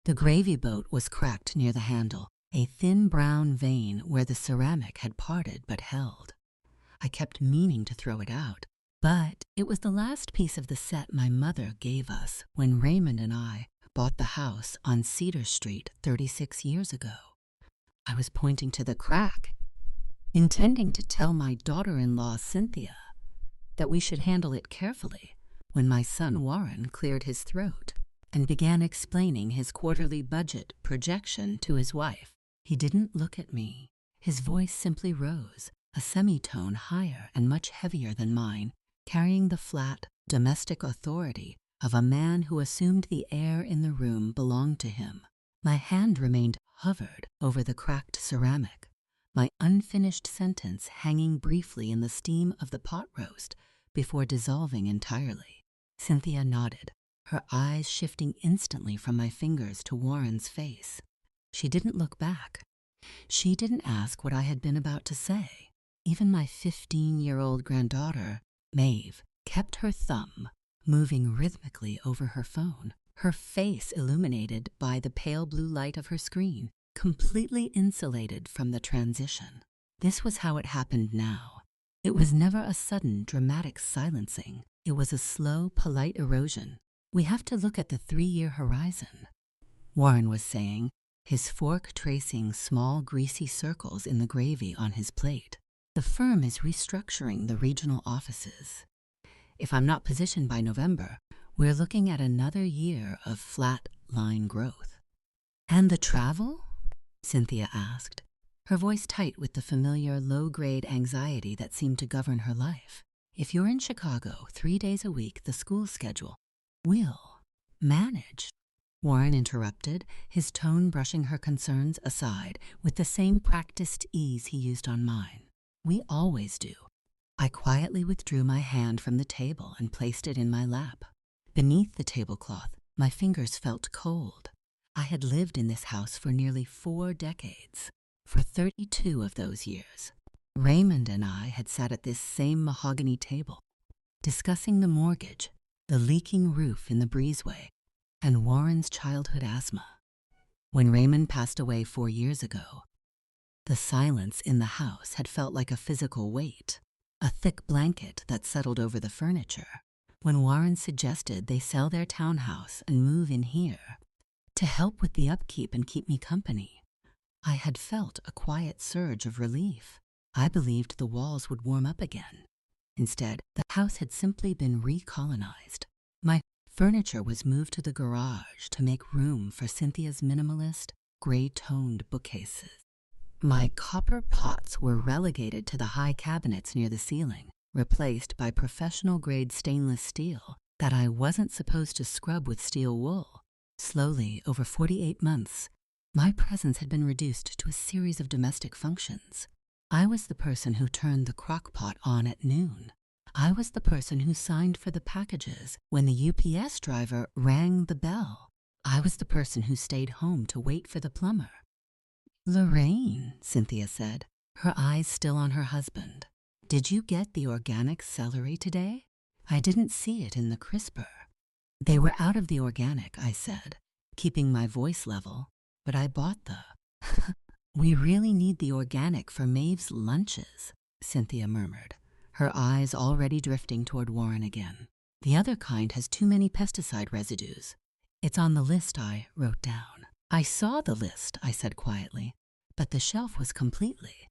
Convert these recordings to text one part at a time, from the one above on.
The gravy boat was cracked near the handle, a thin brown vein where the ceramic had parted but held. I kept meaning to throw it out, but it was the last piece of the set my mother gave us when Raymond and I bought the house on Cedar Street 36 years ago. I was pointing to the crack, intending to tell my daughter-in-law Cynthia that we should handle it carefully, when my son Warren cleared his throat and began explaining his quarterly budget projection to his wife. He didn't look at me. His voice simply rose, a semitone higher and much heavier than mine, carrying the flat, domestic authority of a man who assumed the air in the room belonged to him. My hand remained hovered over the cracked ceramic, my unfinished sentence hanging briefly in the steam of the pot roast before dissolving entirely. Cynthia nodded, her eyes shifting instantly from my fingers to Warren's face. She didn't look back. She didn't ask what I had been about to say. Even my 15-year-old granddaughter, Maeve, kept her thumb moving rhythmically over her phone, her face illuminated by the pale blue light of her screen, completely insulated from the transition. This was how it happened now. It was never a sudden, dramatic silencing. It was a slow, polite erosion. We have to look at the 3-year horizon, Warren was saying, his fork tracing small, greasy circles in the gravy on his plate. The firm is restructuring the regional offices. If I'm not positioned by November, we're looking at another year of flat line growth. And the travel? Cynthia asked, her voice tight with the familiar low-grade anxiety that seemed to govern her life. If you're in Chicago 3 days a week, the school schedule, we'll manage. Warren interrupted, his tone brushing her concerns aside with the same practiced ease he used on mine. We always do. I quietly withdrew my hand from the table and placed it in my lap. Beneath the tablecloth, my fingers felt cold. I had lived in this house for nearly 4 decades. For 32 of those years, Raymond and I had sat at this same mahogany table, discussing the mortgage, the leaking roof in the breezeway, and Warren's childhood asthma. When Raymond passed away 4 years ago, the silence in the house had felt like a physical weight, a thick blanket that settled over the furniture. When Warren suggested they sell their townhouse and move in here to help with the upkeep and keep me company, I had felt a quiet surge of relief. I believed the walls would warm up again. Instead, the house had simply been recolonized. My furniture was moved to the garage to make room for Cynthia's minimalist, gray-toned bookcases. My copper pots were relegated to the high cabinets near the ceiling, replaced by professional-grade stainless steel that I wasn't supposed to scrub with steel wool. Slowly, over 48 months, my presence had been reduced to a series of domestic functions. I was the person who turned the crock pot on at noon. I was the person who signed for the packages when the UPS driver rang the bell. I was the person who stayed home to wait for the plumber. "Lorraine," Cynthia said, her eyes still on her husband. "Did you get the organic celery today? I didn't see it in the crisper." "They were out of the organic," I said, keeping my voice level, "but I bought the..." "We really need the organic for Maeve's lunches," Cynthia murmured, her eyes already drifting toward Warren again. "The other kind has too many pesticide residues. It's on the list I wrote down." "I saw the list," I said quietly, "but the shelf was completely..."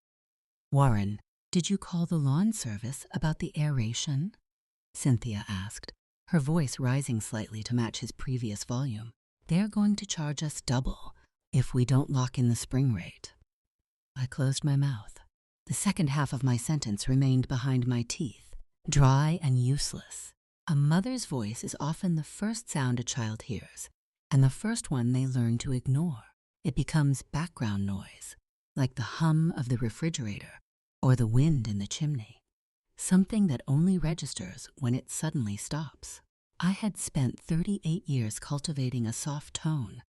"Warren, did you call the lawn service about the aeration?" Cynthia asked, her voice rising slightly to match his previous volume. "They're going to charge us double if we don't lock in the spring rate." I closed my mouth. The second half of my sentence remained behind my teeth, dry and useless. A mother's voice is often the first sound a child hears, and the first one they learn to ignore. It becomes background noise, like the hum of the refrigerator or the wind in the chimney, something that only registers when it suddenly stops. I had spent 38 years cultivating a soft tone,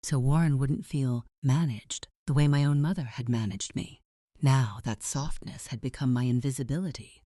so Warren wouldn't feel managed the way my own mother had managed me. Now that softness had become my invisibility.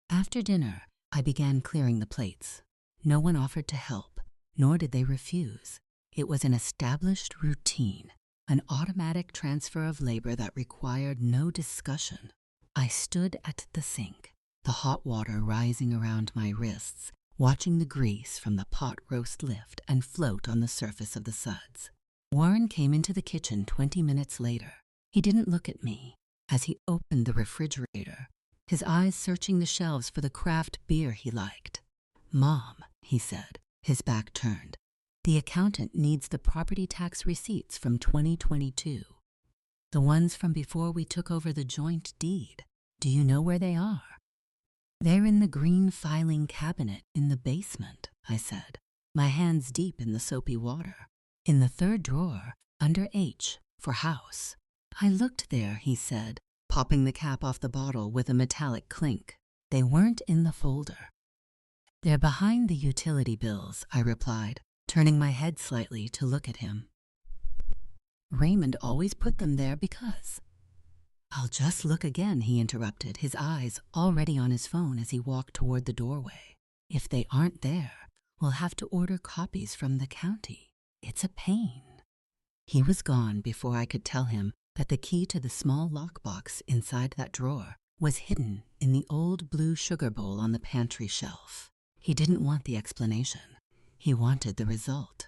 After dinner, I began clearing the plates. No one offered to help, nor did they refuse. It was an established routine, an automatic transfer of labor that required no discussion. I stood at the sink, the hot water rising around my wrists, watching the grease from the pot roast lift and float on the surface of the suds. Warren came into the kitchen 20 minutes later. He didn't look at me. As he opened the refrigerator, his eyes searching the shelves for the craft beer he liked. "Mom," he said, his back turned, "the accountant needs the property tax receipts from 2022. The ones from before we took over the joint deed. Do you know where they are?" "They're in the green filing cabinet in the basement," I said, my hands deep in the soapy water. "In the third drawer, under H for house." "I looked there," he said, popping the cap off the bottle with a metallic clink. "They weren't in the folder." "They're behind the utility bills," I replied, turning my head slightly to look at him. "Raymond always put them there because—" "I'll just look again," he interrupted, his eyes already on his phone as he walked toward the doorway. "If they aren't there, we'll have to order copies from the county. It's a pain." He was gone before I could tell him that the key to the small lockbox inside that drawer was hidden in the old blue sugar bowl on the pantry shelf. He didn't want the explanation. He wanted the result.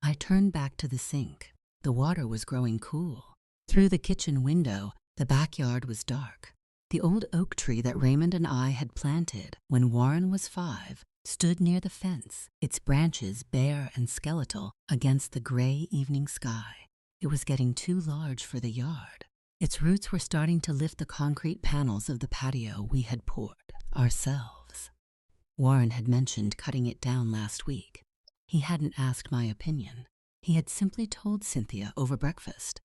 I turned back to the sink. The water was growing cool. Through the kitchen window, the backyard was dark. The old oak tree that Raymond and I had planted when Warren was 5 stood near the fence, its branches bare and skeletal against the gray evening sky. It was getting too large for the yard. Its roots were starting to lift the concrete panels of the patio we had poured ourselves. Warren had mentioned cutting it down last week. He hadn't asked my opinion. He had simply told Cynthia over breakfast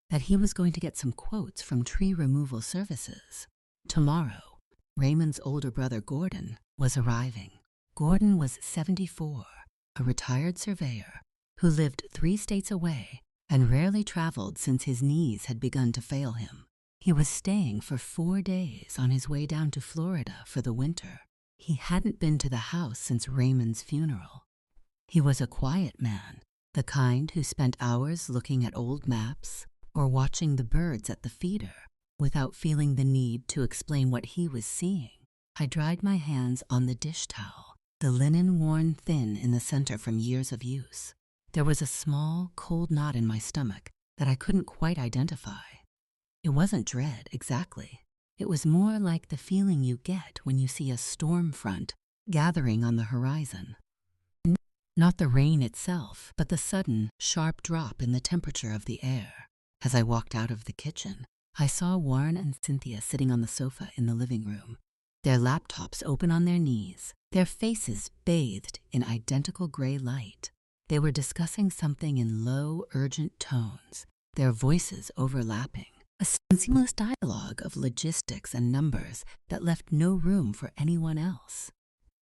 that he was going to get some quotes from tree removal services. Tomorrow, Raymond's older brother Gordon was arriving. Gordon was 74, a retired surveyor who lived 3 states away and rarely traveled since his knees had begun to fail him. He was staying for 4 days on his way down to Florida for the winter. He hadn't been to the house since Raymond's funeral. He was a quiet man, the kind who spent hours looking at old maps or watching the birds at the feeder without feeling the need to explain what he was seeing. I dried my hands on the dish towel, the linen worn thin in the center from years of use. There was a small, cold knot in my stomach that I couldn't quite identify. It wasn't dread, exactly. It was more like the feeling you get when you see a storm front gathering on the horizon. Not the rain itself, but the sudden, sharp drop in the temperature of the air. As I walked out of the kitchen, I saw Warren and Cynthia sitting on the sofa in the living room, their laptops open on their knees, their faces bathed in identical gray light. They were discussing something in low, urgent tones, their voices overlapping, a seamless dialogue of logistics and numbers that left no room for anyone else.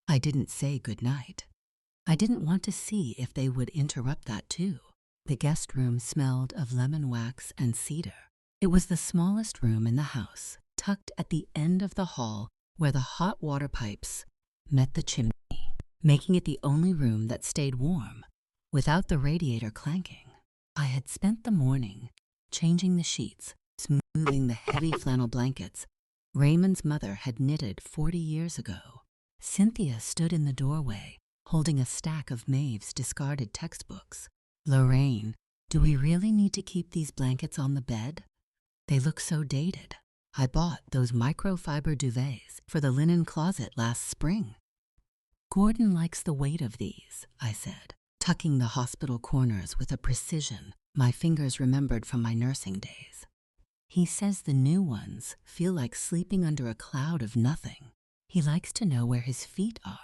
I didn't say goodnight. I didn't want to see if they would interrupt that too. The guest room smelled of lemon wax and cedar. It was the smallest room in the house, tucked at the end of the hall where the hot water pipes met the chimney, making it the only room that stayed warm without the radiator clanking. I had spent the morning changing the sheets, smoothing the heavy flannel blankets Raymond's mother had knitted 40 years ago. Cynthia stood in the doorway, holding a stack of Maeve's discarded textbooks. "Lorraine, do we really need to keep these blankets on the bed? They look so dated. I bought those microfiber duvets for the linen closet last spring." "Gordon likes the weight of these," I said, tucking the hospital corners with a precision my fingers remembered from my nursing days. "He says the new ones feel like sleeping under a cloud of nothing. He likes to know where his feet are."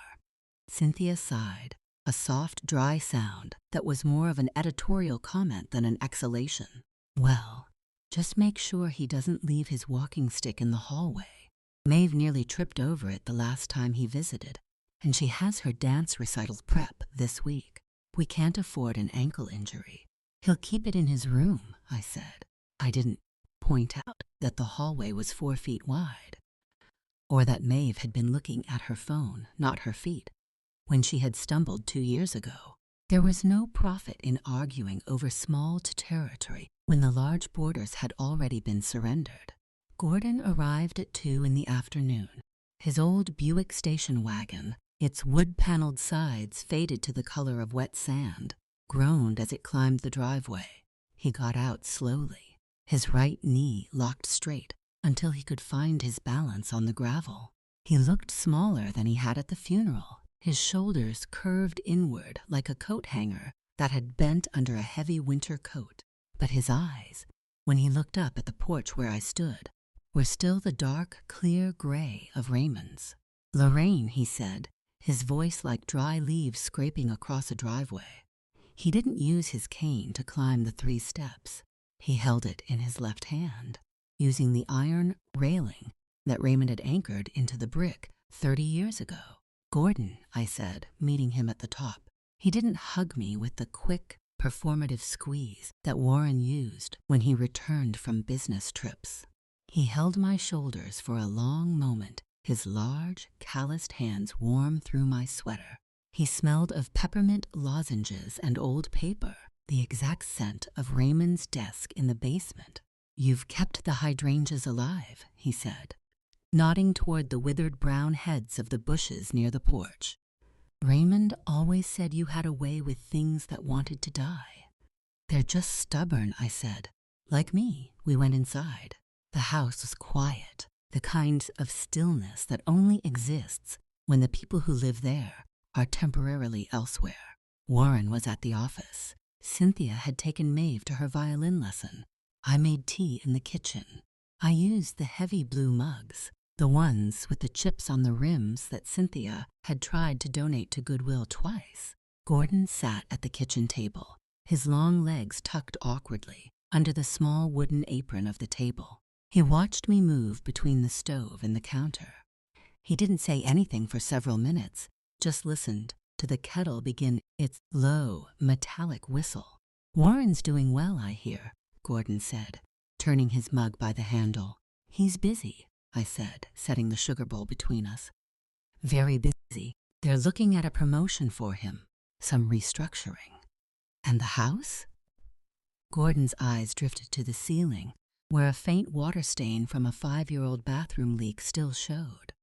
Cynthia sighed, a soft, dry sound that was more of an editorial comment than an exhalation. "Well, just make sure he doesn't leave his walking stick in the hallway. Maeve nearly tripped over it the last time he visited, and she has her dance recital prep this week. We can't afford an ankle injury. He'll keep it in his room," I said. I didn't point out that the hallway was 4 feet wide, or that Maeve had been looking at her phone, not her feet, when she had stumbled 2 years ago. There was no profit in arguing over small territory when the large borders had already been surrendered. Gordon arrived at 2 in the afternoon. His old Buick station wagon, its wood-paneled sides faded to the color of wet sand, groaned as it climbed the driveway. He got out slowly, his right knee locked straight until he could find his balance on the gravel. He looked smaller than he had at the funeral, his shoulders curved inward like a coat hanger that had bent under a heavy winter coat. But his eyes, when he looked up at the porch where I stood, were still the dark, clear gray of Raymond's. "Lorraine," he said, his voice like dry leaves scraping across a driveway. He didn't use his cane to climb the 3 steps. He held it in his left hand, using the iron railing that Raymond had anchored into the brick 30 years ago. "Gordon," I said, meeting him at the top. He didn't hug me with the quick, performative squeeze that Warren used when he returned from business trips. He held my shoulders for a long moment, his large, calloused hands warm through my sweater. He smelled of peppermint lozenges and old paper, the exact scent of Raymond's desk in the basement. "You've kept the hydrangeas alive," he said, nodding toward the withered brown heads of the bushes near the porch. "Raymond always said you had a way with things that wanted to die." "They're just stubborn," I said. Like me, we went inside. The house was quiet, the kind of stillness that only exists when the people who live there are temporarily elsewhere. Warren was at the office. Cynthia had taken Maeve to her violin lesson. I made tea in the kitchen. I used the heavy blue mugs, the ones with the chips on the rims that Cynthia had tried to donate to Goodwill twice. Gordon sat at the kitchen table, his long legs tucked awkwardly under the small wooden apron of the table. He watched me move between the stove and the counter. He didn't say anything for several minutes, just listened to the kettle begin its low, metallic whistle. "Warren's doing well, I hear," Gordon said, turning his mug by the handle. "He's busy," I said, setting the sugar bowl between us. "Very busy. They're looking at a promotion for him, some restructuring." "And the house?" Gordon's eyes drifted to the ceiling, where a faint water stain from a 5-year-old bathroom leak still showed.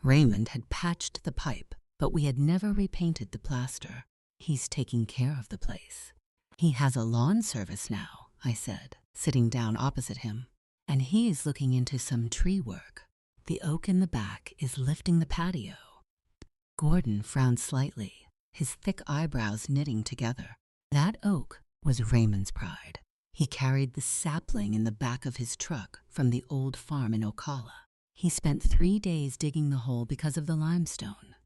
Raymond had patched the pipe, but we had never repainted the plaster. "He's taking care of the place. He has a lawn service now," I said, sitting down opposite him. "And he's looking into some tree work. The oak in the back is lifting the patio." Gordon frowned slightly, his thick eyebrows knitting together. That oak was Raymond's pride. He carried the sapling in the back of his truck from the old farm in Ocala. He spent 3 days digging the hole because of the limestone.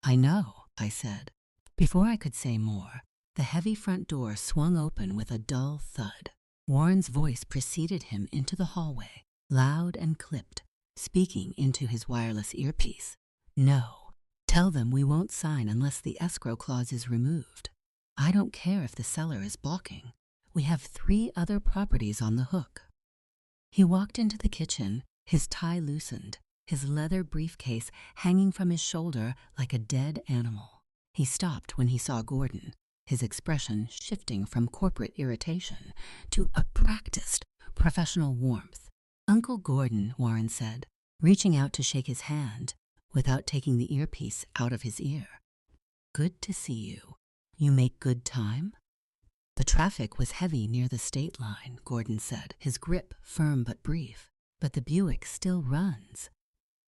"I know," I said. Before I could say more, the heavy front door swung open with a dull thud. Warren's voice preceded him into the hallway, loud and clipped, speaking into his wireless earpiece. "No, tell them we won't sign unless the escrow clause is removed. I don't care if the seller is balking. We have 3 other properties on the hook." He walked into the kitchen, his tie loosened, his leather briefcase hanging from his shoulder like a dead animal. He stopped when he saw Gordon, his expression shifting from corporate irritation to a practiced, professional warmth. "Uncle Gordon," Warren said, reaching out to shake his hand without taking the earpiece out of his ear. "Good to see you. You make good time?" "The traffic was heavy near the state line," Gordon said, his grip firm but brief. "But the Buick still runs."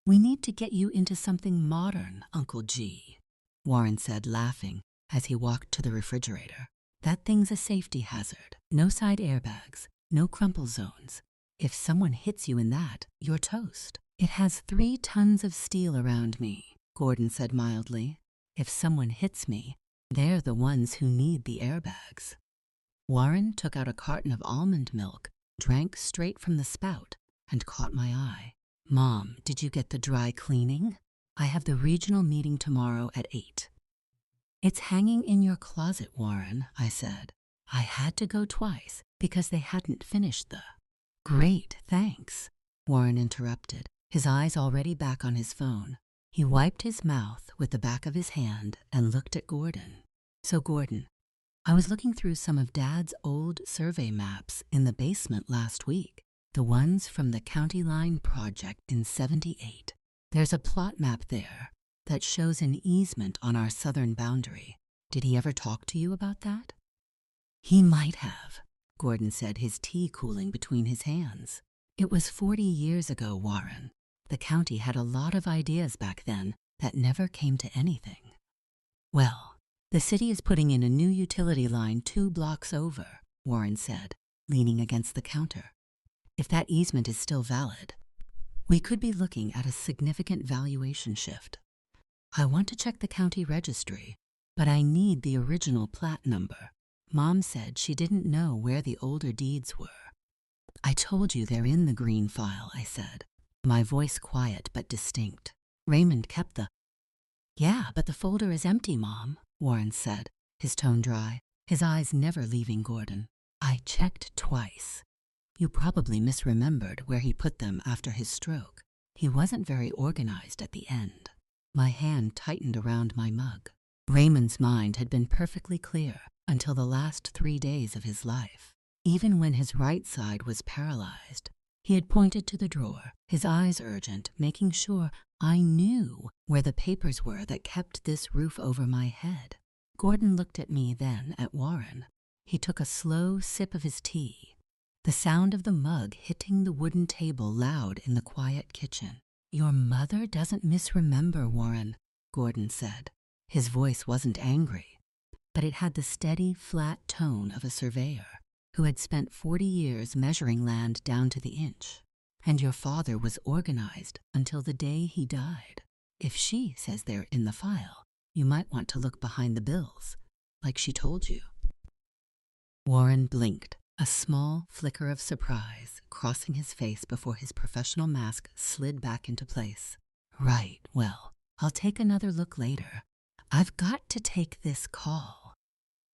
"We need to get you into something modern, Uncle G," Warren said, laughing as he walked to the refrigerator. "That thing's a safety hazard. No side airbags, no crumple zones. If someone hits you in that, you're toast." "It has 3 tons of steel around me," Gordon said mildly. "If someone hits me, they're the ones who need the airbags." Warren took out a carton of almond milk, drank straight from the spout, and caught my eye. "Mom, did you get the dry cleaning? I have the regional meeting tomorrow at 8. "It's hanging in your closet, Warren," I said. I had to go twice because they hadn't finished the— "Great, thanks," Warren interrupted, his eyes already back on his phone. He wiped his mouth with the back of his hand and looked at Gordon. So, Gordon, I was looking through some of Dad's old survey maps in the basement last week, the ones from the County Line project in '78. There's a plot map there that shows an easement on our southern boundary. Did he ever talk to you about that? He might have, Gordon said, his tea cooling between his hands. It was 40 years ago, Warren. The county had a lot of ideas back then that never came to anything. Well, the city is putting in a new utility line 2 blocks over, Warren said, leaning against the counter. If that easement is still valid, we could be looking at a significant valuation shift. I want to check the county registry, but I need the original plat number. Mom said she didn't know where the older deeds were. I told you they're in the green file, I said, my voice quiet but distinct. Raymond kept the... Yeah, but the folder is empty, Mom, Warren said, his tone dry, his eyes never leaving Gordon. I checked twice. You probably misremembered where he put them after his stroke. He wasn't very organized at the end. My hand tightened around my mug. Raymond's mind had been perfectly clear until the last 3 days of his life. Even when his right side was paralyzed, he had pointed to the drawer, his eyes urgent, making sure I knew where the papers were that kept this roof over my head. Gordon looked at me, then at Warren. He took a slow sip of his tea, the sound of the mug hitting the wooden table loud in the quiet kitchen. Your mother doesn't misremember, Warren, Gordon said. His voice wasn't angry, but it had the steady, flat tone of a surveyor who had spent 40 years measuring land down to the inch. And your father was organized until the day he died. If she says they're in the file, you might want to look behind the bills, like she told you. Warren blinked, a small flicker of surprise crossing his face before his professional mask slid back into place. Right, well, I'll take another look later. I've got to take this call.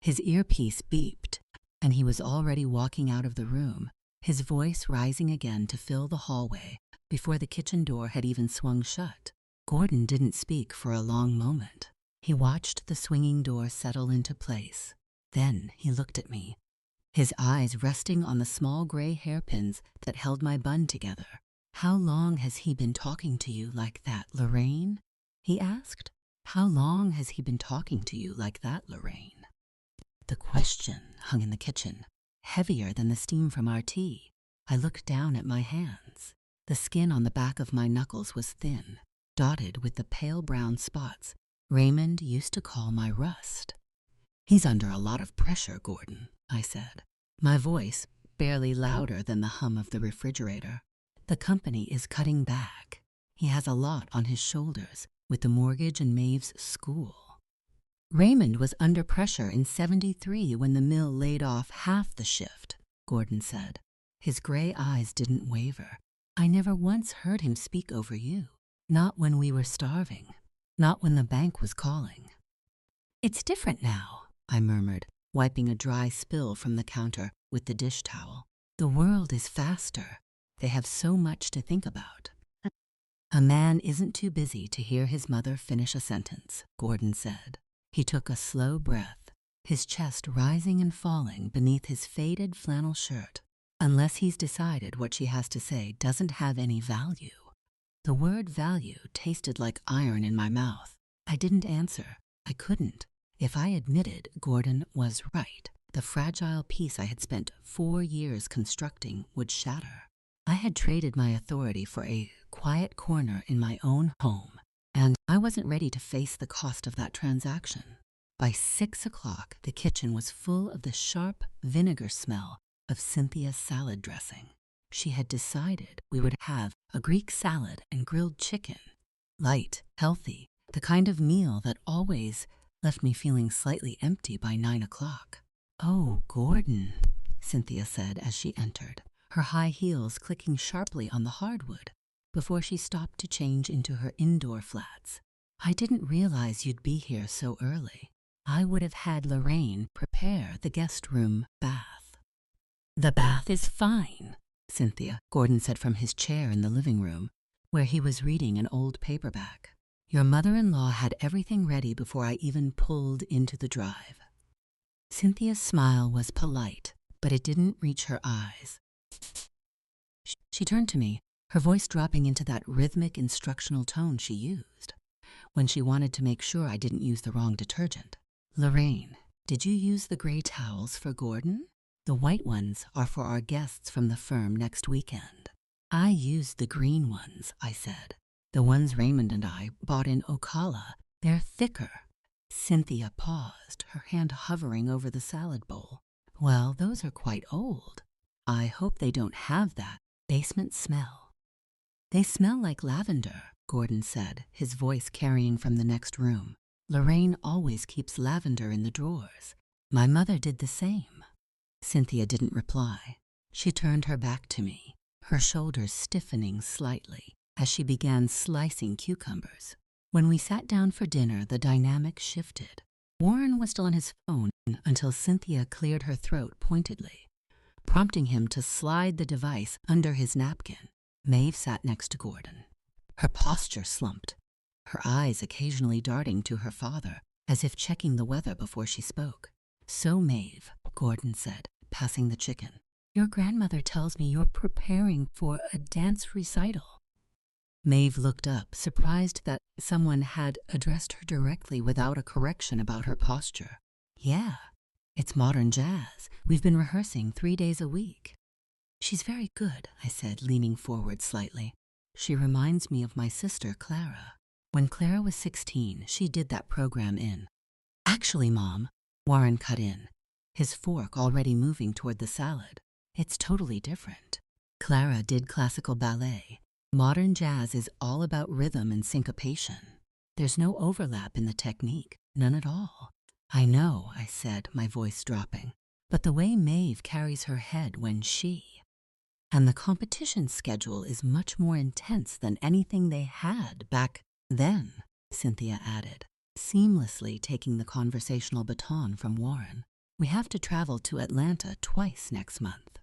His earpiece beeped, and he was already walking out of the room, his voice rising again to fill the hallway before the kitchen door had even swung shut. Gordon didn't speak for a long moment. He watched the swinging door settle into place. Then he looked at me, his eyes resting on the small gray hairpins that held my bun together. How long has he been talking to you like that, Lorraine? He asked. How long has he been talking to you like that, Lorraine? The question hung in the kitchen, heavier than the steam from our tea. I looked down at my hands. The skin on the back of my knuckles was thin, dotted with the pale brown spots Raymond used to call my rust. He's under a lot of pressure, Gordon, I said, my voice barely louder than the hum of the refrigerator. The company is cutting back. He has a lot on his shoulders with the mortgage and Maeve's school. Raymond was under pressure in '73 when the mill laid off half the shift, Gordon said. His gray eyes didn't waver. I never once heard him speak over you. Not when we were starving. Not when the bank was calling. It's different now, I murmured, wiping a dry spill from the counter with the dish towel. The world is faster. They have so much to think about. A man isn't too busy to hear his mother finish a sentence, Gordon said. He took a slow breath, his chest rising and falling beneath his faded flannel shirt. Unless he's decided what she has to say doesn't have any value. The word value tasted like iron in my mouth. I didn't answer. I couldn't. If I admitted Gordon was right, the fragile piece I had spent 4 years constructing would shatter. I had traded my authority for a quiet corner in my own home, and I wasn't ready to face the cost of that transaction. By 6 o'clock, the kitchen was full of the sharp vinegar smell of Cynthia's salad dressing. She had decided we would have a Greek salad and grilled chicken. Light, healthy, the kind of meal that always left me feeling slightly empty by 9 o'clock. Oh, Gordon, Cynthia said as she entered, her high heels clicking sharply on the hardwood before she stopped to change into her indoor flats. I didn't realize you'd be here so early. I would have had Lorraine prepare the guest room bath. The bath is fine, Cynthia, Gordon said from his chair in the living room, where he was reading an old paperback. Your mother-in-law had everything ready before I even pulled into the drive. Cynthia's smile was polite, but it didn't reach her eyes. She turned to me, her voice dropping into that rhythmic instructional tone she used when she wanted to make sure I didn't use the wrong detergent. Lorraine, did you use the gray towels for Gordon? The white ones are for our guests from the firm next weekend. I used the green ones, I said. The ones Raymond and I bought in Ocala. They're thicker. Cynthia paused, her hand hovering over the salad bowl. Well, those are quite old. I hope they don't have that basement smell. They smell like lavender, Gordon said, his voice carrying from the next room. Lorraine always keeps lavender in the drawers. My mother did the same. Cynthia didn't reply. She turned her back to me, her shoulders stiffening slightly as she began slicing cucumbers. When we sat down for dinner, the dynamic shifted. Warren was still on his phone until Cynthia cleared her throat pointedly, prompting him to slide the device under his napkin. Maeve sat next to Gordon. Her posture slumped, her eyes occasionally darting to her father, as if checking the weather before she spoke. So, Maeve, Gordon said, passing the chicken, your grandmother tells me you're preparing for a dance recital. Maeve looked up, surprised that someone had addressed her directly without a correction about her posture. Yeah, it's modern jazz. We've been rehearsing 3 days a week. She's very good, I said, leaning forward slightly. She reminds me of my sister, Clara. When Clara was 16, she did that program in. Actually, Mom, Warren cut in, his fork already moving toward the salad. It's totally different. Clara did classical ballet. Modern jazz is all about rhythm and syncopation. There's no overlap in the technique, none at all. I know, I said, my voice dropping, but the way Maeve carries her head when she... And the competition schedule is much more intense than anything they had back then, Cynthia added, seamlessly taking the conversational baton from Warren. We have to travel to Atlanta twice next month.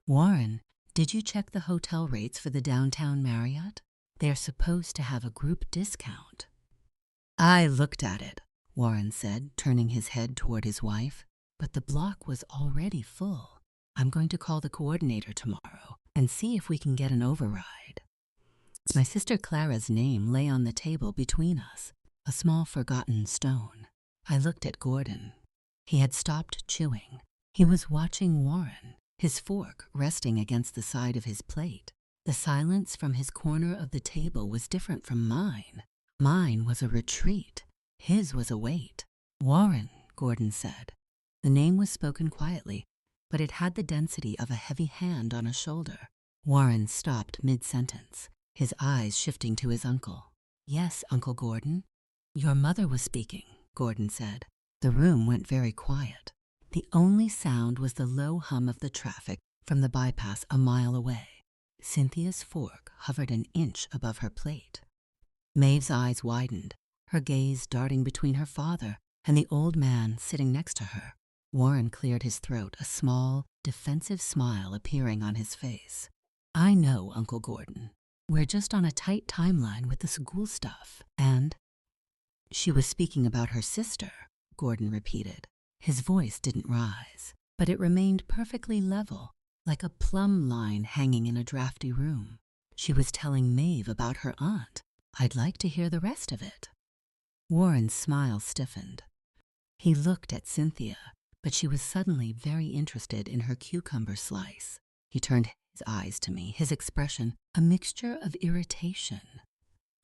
Warren, did you check the hotel rates for the downtown Marriott? They're supposed to have a group discount. I looked at it, Warren said, turning his head toward his wife, but the block was already full. I'm going to call the coordinator tomorrow and see if we can get an override. My sister Clara's name lay on the table between us, a small forgotten stone. I looked at Gordon. He had stopped chewing. He was watching Warren, his fork resting against the side of his plate. The silence from his corner of the table was different from mine. Mine was a retreat. His was a wait. Warren, Gordon said. The name was spoken quietly, but it had the density of a heavy hand on a shoulder. Warren stopped mid-sentence, his eyes shifting to his uncle. Yes, Uncle Gordon. Your mother was speaking, Gordon said. The room went very quiet. The only sound was the low hum of the traffic from the bypass a mile away. Cynthia's fork hovered an inch above her plate. Maeve's eyes widened, her gaze darting between her father and the old man sitting next to her. Warren cleared his throat, a small, defensive smile appearing on his face. I know, Uncle Gordon. We're just on a tight timeline with the school stuff, and... She was speaking about her sister, Gordon repeated. His voice didn't rise, but it remained perfectly level, like a plumb line hanging in a drafty room. She was telling Maeve about her aunt. I'd like to hear the rest of it. Warren's smile stiffened. He looked at Cynthia, but she was suddenly very interested in her cucumber slice. He turned his eyes to me, his expression a mixture of irritation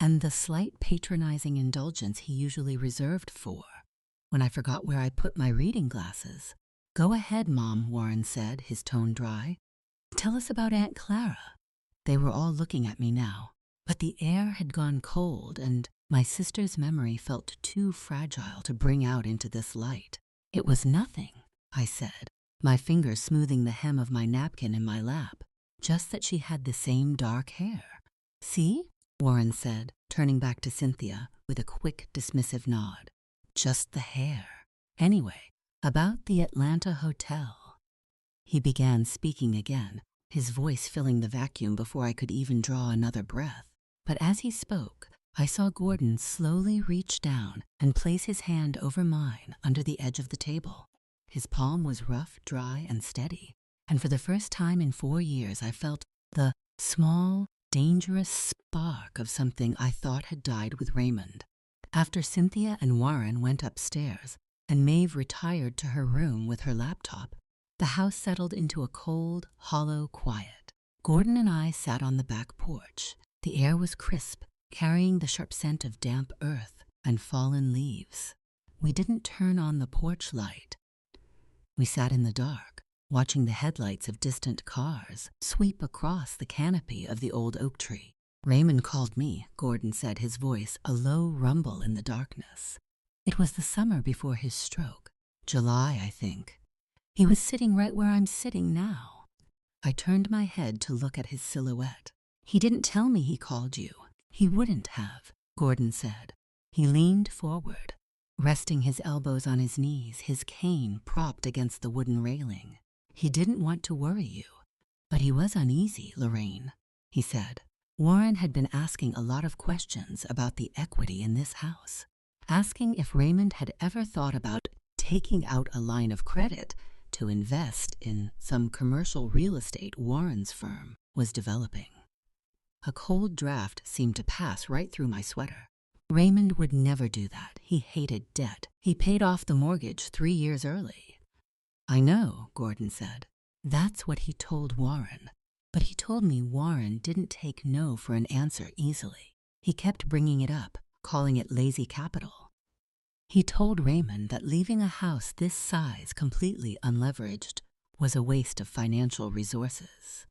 and the slight patronizing indulgence he usually reserved for when I forgot where I put my reading glasses. Go ahead, Mom, Warren said, his tone dry. Tell us about Aunt Clara. They were all looking at me now, but the air had gone cold and my sister's memory felt too fragile to bring out into this light. It was nothing, I said, my fingers smoothing the hem of my napkin in my lap, just that she had the same dark hair. See? Warren said, turning back to Cynthia with a quick, dismissive nod. Just the hair. Anyway, about the Atlanta hotel. He began speaking again, his voice filling the vacuum before I could even draw another breath. But as he spoke, I saw Gordon slowly reach down and place his hand over mine under the edge of the table. His palm was rough, dry, and steady, and for the first time in 4 years I felt the small, dangerous spark of something I thought had died with Raymond. After Cynthia and Warren went upstairs and Maeve retired to her room with her laptop, the house settled into a cold, hollow quiet. Gordon and I sat on the back porch. The air was crisp, carrying the sharp scent of damp earth and fallen leaves. We didn't turn on the porch light. We sat in the dark, watching the headlights of distant cars sweep across the canopy of the old oak tree. Raymond called me, Gordon said, his voice a low rumble in the darkness. It was the summer before his stroke, July, I think. He was sitting right where I'm sitting now. I turned my head to look at his silhouette. He didn't tell me he called you. He wouldn't have, Gordon said. He leaned forward, resting his elbows on his knees, his cane propped against the wooden railing. He didn't want to worry you, but he was uneasy, Lorraine, he said. Warren had been asking a lot of questions about the equity in this house, asking if Raymond had ever thought about taking out a line of credit to invest in some commercial real estate Warren's firm was developing. A cold draft seemed to pass right through my sweater. Raymond would never do that. He hated debt. He paid off the mortgage 3 years early. I know, Gordon said. That's what he told Warren. But he told me Warren didn't take no for an answer easily. He kept bringing it up, calling it lazy capital. He told Raymond that leaving a house this size completely unleveraged was a waste of financial resources.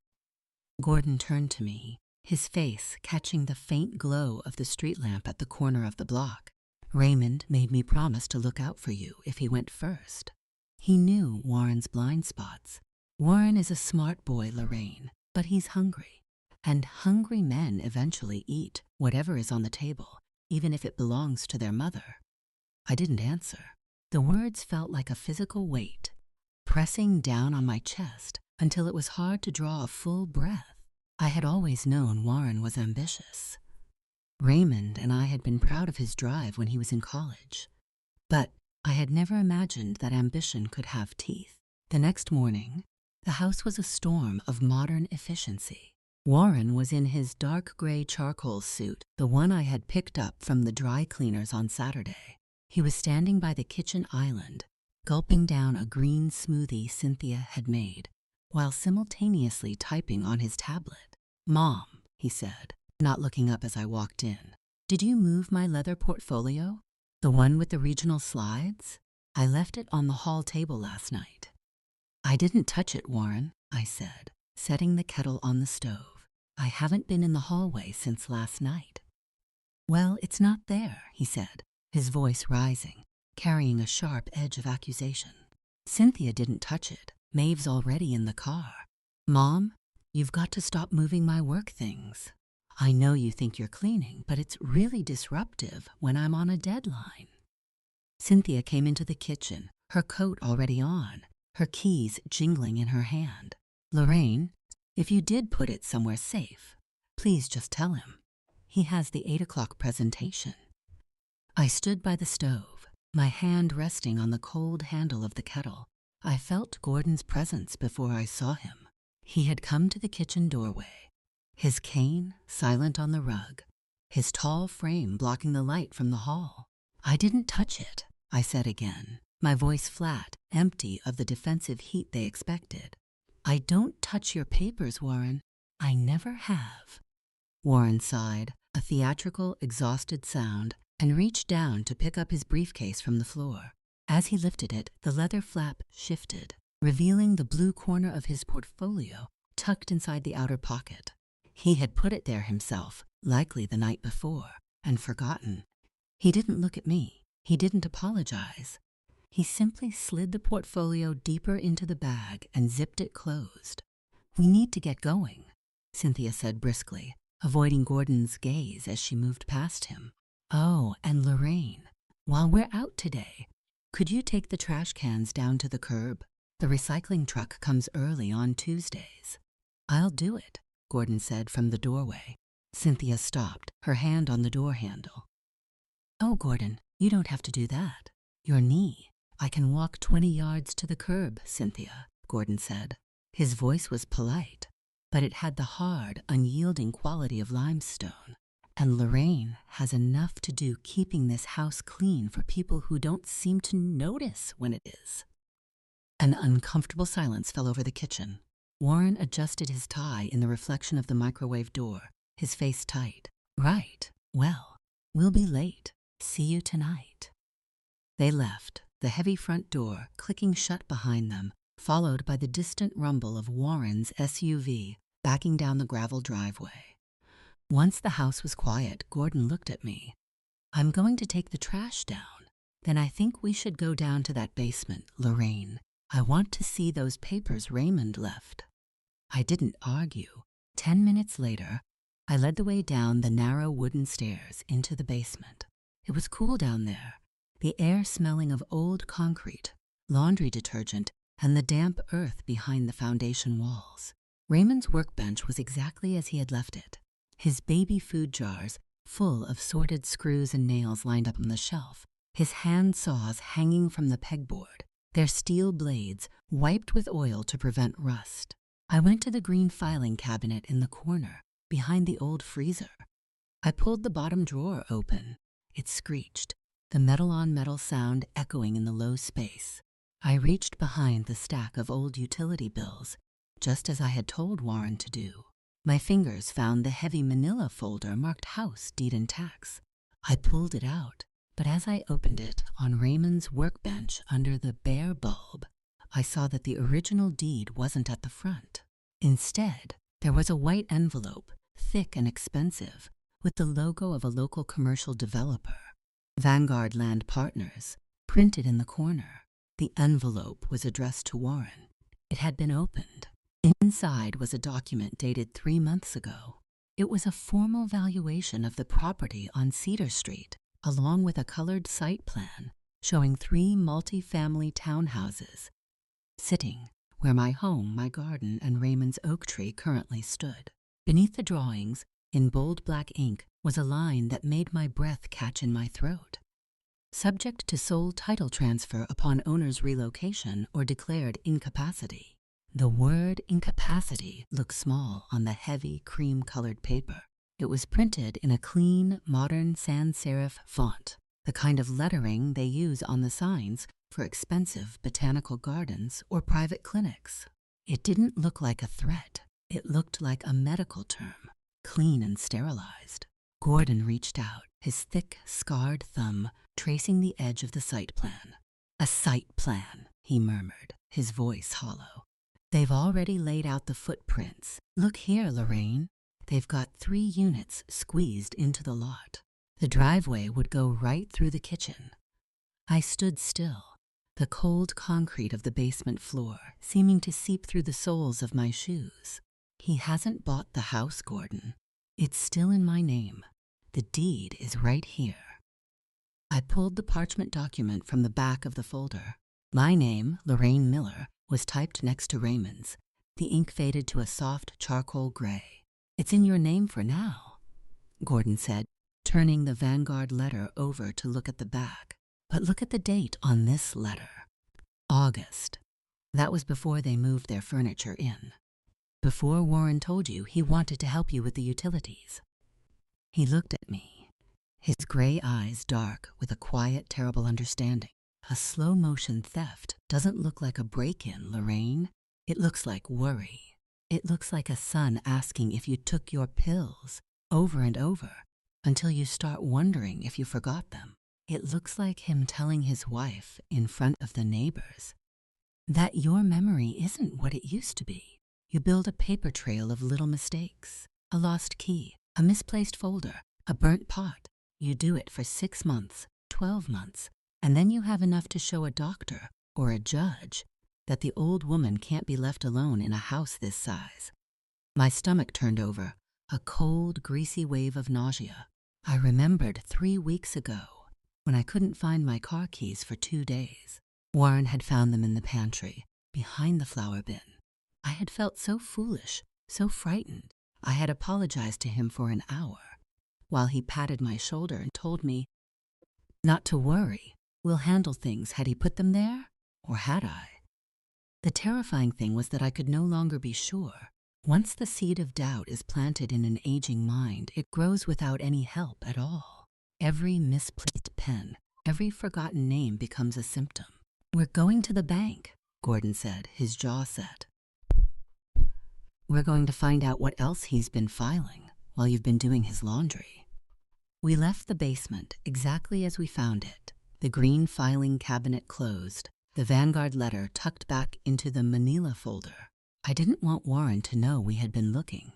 Gordon turned to me, his face catching the faint glow of the street lamp at the corner of the block. Raymond made me promise to look out for you if he went first. He knew Warren's blind spots. Warren is a smart boy, Lorraine, but he's hungry. And hungry men eventually eat whatever is on the table, even if it belongs to their mother. I didn't answer. The words felt like a physical weight, pressing down on my chest until it was hard to draw a full breath. I had always known Warren was ambitious. Raymond and I had been proud of his drive when he was in college. But I had never imagined that ambition could have teeth. The next morning, the house was a storm of modern efficiency. Warren was in his dark gray charcoal suit, the one I had picked up from the dry cleaners on Saturday. He was standing by the kitchen island, gulping down a green smoothie Cynthia had made, while simultaneously typing on his tablet. "Mom," he said, not looking up as I walked in, "did you move my leather portfolio? The one with the regional slides? I left it on the hall table last night." "I didn't touch it, Warren," I said, setting the kettle on the stove. "I haven't been in the hallway since last night." "Well, it's not there," he said, his voice rising, carrying a sharp edge of accusation. "Cynthia didn't touch it. Maeve's already in the car. Mom, you've got to stop moving my work things. I know you think you're cleaning, but it's really disruptive when I'm on a deadline." Cynthia came into the kitchen, her coat already on, her keys jingling in her hand. "Lorraine, if you did put it somewhere safe, please just tell him. He has the 8 o'clock presentation." I stood by the stove, my hand resting on the cold handle of the kettle. I felt Gordon's presence before I saw him. He had come to the kitchen doorway, his cane silent on the rug, his tall frame blocking the light from the hall. "I didn't touch it," I said again, my voice flat, empty of the defensive heat they expected. "I don't touch your papers, Warren. I never have." Warren sighed, a theatrical, exhausted sound, and reached down to pick up his briefcase from the floor. As he lifted it, the leather flap shifted, revealing the blue corner of his portfolio tucked inside the outer pocket. He had put it there himself, likely the night before, and forgotten. He didn't look at me. He didn't apologize. He simply slid the portfolio deeper into the bag and zipped it closed. "We need to get going," Cynthia said briskly, avoiding Gordon's gaze as she moved past him. "Oh, and Lorraine, while we're out today, could you take the trash cans down to the curb? The recycling truck comes early on Tuesdays." "I'll do it," Gordon said from the doorway. Cynthia stopped, her hand on the door handle. "Oh, Gordon, you don't have to do that. Your knee. I can walk 20 yards to the curb, Cynthia," Gordon said. His voice was polite, but it had the hard, unyielding quality of limestone. "And Lorraine has enough to do keeping this house clean for people who don't seem to notice when it is." An uncomfortable silence fell over the kitchen. Warren adjusted his tie in the reflection of the microwave door, his face tight. "Right. Well, we'll be late. See you tonight." They left, the heavy front door clicking shut behind them, followed by the distant rumble of Warren's SUV backing down the gravel driveway. Once the house was quiet, Gordon looked at me. "I'm going to take the trash down. Then I think we should go down to that basement, Lorraine. I want to see those papers Raymond left." I didn't argue. 10 minutes later, I led the way down the narrow wooden stairs into the basement. It was cool down there, the air smelling of old concrete, laundry detergent, and the damp earth behind the foundation walls. Raymond's workbench was exactly as he had left it. His baby food jars, full of sorted screws and nails lined up on the shelf, his hand saws hanging from the pegboard, their steel blades wiped with oil to prevent rust. I went to the green filing cabinet in the corner, behind the old freezer. I pulled the bottom drawer open. It screeched, the metal-on-metal sound echoing in the low space. I reached behind the stack of old utility bills, just as I had told Warren to do. My fingers found the heavy manila folder marked House, Deed and Tax. I pulled it out, but as I opened it on Raymond's workbench under the bare bulb, I saw that the original deed wasn't at the front. Instead, there was a white envelope, thick and expensive, with the logo of a local commercial developer, Vanguard Land Partners, printed in the corner. The envelope was addressed to Warren. It had been opened. Inside was a document dated 3 months ago. It was a formal valuation of the property on Cedar Street, along with a colored site plan showing 3 multi-family townhouses, sitting where my home, my garden, and Raymond's oak tree currently stood. Beneath the drawings, in bold black ink, was a line that made my breath catch in my throat. "Subject to sole title transfer upon owner's relocation or declared incapacity." The word incapacity looked small on the heavy, cream-colored paper. It was printed in a clean, modern sans-serif font, the kind of lettering they use on the signs for expensive botanical gardens or private clinics. It didn't look like a threat. It looked like a medical term, clean and sterilized. Gordon reached out, his thick, scarred thumb tracing the edge of the site plan. "A site plan," he murmured, his voice hollow. "They've already laid out the footprints. Look here, Lorraine. They've got 3 units squeezed into the lot. The driveway would go right through the kitchen." I stood still, the cold concrete of the basement floor seeming to seep through the soles of my shoes. "He hasn't bought the house, Gordon. It's still in my name. The deed is right here." I pulled the parchment document from the back of the folder. My name, Lorraine Miller, was typed next to Raymond's. The ink faded to a soft charcoal gray. "It's in your name for now," Gordon said, turning the Vanguard letter over to look at the back. "But look at the date on this letter. August. That was before they moved their furniture in. Before Warren told you he wanted to help you with the utilities." He looked at me, his gray eyes dark with a quiet, terrible understanding. "A slow-motion theft doesn't look like a break-in, Lorraine. It looks like worry. It looks like a son asking if you took your pills over and over until you start wondering if you forgot them. It looks like him telling his wife in front of the neighbors that your memory isn't what it used to be. You build a paper trail of little mistakes, a lost key, a misplaced folder, a burnt pot. You do it for 6 months, 12 months, and then you have enough to show a doctor or a judge that the old woman can't be left alone in a house this size." My stomach turned over, a cold, greasy wave of nausea. I remembered 3 weeks ago when I couldn't find my car keys for 2 days. Warren had found them in the pantry, behind the flower bin. I had felt so foolish, so frightened. I had apologized to him for an hour, while he patted my shoulder and told me not to worry. We'll handle things. Had he put them there, or had I? The terrifying thing was that I could no longer be sure. Once the seed of doubt is planted in an aging mind, it grows without any help at all. Every misplaced pen, every forgotten name becomes a symptom. "We're going to the bank," Gordon said, his jaw set. "We're going to find out what else he's been filing while you've been doing his laundry." We left the basement exactly as we found it, the green filing cabinet closed, the Vanguard letter tucked back into the manila folder. I didn't want Warren to know we had been looking.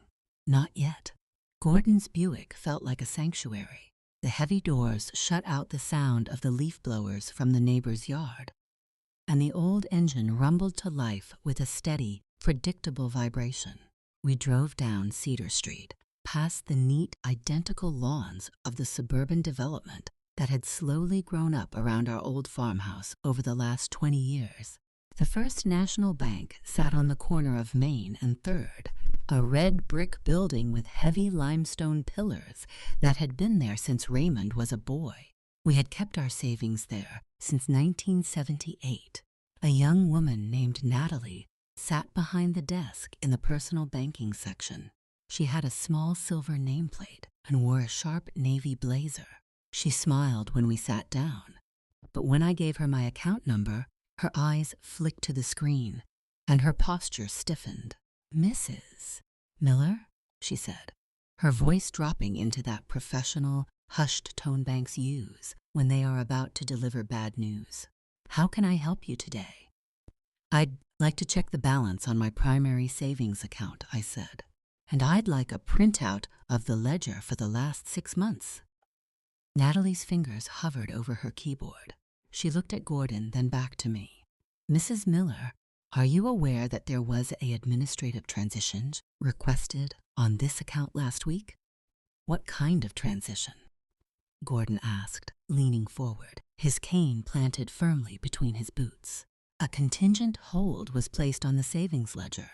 Not yet. Gordon's Buick felt like a sanctuary. The heavy doors shut out the sound of the leaf blowers from the neighbor's yard, and the old engine rumbled to life with a steady, predictable vibration. We drove down Cedar Street, past the neat, identical lawns of the suburban development that had slowly grown up around our old farmhouse over the last 20 years. The First National Bank sat on the corner of Main and 3rd, a red brick building with heavy limestone pillars that had been there since Raymond was a boy. We had kept our savings there since 1978. A young woman named Natalie sat behind the desk in the personal banking section. She had a small silver nameplate and wore a sharp navy blazer. She smiled when we sat down, but when I gave her my account number, her eyes flicked to the screen, and her posture stiffened. "Mrs. Miller?" she said, her voice dropping into that professional, hushed tone banks use when they are about to deliver bad news. "How can I help you today?" "I'd like to check the balance on my primary savings account," I said, "and I'd like a printout of the ledger for the last 6 months." Natalie's fingers hovered over her keyboard. She looked at Gordon, then back to me. "Mrs. Miller, are you aware that there was an administrative transition requested on this account last week?" "What kind of transition?" Gordon asked, leaning forward, his cane planted firmly between his boots. "A contingent hold was placed on the savings ledger,"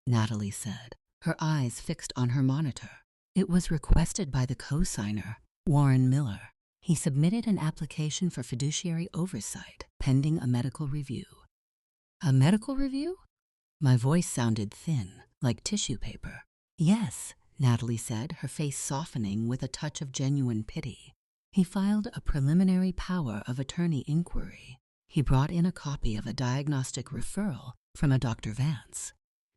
Natalie said, her eyes fixed on her monitor. "It was requested by the co-signer, Warren Miller. He submitted an application for fiduciary oversight pending a medical review." "A medical review?" My voice sounded thin, like tissue paper. "Yes," Natalie said, her face softening with a touch of genuine pity. "He filed a preliminary power of attorney inquiry. He brought in a copy of a diagnostic referral from a Dr. Vance.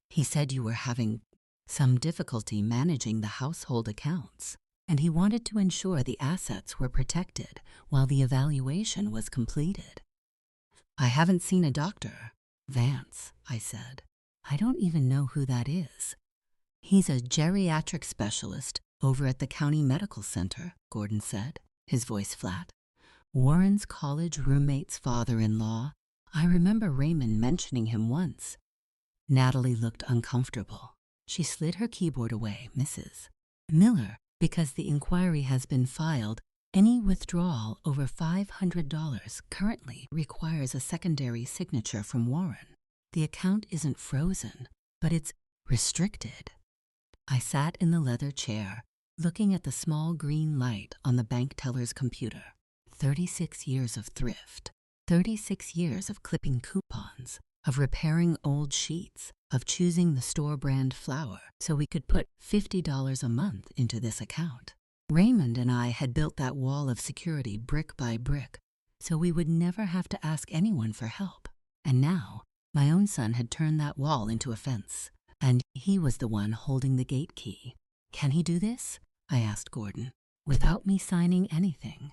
He said you were having some difficulty managing the household accounts, and he wanted to ensure the assets were protected while the evaluation was completed." "I haven't seen a doctor." "Vance," I said. "I don't even know who that is." "He's a geriatric specialist over at the county medical center," Gordon said, his voice flat. "Warren's college roommate's father-in-law. I remember Raymond mentioning him once." Natalie looked uncomfortable. She slid her keyboard away. "Mrs. Miller, because the inquiry has been filed, any withdrawal over $500 currently requires a secondary signature from Warren. The account isn't frozen, but it's restricted." I sat in the leather chair, looking at the small green light on the bank teller's computer. 36 years of thrift, 36 years of clipping coupons, of repairing old sheets, of choosing the store brand flour so we could put $50 a month into this account. Raymond and I had built that wall of security brick by brick, so we would never have to ask anyone for help. And now, my own son had turned that wall into a fence, and he was the one holding the gate key. "Can he do this?" I asked Gordon, "without me signing anything?"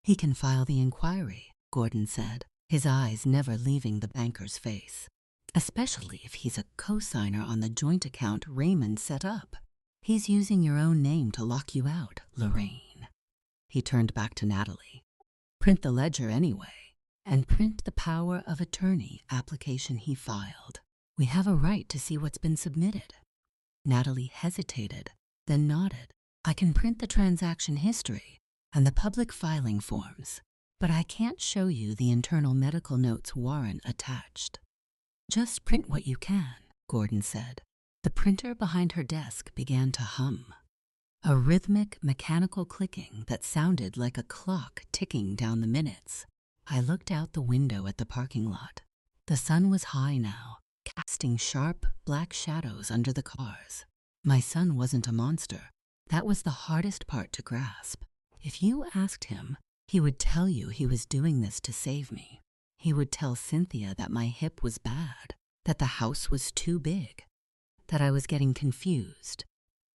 "He can file the inquiry," Gordon said, his eyes never leaving the banker's face. "Especially if he's a co-signer on the joint account Raymond set up. He's using your own name to lock you out, Lorraine." He turned back to Natalie. "Print the ledger anyway, and print the power of attorney application he filed. We have a right to see what's been submitted." Natalie hesitated, then nodded. "I can print the transaction history and the public filing forms, but I can't show you the internal medical notes Warren attached." "Just print what you can," Gordon said. The printer behind her desk began to hum, a rhythmic mechanical clicking that sounded like a clock ticking down the minutes. I looked out the window at the parking lot. The sun was high now, casting sharp black shadows under the cars. My son wasn't a monster. That was the hardest part to grasp. If you asked him, he would tell you he was doing this to save me. He would tell Cynthia that my hip was bad, that the house was too big, that I was getting confused,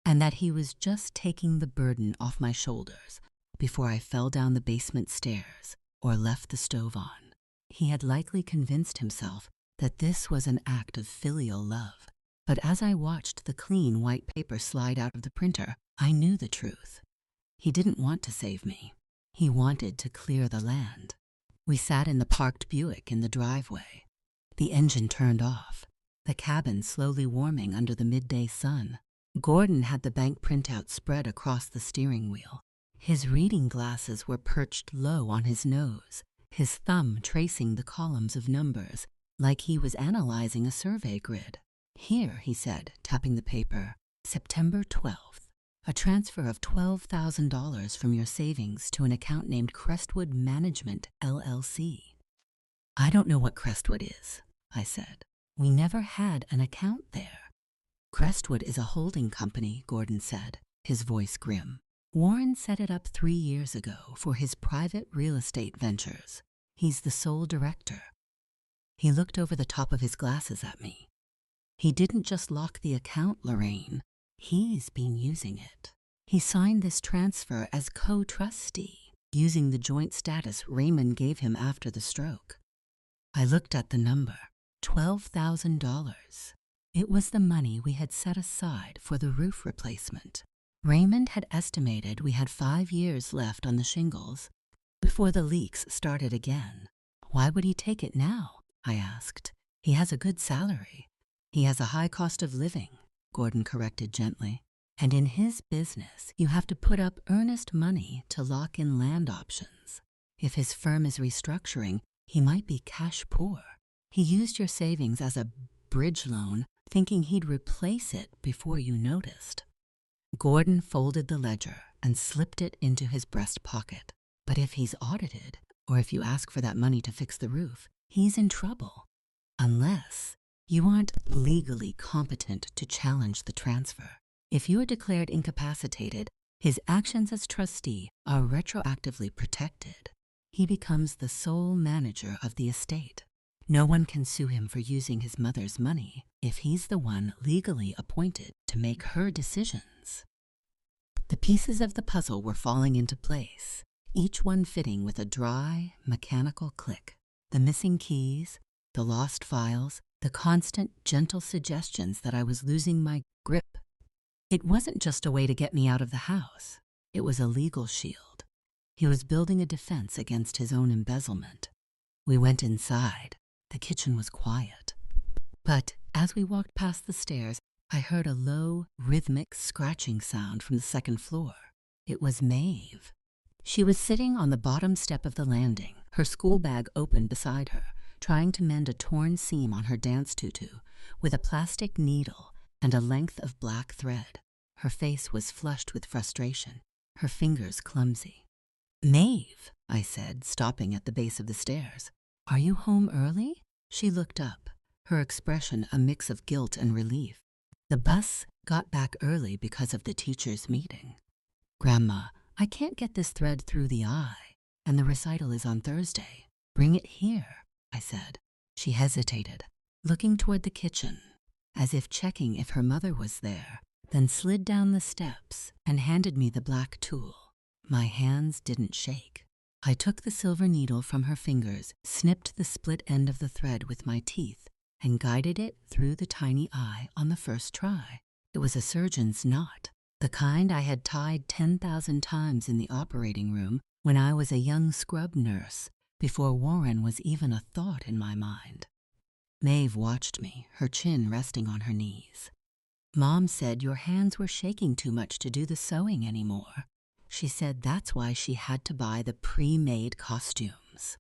and that he was just taking the burden off my shoulders before I fell down the basement stairs or left the stove on. He had likely convinced himself that this was an act of filial love. But as I watched the clean white paper slide out of the printer, I knew the truth. He didn't want to save me. He wanted to clear the land. We sat in the parked Buick in the driveway. The engine turned off, the cabin slowly warming under the midday sun. Gordon had the bank printout spread across the steering wheel. His reading glasses were perched low on his nose, his thumb tracing the columns of numbers, like he was analyzing a survey grid. "Here," he said, tapping the paper, "September 12th. A transfer of $12,000 from your savings to an account named Crestwood Management, LLC. "I don't know what Crestwood is," I said. "We never had an account there." "Crestwood is a holding company," Gordon said, his voice grim. "Warren set it up 3 years ago for his private real estate ventures. He's the sole director." He looked over the top of his glasses at me. "He didn't just lock the account, Lorraine. He's been using it. He signed this transfer as co-trustee, using the joint status Raymond gave him after the stroke." I looked at the number, $12,000. It was the money we had set aside for the roof replacement. Raymond had estimated we had 5 years left on the shingles before the leaks started again. "Why would he take it now?" I asked. "He has a good salary." "He has a high cost of living," Gordon corrected gently. "And in his business, you have to put up earnest money to lock in land options. If his firm is restructuring, he might be cash poor. He used your savings as a bridge loan, thinking he'd replace it before you noticed." Gordon folded the ledger and slipped it into his breast pocket. "But if he's audited, or if you ask for that money to fix the roof, he's in trouble. Unless you aren't legally competent to challenge the transfer. If you are declared incapacitated, his actions as trustee are retroactively protected. He becomes the sole manager of the estate. No one can sue him for using his mother's money if he's the one legally appointed to make her decisions." The pieces of the puzzle were falling into place, each one fitting with a dry, mechanical click. The missing keys, the lost files, the constant, gentle suggestions that I was losing my grip. It wasn't just a way to get me out of the house. It was a legal shield. He was building a defense against his own embezzlement. We went inside. The kitchen was quiet. But as we walked past the stairs, I heard a low, rhythmic scratching sound from the second floor. It was Maeve. She was sitting on the bottom step of the landing, her school bag open beside her, trying to mend a torn seam on her dance tutu with a plastic needle and a length of black thread. Her face was flushed with frustration, her fingers clumsy. "Maeve," I said, stopping at the base of the stairs. "Are you home early?" She looked up, her expression a mix of guilt and relief. "The bus got back early because of the teachers' meeting." "Grandma, I can't get this thread through the eye, and the recital is on Thursday. Bring it here," I said. She hesitated, looking toward the kitchen, as if checking if her mother was there, then slid down the steps and handed me the black tool. My hands didn't shake. I took the silver needle from her fingers, snipped the split end of the thread with my teeth, and guided it through the tiny eye on the first try. It was a surgeon's knot, the kind I had tied 10,000 times in the operating room when I was a young scrub nurse, before Warren was even a thought in my mind. Maeve watched me, her chin resting on her knees. "Mom said your hands were shaking too much to do the sewing anymore. She said that's why she had to buy the pre-made costumes."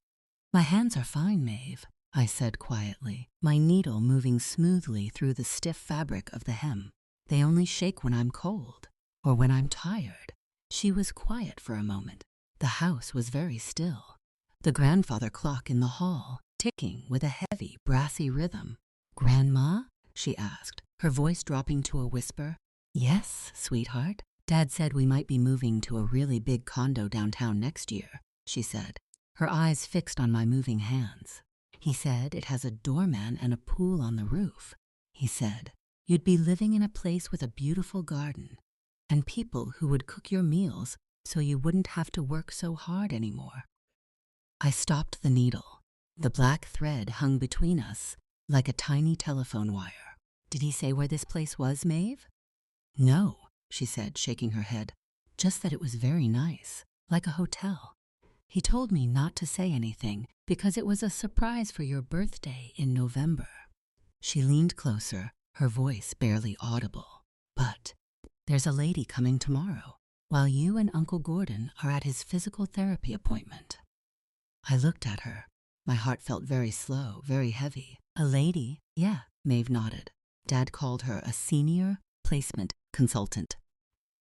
"My hands are fine, Maeve," I said quietly, my needle moving smoothly through the stiff fabric of the hem. They only shake when I'm cold or when I'm tired. She was quiet for a moment. The house was very still. The grandfather clock in the hall, ticking with a heavy, brassy rhythm. "Grandma?" she asked, her voice dropping to a whisper. "Yes, sweetheart. Dad said we might be moving to a really big condo downtown next year," she said, her eyes fixed on my moving hands. "He said it has a doorman and a pool on the roof. He said you'd be living in a place with a beautiful garden and people who would cook your meals so you wouldn't have to work so hard anymore." I stopped the needle. The black thread hung between us like a tiny telephone wire. "Did he say where this place was, Maeve?" "No," she said, shaking her head. "Just that it was very nice, like a hotel. He told me not to say anything because it was a surprise for your birthday in November." She leaned closer, her voice barely audible. "But there's a lady coming tomorrow, while you and Uncle Gordon are at his physical therapy appointment." I looked at her. My heart felt very slow, very heavy. "A lady?" "Yeah," Maeve nodded. "Dad called her a senior placement consultant.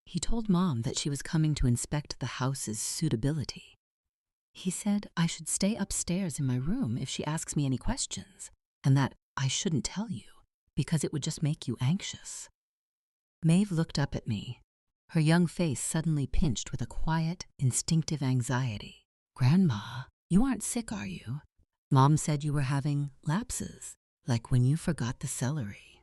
He told Mom that she was coming to inspect the house's suitability. He said I should stay upstairs in my room if she asks me any questions, and that I shouldn't tell you because it would just make you anxious." Maeve looked up at me, her young face suddenly pinched with a quiet, instinctive anxiety. "Grandma, you aren't sick, are you? Mom said you were having lapses, like when you forgot the celery."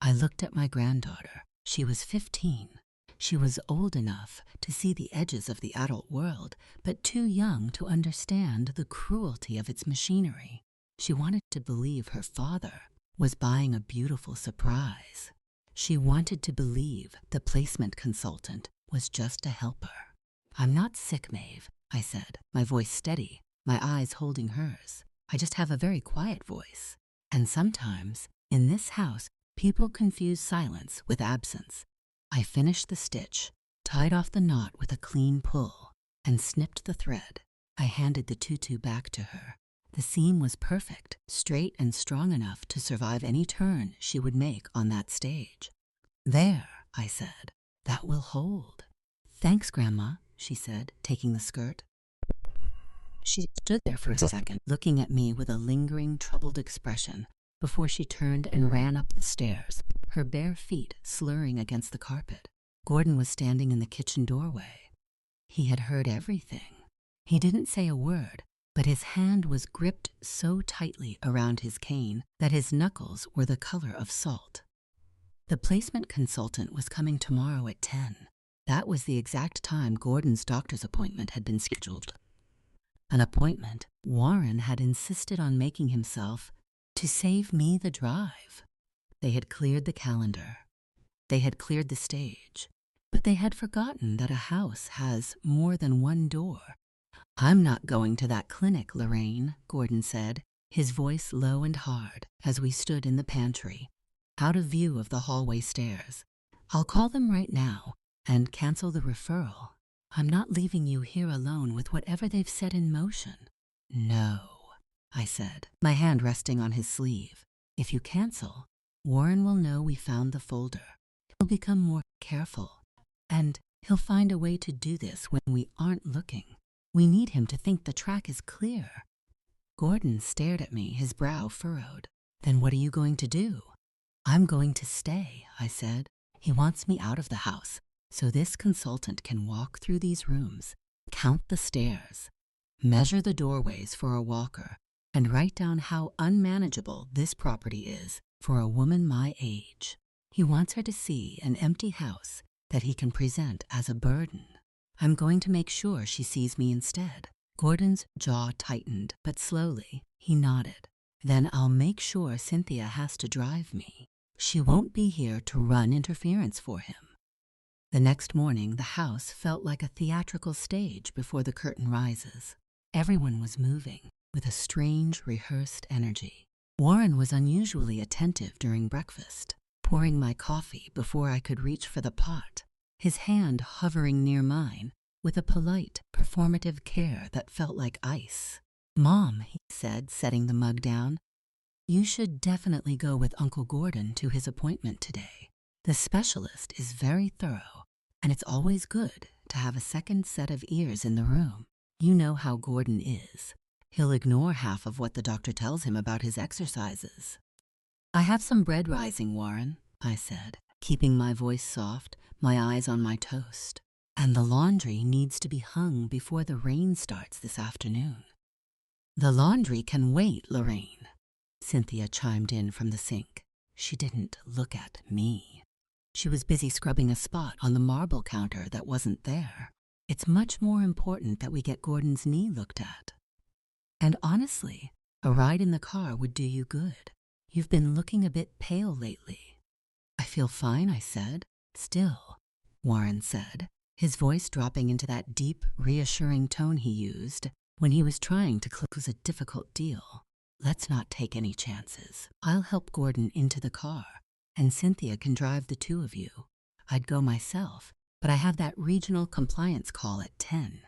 I looked at my granddaughter. She was 15. She was old enough to see the edges of the adult world, but too young to understand the cruelty of its machinery. She wanted to believe her father was buying a beautiful surprise. She wanted to believe the placement consultant was just a helper. "I'm not sick, Maeve," I said, my voice steady, my eyes holding hers. "I just have a very quiet voice. And sometimes, in this house, people confuse silence with absence." I finished the stitch, tied off the knot with a clean pull, and snipped the thread. I handed the tutu back to her. The seam was perfect, straight and strong enough to survive any turn she would make on that stage. "There," I said, "that will hold." "Thanks, Grandma," she said, taking the skirt. She stood there for a second, looking at me with a lingering, troubled expression, before she turned and ran up the stairs, her bare feet slurring against the carpet. Gordon was standing in the kitchen doorway. He had heard everything. He didn't say a word, but his hand was gripped so tightly around his cane that his knuckles were the color of salt. The placement consultant was coming tomorrow at 10. That was the exact time Gordon's doctor's appointment had been scheduled. An appointment Warren had insisted on making himself to save me the drive. They had cleared the calendar. They had cleared the stage. But they had forgotten that a house has more than one door. "I'm not going to that clinic, Lorraine," Gordon said, his voice low and hard, as we stood in the pantry, out of view of the hallway stairs. "I'll call them right now and cancel the referral. I'm not leaving you here alone with whatever they've set in motion." "No," I said, my hand resting on his sleeve. "If you cancel, Warren will know we found the folder. He'll become more careful, and he'll find a way to do this when we aren't looking. We need him to think the track is clear." Gordon stared at me, his brow furrowed. "Then what are you going to do?" "I'm going to stay," I said. "He wants me out of the house, so this consultant can walk through these rooms, count the stairs, measure the doorways for a walker, and write down how unmanageable this property is for a woman my age. He wants her to see an empty house that he can present as a burden. I'm going to make sure she sees me instead." Gordon's jaw tightened, but slowly he nodded. "Then I'll make sure Cynthia has to drive me. She won't be here to run interference for him." The next morning, the house felt like a theatrical stage before the curtain rises. Everyone was moving with a strange, rehearsed energy. Warren was unusually attentive during breakfast, pouring my coffee before I could reach for the pot, his hand hovering near mine with a polite, performative care that felt like ice. "Mom," he said, setting the mug down. You should definitely go with Uncle Gordon to his appointment today. The specialist is very thorough, and it's always good to have a second set of ears in the room. You know how Gordon is. He'll ignore half of what the doctor tells him about his exercises. I have some bread rising, Warren, I said, keeping my voice soft, my eyes on my toast. And the laundry needs to be hung before the rain starts this afternoon. The laundry can wait, Lorraine, Cynthia chimed in from the sink. She didn't look at me. She was busy scrubbing a spot on the marble counter that wasn't there. It's much more important that we get Gordon's knee looked at. And honestly, a ride in the car would do you good. You've been looking a bit pale lately. I feel fine, I said. Still, Warren said, his voice dropping into that deep, reassuring tone he used when he was trying to close a difficult deal. Let's not take any chances. I'll help Gordon into the car, and Cynthia can drive the two of you. I'd go myself, but I have that regional compliance call at 10.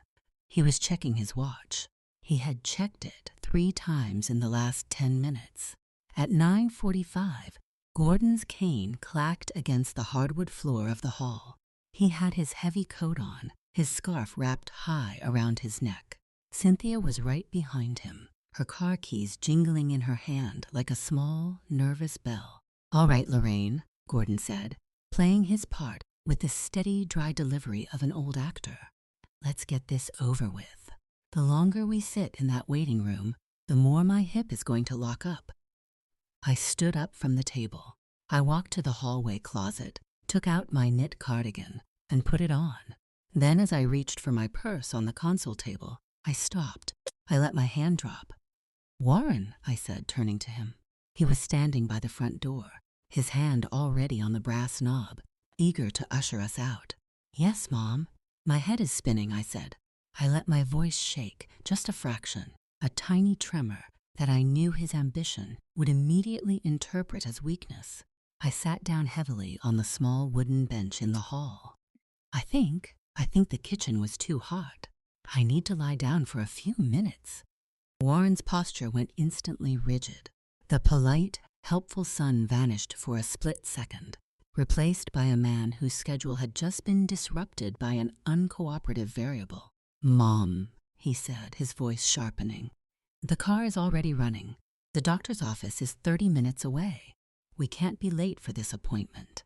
He was checking his watch. He had checked it 3 times in the last 10 minutes. At 9:45, Gordon's cane clacked against the hardwood floor of the hall. He had his heavy coat on, his scarf wrapped high around his neck. Cynthia was right behind him, her car keys jingling in her hand like a small, nervous bell. All right, Lorraine, Gordon said, playing his part with the steady, dry delivery of an old actor. Let's get this over with. The longer we sit in that waiting room, the more my hip is going to lock up. I stood up from the table. I walked to the hallway closet, took out my knit cardigan, and put it on. Then as I reached for my purse on the console table, I stopped. I let my hand drop. Warren, I said, turning to him. He was standing by the front door, his hand already on the brass knob, eager to usher us out. Yes, Mom. My head is spinning, I said. I let my voice shake, just a fraction, a tiny tremor that I knew his ambition would immediately interpret as weakness. I sat down heavily on the small wooden bench in the hall. I think the kitchen was too hot. I need to lie down for a few minutes. Warren's posture went instantly rigid. The polite, helpful son vanished for a split second, replaced by a man whose schedule had just been disrupted by an uncooperative variable. Mom, he said, his voice sharpening. The car is already running. The doctor's office is 30 minutes away. We can't be late for this appointment.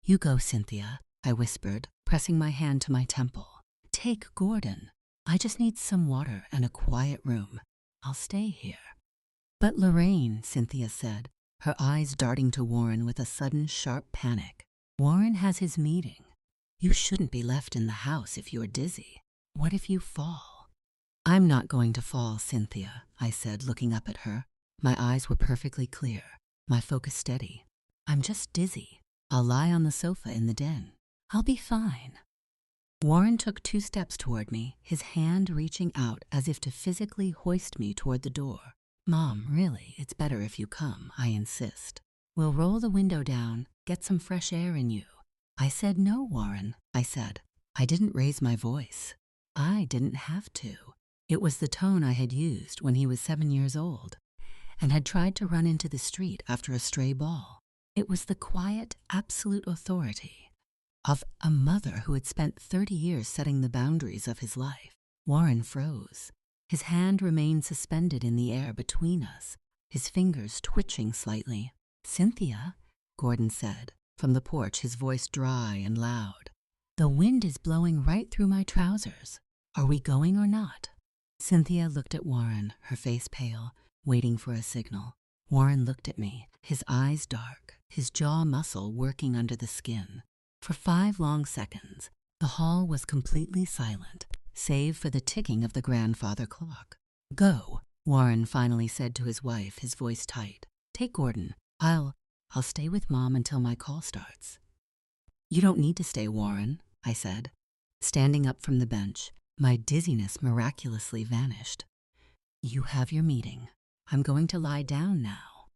You go, Cynthia, I whispered, pressing my hand to my temple. Take Gordon. I just need some water and a quiet room. I'll stay here. But Lorraine, Cynthia said, her eyes darting to Warren with a sudden sharp panic. Warren has his meeting. You shouldn't be left in the house if you're dizzy. What if you fall? I'm not going to fall, Cynthia, I said, looking up at her. My eyes were perfectly clear, my focus steady. I'm just dizzy. I'll lie on the sofa in the den. I'll be fine. Warren took 2 steps toward me, his hand reaching out as if to physically hoist me toward the door. Mom, really, it's better if you come, I insist. We'll roll the window down, get some fresh air in you. I said no, Warren, I said. I didn't raise my voice. I didn't have to. It was the tone I had used when he was 7 years old and had tried to run into the street after a stray ball. It was the quiet, absolute authority of a mother who had spent 30 years setting the boundaries of his life. Warren froze. His hand remained suspended in the air between us, his fingers twitching slightly. Cynthia, Gordon said, from the porch, his voice dry and loud. The wind is blowing right through my trousers. Are we going or not? Cynthia looked at Warren, her face pale, waiting for a signal. Warren looked at me, his eyes dark, his jaw muscle working under the skin. For 5 long seconds, the hall was completely silent, save for the ticking of the grandfather clock. Go, Warren finally said to his wife, his voice tight. Take Gordon. I'll stay with Mom until my call starts. You don't need to stay, Warren, I said. Standing up from the bench, my dizziness miraculously vanished. You have your meeting. I'm going to lie down now.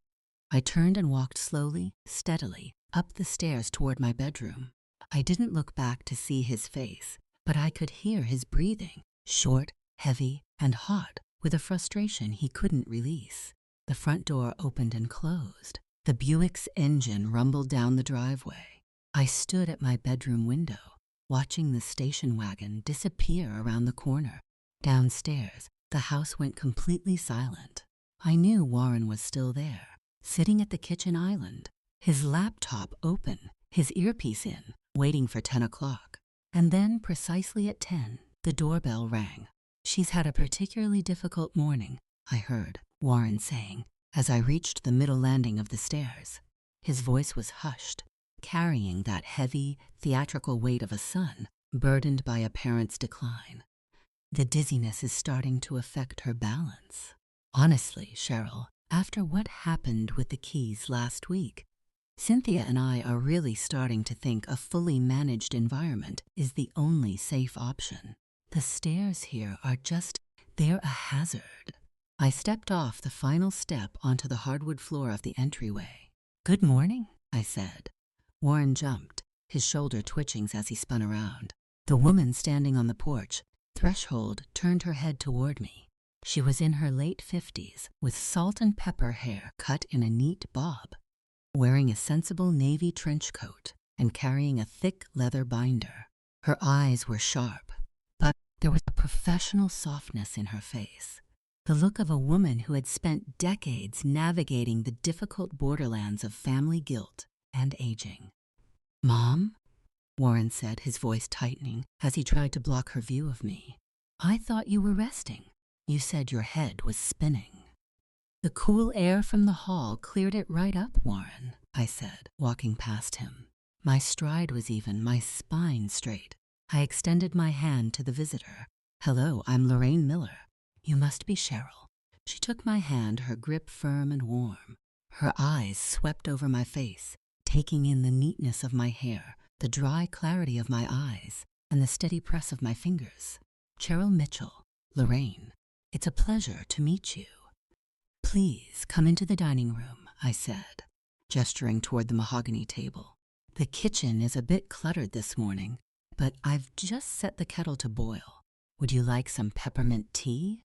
I turned and walked slowly, steadily, up the stairs toward my bedroom. I didn't look back to see his face, but I could hear his breathing, short, heavy, and hot, with a frustration he couldn't release. The front door opened and closed. The Buick's engine rumbled down the driveway. I stood at my bedroom window, watching the station wagon disappear around the corner. Downstairs, the house went completely silent. I knew Warren was still there, sitting at the kitchen island, his laptop open, his earpiece in, waiting for 10 o'clock. And then, precisely at 10, the doorbell rang. "She's had a particularly difficult morning," I heard Warren saying as I reached the middle landing of the stairs. His voice was hushed, carrying that heavy, theatrical weight of a son burdened by a parent's decline. "The dizziness is starting to affect her balance. Honestly, Cheryl, after what happened with the keys last week, Cynthia and I are really starting to think a fully managed environment is the only safe option. The stairs here are they're a hazard." I stepped off the final step onto the hardwood floor of the entryway. "Good morning," I said. Warren jumped, his shoulder twitching as he spun around. The woman standing on the porch threshold turned her head toward me. She was in her late 50s, with salt and pepper hair cut in a neat bob, wearing a sensible navy trench coat and carrying a thick leather binder. Her eyes were sharp, but there was a professional softness in her face, the look of a woman who had spent decades navigating the difficult borderlands of family guilt and aging. "Mom?" Warren said, his voice tightening as he tried to block her view of me. "I thought you were resting. You said your head was spinning." "The cool air from the hall cleared it right up, Warren," I said, walking past him. My stride was even, my spine straight. I extended my hand to the visitor. "Hello, I'm Lorraine Miller. You must be Cheryl." She took my hand, her grip firm and warm. Her eyes swept over my face, taking in the neatness of my hair, the dry clarity of my eyes, and the steady press of my fingers. "Cheryl Mitchell, Lorraine, it's a pleasure to meet you." "Please come into the dining room," I said, gesturing toward the mahogany table. "The kitchen is a bit cluttered this morning, but I've just set the kettle to boil. Would you like some peppermint tea?"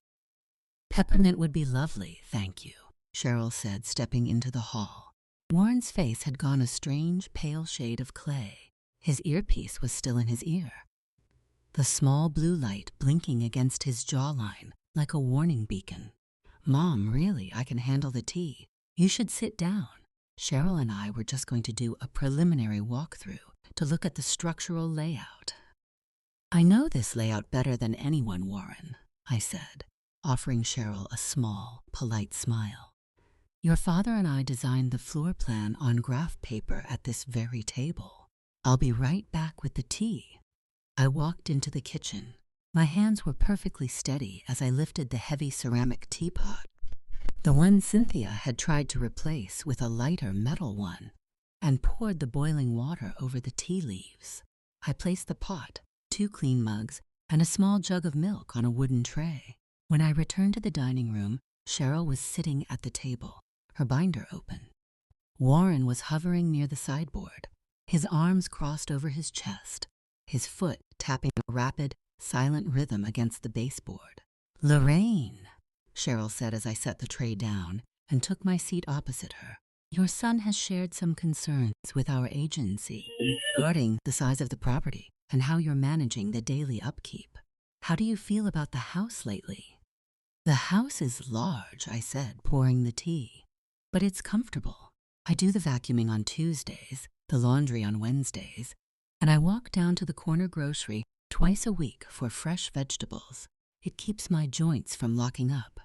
"Peppermint would be lovely, thank you," Cheryl said, stepping into the hall. Warren's face had gone a strange, pale shade of clay. His earpiece was still in his ear, the small blue light blinking against his jawline like a warning beacon. "Mom, really, I can handle the tea. You should sit down. Cheryl and I were just going to do a preliminary walkthrough to look at the structural layout." "I know this layout better than anyone, Warren," I said, offering Cheryl a small, polite smile. "Your father and I designed the floor plan on graph paper at this very table. I'll be right back with the tea." I walked into the kitchen. My hands were perfectly steady as I lifted the heavy ceramic teapot, the one Cynthia had tried to replace with a lighter metal one, and poured the boiling water over the tea leaves. I placed the pot, 2 clean mugs, and a small jug of milk on a wooden tray. When I returned to the dining room, Cheryl was sitting at the table, her binder open. Warren was hovering near the sideboard, his arms crossed over his chest, his foot tapping a rapid, silent rhythm against the baseboard. "Lorraine," Cheryl said as I set the tray down and took my seat opposite her, "your son has shared some concerns with our agency regarding the size of the property and how you're managing the daily upkeep. How do you feel about the house lately?" "The house is large," I said, pouring the tea, "but it's comfortable. I do the vacuuming on Tuesdays, the laundry on Wednesdays, and I walk down to the corner grocery twice a week for fresh vegetables. It keeps my joints from locking up."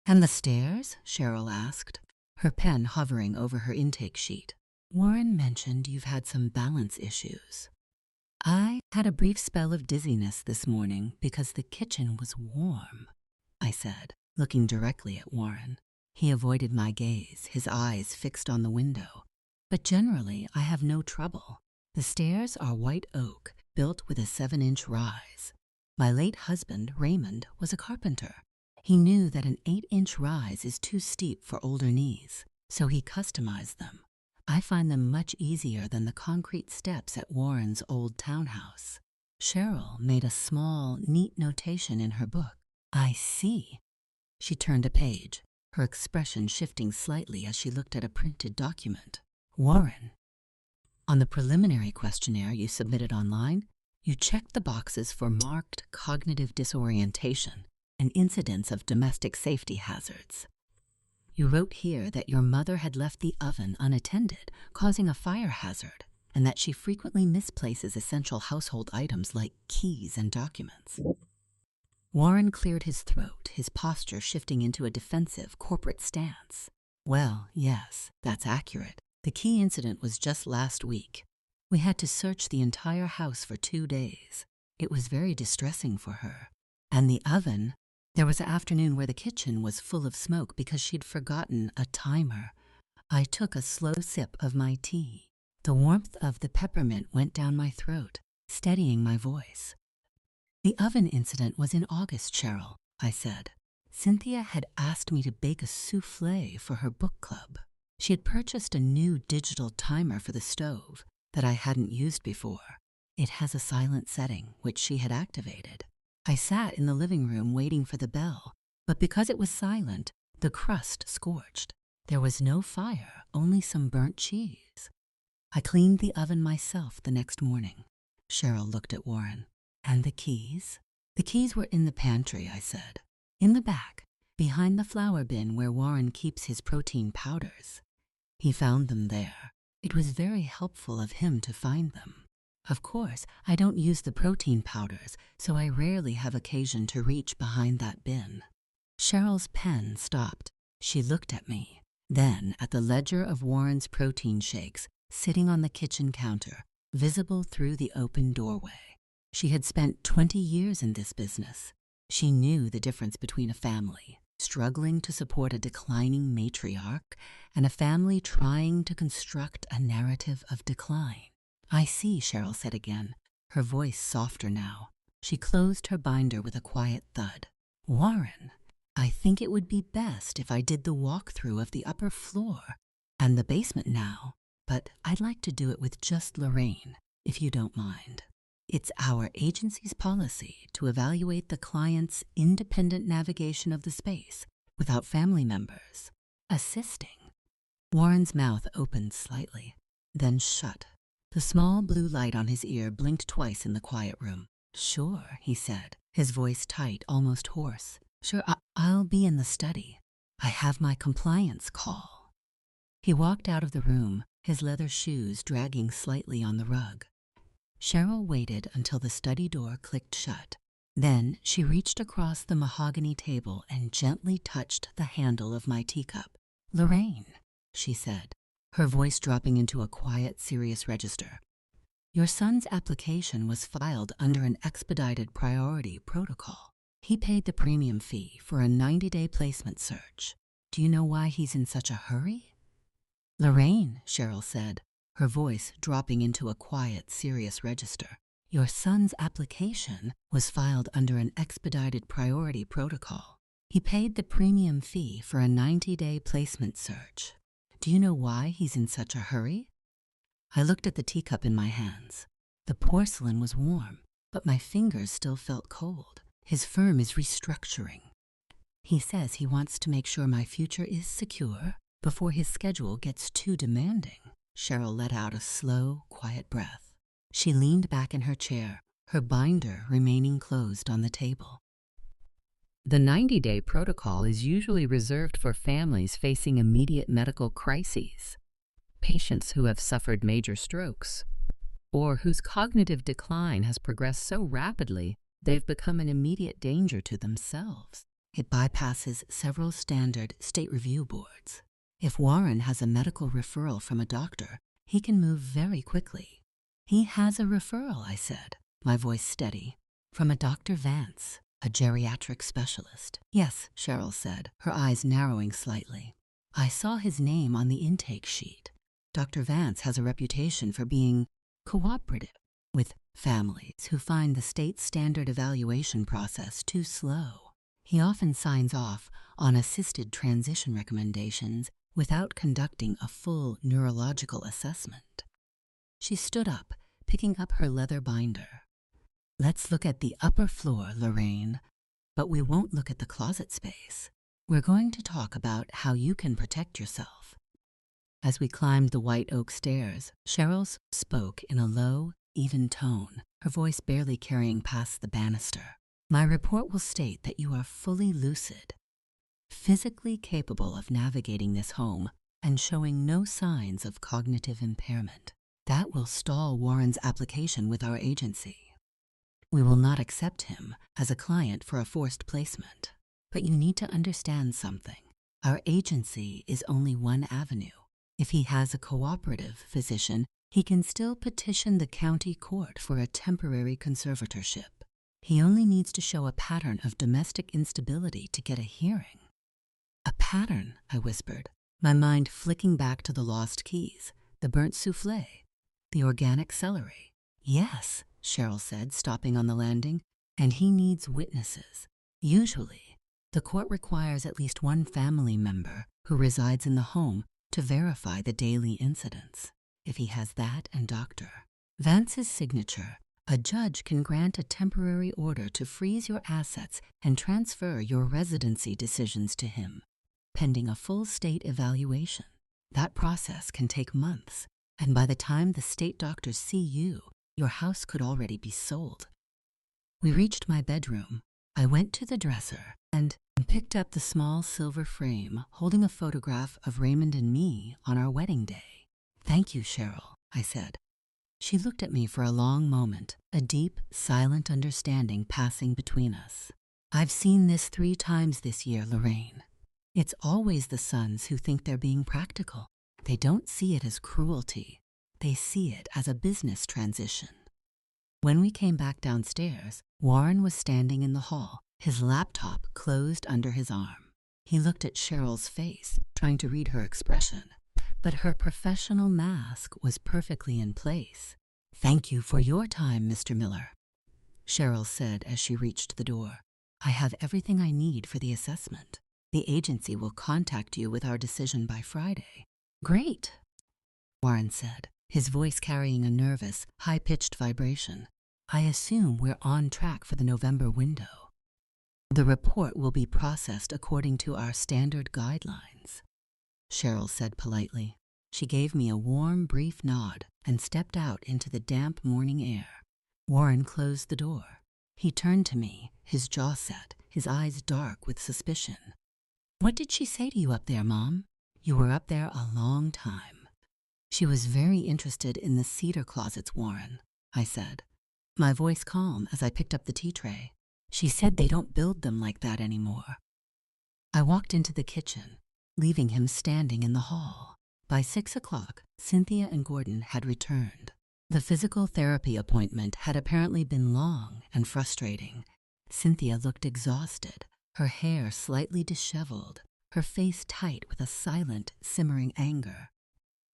"And the stairs?" Cheryl asked, her pen hovering over her intake sheet. "Warren mentioned you've had some balance issues." "I had a brief spell of dizziness this morning because the kitchen was warm," I said, looking directly at Warren. He avoided my gaze, his eyes fixed on the window. "But generally, I have no trouble. The stairs are white oak, built with a 7-inch rise. My late husband, Raymond, was a carpenter. He knew that an 8-inch rise is too steep for older knees, so he customized them. I find them much easier than the concrete steps at Warren's old townhouse." Cheryl made a small, neat notation in her book. "I see." She turned a page, her expression shifting slightly as she looked at a printed document. Warren, on the preliminary questionnaire you submitted online, you checked the boxes for marked cognitive disorientation and incidents of domestic safety hazards. You wrote here that your mother had left the oven unattended, causing a fire hazard, and that she frequently misplaces essential household items like keys and documents. Warren cleared his throat, his posture shifting into a defensive corporate stance. Well, yes, that's accurate. The key incident was just last week. We had to search the entire house for 2 days. It was very distressing for her. And the oven, there was an afternoon where the kitchen was full of smoke because she'd forgotten a timer. I took a slow sip of my tea. The warmth of the peppermint went down my throat, steadying my voice. The oven incident was in August, Cheryl, I said. Cynthia had asked me to bake a souffle for her book club. She had purchased a new digital timer for the stove that I hadn't used before. It has a silent setting, which she had activated. I sat in the living room waiting for the bell, but because it was silent, the crust scorched. There was no fire, only some burnt cheese. I cleaned the oven myself the next morning. Cheryl looked at Warren. And the keys? The keys were in the pantry, I said. In the back, behind the flour bin where Warren keeps his protein powders. He found them there. It was very helpful of him to find them. Of course, I don't use the protein powders, so I rarely have occasion to reach behind that bin. Cheryl's pen stopped. She looked at me, then at the ledger of Warren's protein shakes sitting on the kitchen counter, visible through the open doorway. She had spent 20 years in this business. She knew the difference between a family struggling to support a declining matriarch and a family trying to construct a narrative of decline. I see, Cheryl said again, her voice softer now. She closed her binder with a quiet thud. Warren, I think it would be best if I did the walkthrough of the upper floor and the basement now, but I'd like to do it with just Lorraine, if you don't mind. It's our agency's policy to evaluate the client's independent navigation of the space without family members assisting. Warren's mouth opened slightly, then shut. The small blue light on his ear blinked twice in the quiet room. Sure, he said, his voice tight, almost hoarse. Sure, I'll be in the study. I have my compliance call. He walked out of the room, his leather shoes dragging slightly on the rug. Cheryl waited until the study door clicked shut. Then she reached across the mahogany table and gently touched the handle of my teacup. Lorraine, she said, her voice dropping into a quiet, serious register. Your son's application was filed under an expedited priority protocol. He paid the premium fee for a 90-day placement search. Do you know why he's in such a hurry? Lorraine, Cheryl said, her voice dropping into a quiet, serious register. Your son's application was filed under an expedited priority protocol. He paid the premium fee for a 90-day placement search. Do you know why he's in such a hurry? I looked at the teacup in my hands. The porcelain was warm, but my fingers still felt cold. His firm is restructuring. He says he wants to make sure my future is secure before his schedule gets too demanding. Cheryl let out a slow, quiet breath. She leaned back in her chair, her binder remaining closed on the table. The 90-day protocol is usually reserved for families facing immediate medical crises, patients who have suffered major strokes, or whose cognitive decline has progressed so rapidly they've become an immediate danger to themselves. It bypasses several standard state review boards. If Warren has a medical referral from a doctor, he can move very quickly. He has a referral, I said, my voice steady, from a Dr. Vance, a geriatric specialist. Yes, Cheryl said, her eyes narrowing slightly. I saw his name on the intake sheet. Dr. Vance has a reputation for being cooperative with families who find the state standard evaluation process too slow. He often signs off on assisted transition recommendations without conducting a full neurological assessment. She stood up, picking up her leather binder. Let's look at the upper floor, Lorraine, but we won't look at the closet space. We're going to talk about how you can protect yourself. As we climbed the white oak stairs, Cheryl spoke in a low, even tone, her voice barely carrying past the banister. My report will state that you are fully lucid, physically capable of navigating this home, and showing no signs of cognitive impairment. That will stall Warren's application with our agency. We will not accept him as a client for a forced placement. But you need to understand something. Our agency is only one avenue. If he has a cooperative physician, he can still petition the county court for a temporary conservatorship. He only needs to show a pattern of domestic instability to get a hearing. A pattern, I whispered, my mind flicking back to the lost keys, the burnt soufflé, the organic celery. Yes, Cheryl said, stopping on the landing, and he needs witnesses. Usually, the court requires at least one family member who resides in the home to verify the daily incidents. If he has that and Dr. Vance's signature, a judge can grant a temporary order to freeze your assets and transfer your residency decisions to him, pending a full state evaluation. That process can take months, and by the time the state doctors see you, your house could already be sold. We reached my bedroom. I went to the dresser and picked up the small silver frame holding a photograph of Raymond and me on our wedding day. Thank you, Cheryl, I said. She looked at me for a long moment, a deep, silent understanding passing between us. I've seen this 3 times this year, Lorraine. It's always the sons who think they're being practical. They don't see it as cruelty. They see it as a business transition. When we came back downstairs, Warren was standing in the hall, his laptop closed under his arm. He looked at Cheryl's face, trying to read her expression, but her professional mask was perfectly in place. Thank you for your time, Mr. Miller, Cheryl said as she reached the door. I have everything I need for the assessment. The agency will contact you with our decision by Friday. Great, Warren said, his voice carrying a nervous, high-pitched vibration. I assume we're on track for the November window. The report will be processed according to our standard guidelines, Cheryl said politely. She gave me a warm, brief nod and stepped out into the damp morning air. Warren closed the door. He turned to me, his jaw set, his eyes dark with suspicion. What did she say to you up there, Mom? You were up there a long time. She was very interested in the cedar closets, Warren, I said, my voice calm as I picked up the tea tray. She said they don't build them like that anymore. I walked into the kitchen, leaving him standing in the hall. By 6 o'clock, Cynthia and Gordon had returned. The physical therapy appointment had apparently been long and frustrating. Cynthia looked exhausted, her hair slightly disheveled, her face tight with a silent, simmering anger.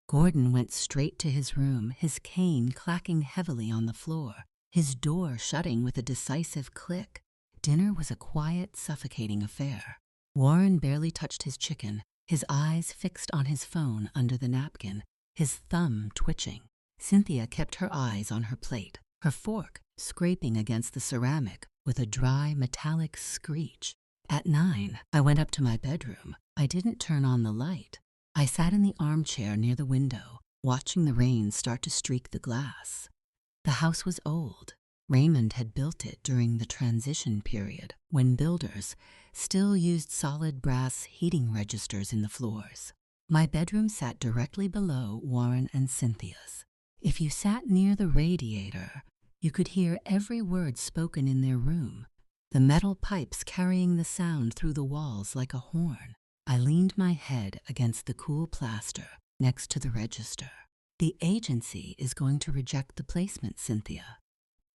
Gordon went straight to his room, his cane clacking heavily on the floor, his door shutting with a decisive click. Dinner was a quiet, suffocating affair. Warren barely touched his chicken, his eyes fixed on his phone under the napkin, his thumb twitching. Cynthia kept her eyes on her plate, her fork scraping against the ceramic with a dry, metallic screech. At 9, I went up to my bedroom. I didn't turn on the light. I sat in the armchair near the window, watching the rain start to streak the glass. The house was old. Raymond had built it during the transition period, when builders still used solid brass heating registers in the floors. My bedroom sat directly below Warren and Cynthia's. If you sat near the radiator, you could hear every word spoken in their room, the metal pipes carrying the sound through the walls like a horn. I leaned my head against the cool plaster next to the register. The agency is going to reject the placement, Cynthia.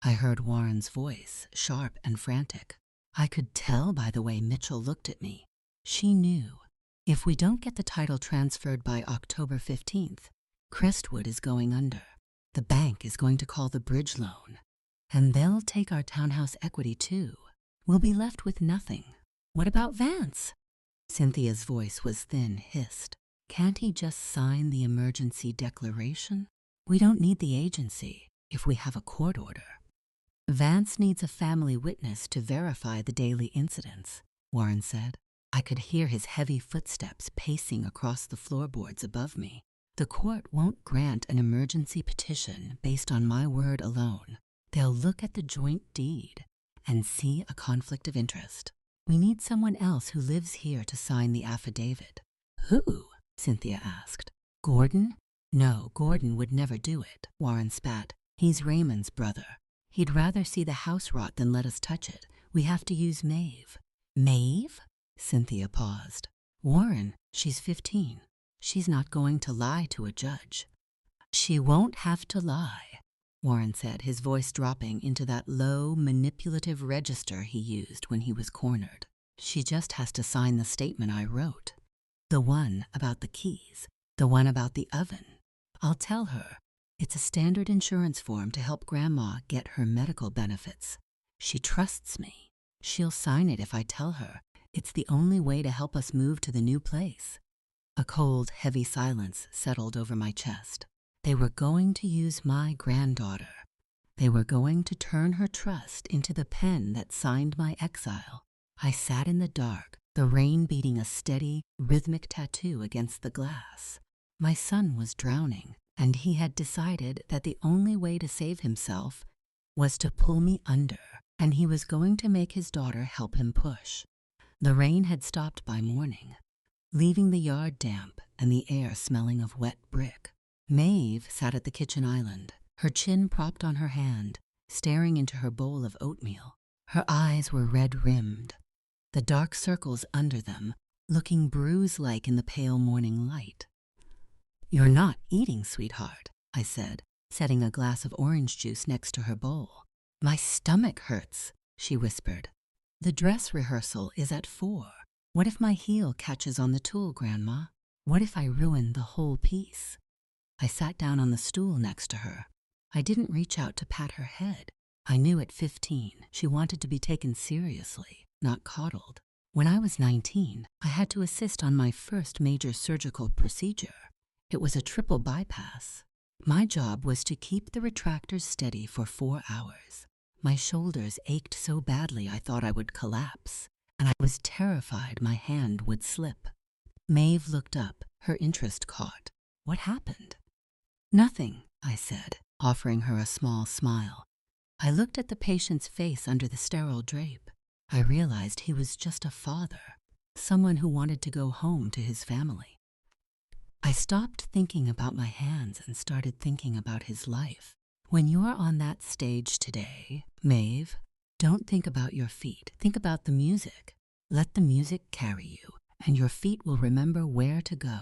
I heard Warren's voice, sharp and frantic. I could tell by the way Mitchell looked at me. She knew. If we don't get the title transferred by October 15th, Crestwood is going under. The bank is going to call the bridge loan. And they'll take our townhouse equity too. We'll be left with nothing. What about Vance? Cynthia's voice was thin, hissed. Can't he just sign the emergency declaration? We don't need the agency if we have a court order. Vance needs a family witness to verify the daily incidents, Warren said. I could hear his heavy footsteps pacing across the floorboards above me. The court won't grant an emergency petition based on my word alone. They'll look at the joint deed and see a conflict of interest. We need someone else who lives here to sign the affidavit. Who? Cynthia asked. Gordon? No, Gordon would never do it, Warren spat. He's Raymond's brother. He'd rather see the house rot than let us touch it. We have to use Maeve. Maeve? Cynthia paused. Warren, she's 15. She's not going to lie to a judge. She won't have to lie, Warren said, his voice dropping into that low, manipulative register he used when he was cornered. She just has to sign the statement I wrote. The one about the keys. The one about the oven. I'll tell her. It's a standard insurance form to help Grandma get her medical benefits. She trusts me. She'll sign it if I tell her. It's the only way to help us move to the new place. A cold, heavy silence settled over my chest. They were going to use my granddaughter. They were going to turn her trust into the pen that signed my exile. I sat in the dark, the rain beating a steady, rhythmic tattoo against the glass. My son was drowning, and he had decided that the only way to save himself was to pull me under, and he was going to make his daughter help him push. The rain had stopped by morning, leaving the yard damp and the air smelling of wet brick. Maeve sat at the kitchen island, her chin propped on her hand, staring into her bowl of oatmeal. Her eyes were red-rimmed, the dark circles under them looking bruise-like in the pale morning light. You're not eating, sweetheart, I said, setting a glass of orange juice next to her bowl. My stomach hurts, she whispered. The dress rehearsal is at 4. What if my heel catches on the tool, Grandma? What if I ruin the whole piece? I sat down on the stool next to her. I didn't reach out to pat her head. I knew at 15 she wanted to be taken seriously, not coddled. When I was 19, I had to assist on my first major surgical procedure. It was a triple bypass. My job was to keep the retractors steady for 4 hours. My shoulders ached so badly I thought I would collapse, and I was terrified my hand would slip. Maeve looked up, her interest caught. What happened? Nothing, I said, offering her a small smile. I looked at the patient's face under the sterile drape. I realized he was just a father, someone who wanted to go home to his family. I stopped thinking about my hands and started thinking about his life. When you're on that stage today, Maeve, don't think about your feet. Think about the music. Let the music carry you, and your feet will remember where to go.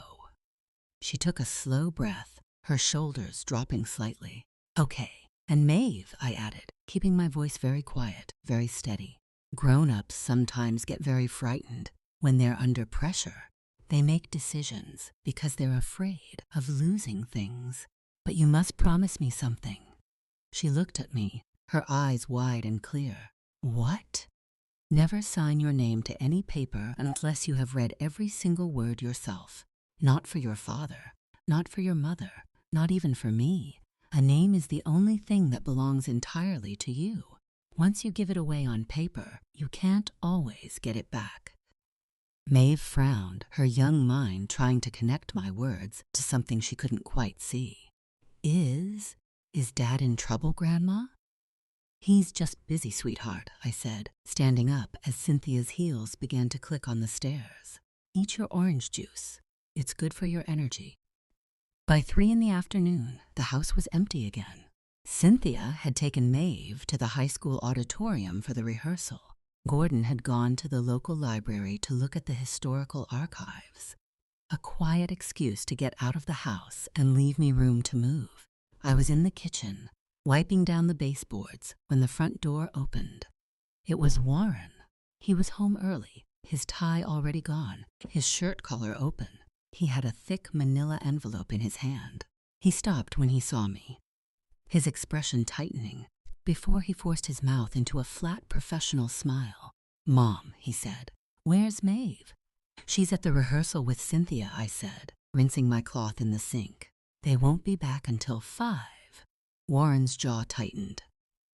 She took a slow breath, her shoulders dropping slightly. Okay, and Maeve, I added, keeping my voice very quiet, very steady. Grown-ups sometimes get very frightened when they're under pressure. They make decisions because they're afraid of losing things. But you must promise me something. She looked at me, her eyes wide and clear. What? Never sign your name to any paper unless you have read every single word yourself. Not for your father, not for your mother, not even for me. A name is the only thing that belongs entirely to you. Once you give it away on paper, you can't always get it back. Maeve frowned, her young mind trying to connect my words to something she couldn't quite see. Is Dad in trouble, Grandma? He's just busy, sweetheart, I said, standing up as Cynthia's heels began to click on the stairs. Eat your orange juice. It's good for your energy. By 3 in the afternoon, the house was empty again. Cynthia had taken Maeve to the high school auditorium for the rehearsal. Gordon had gone to the local library to look at the historical archives. A quiet excuse to get out of the house and leave me room to move. I was in the kitchen, wiping down the baseboards when the front door opened. It was Warren. He was home early, his tie already gone, his shirt collar open. He had a thick manila envelope in his hand. He stopped when he saw me, his expression tightening, before he forced his mouth into a flat professional smile. Mom, he said, where's Maeve? She's at the rehearsal with Cynthia, I said, rinsing my cloth in the sink. They won't be back until 5. Warren's jaw tightened.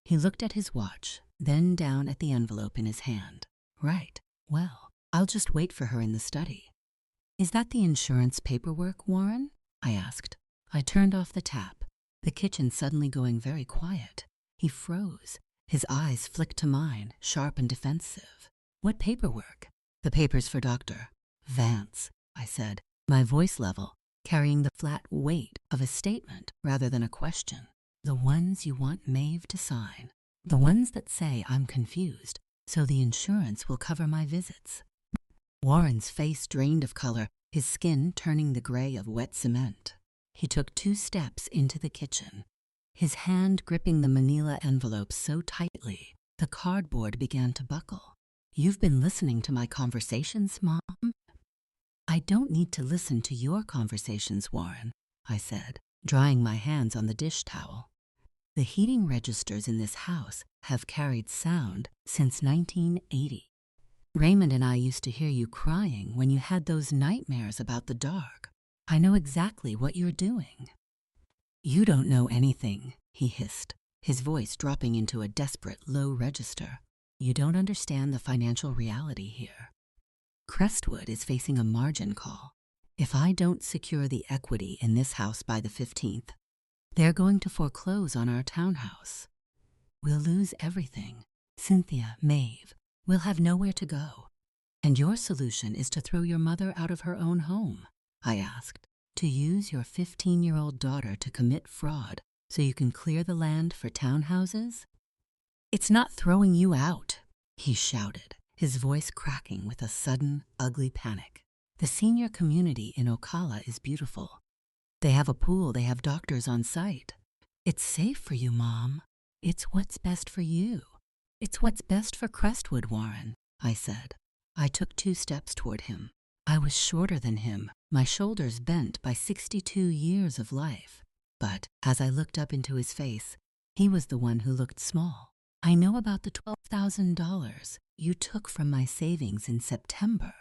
He looked at his watch, then down at the envelope in his hand. Right. Well, I'll just wait for her in the study. Is that the insurance paperwork, Warren? I asked. I turned off the tap, the kitchen suddenly going very quiet. He froze. His eyes flicked to mine, sharp and defensive. What paperwork? The papers for Dr. Vance, I said, my voice level carrying the flat weight of a statement rather than a question. The ones you want Maeve to sign. The ones that say I'm confused, so the insurance will cover my visits. Warren's face drained of color, his skin turning the gray of wet cement. He took 2 steps into the kitchen, his hand gripping the manila envelope so tightly the cardboard began to buckle. You've been listening to my conversations, Mom? I don't need to listen to your conversations, Warren, I said, drying my hands on the dish towel. The heating registers in this house have carried sound since 1980. Raymond and I used to hear you crying when you had those nightmares about the dark. I know exactly what you're doing. You don't know anything, he hissed, his voice dropping into a desperate low register. You don't understand the financial reality here. Crestwood is facing a margin call. If I don't secure the equity in this house by the 15th, they're going to foreclose on our townhouse. We'll lose everything. Cynthia, Maeve, we'll have nowhere to go. And your solution is to throw your mother out of her own home, I asked. To use your 15-year-old daughter to commit fraud so you can clear the land for townhouses? It's not throwing you out, he shouted, his voice cracking with a sudden, ugly panic. The senior community in Ocala is beautiful. They have a pool, they have doctors on site. It's safe for you, Mom. It's what's best for you. It's what's best for Crestwood, Warren, I said. I took 2 steps toward him. I was shorter than him, my shoulders bent by 62 years of life. But as I looked up into his face, he was the one who looked small. I know about the $12,000 you took from my savings in September,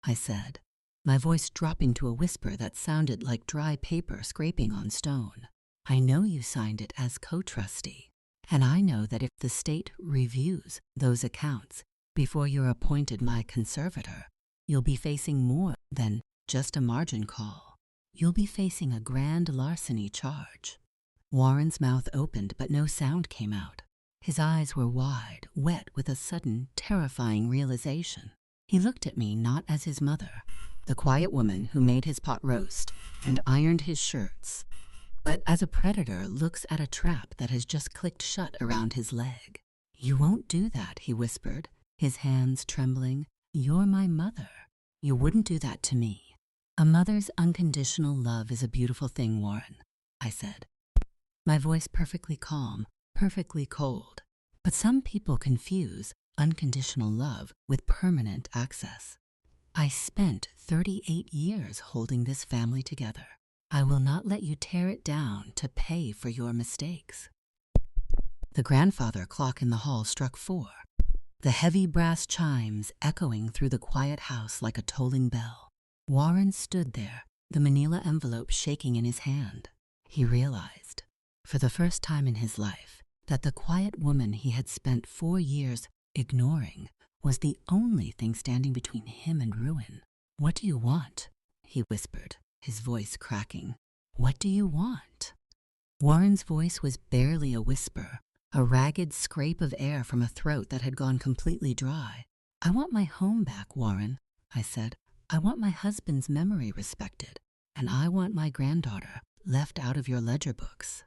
I said, my voice dropping to a whisper that sounded like dry paper scraping on stone. I know you signed it as co-trustee, and I know that if the state reviews those accounts before you're appointed my conservator, you'll be facing more than just a margin call. You'll be facing a grand larceny charge. Warren's mouth opened, but no sound came out. His eyes were wide, wet with a sudden, terrifying realization. He looked at me not as his mother, the quiet woman who made his pot roast and ironed his shirts, but as a predator looks at a trap that has just clicked shut around his leg. You won't do that, he whispered, his hands trembling. You're my mother. You wouldn't do that to me. A mother's unconditional love is a beautiful thing, Warren, I said, my voice perfectly calm, perfectly cold. But some people confuse unconditional love with permanent access. I spent 38 years holding this family together. I will not let you tear it down to pay for your mistakes. The grandfather clock in the hall struck 4. The heavy brass chimes echoing through the quiet house like a tolling bell. Warren stood there, the manila envelope shaking in his hand. He realized, for the first time in his life, that the quiet woman he had spent 4 years ignoring was the only thing standing between him and ruin. What do you want? He whispered, his voice cracking. What do you want? Warren's voice was barely a whisper, a ragged scrape of air from a throat that had gone completely dry. I want my home back, Warren, I said. I want my husband's memory respected, and I want my granddaughter left out of your ledger books.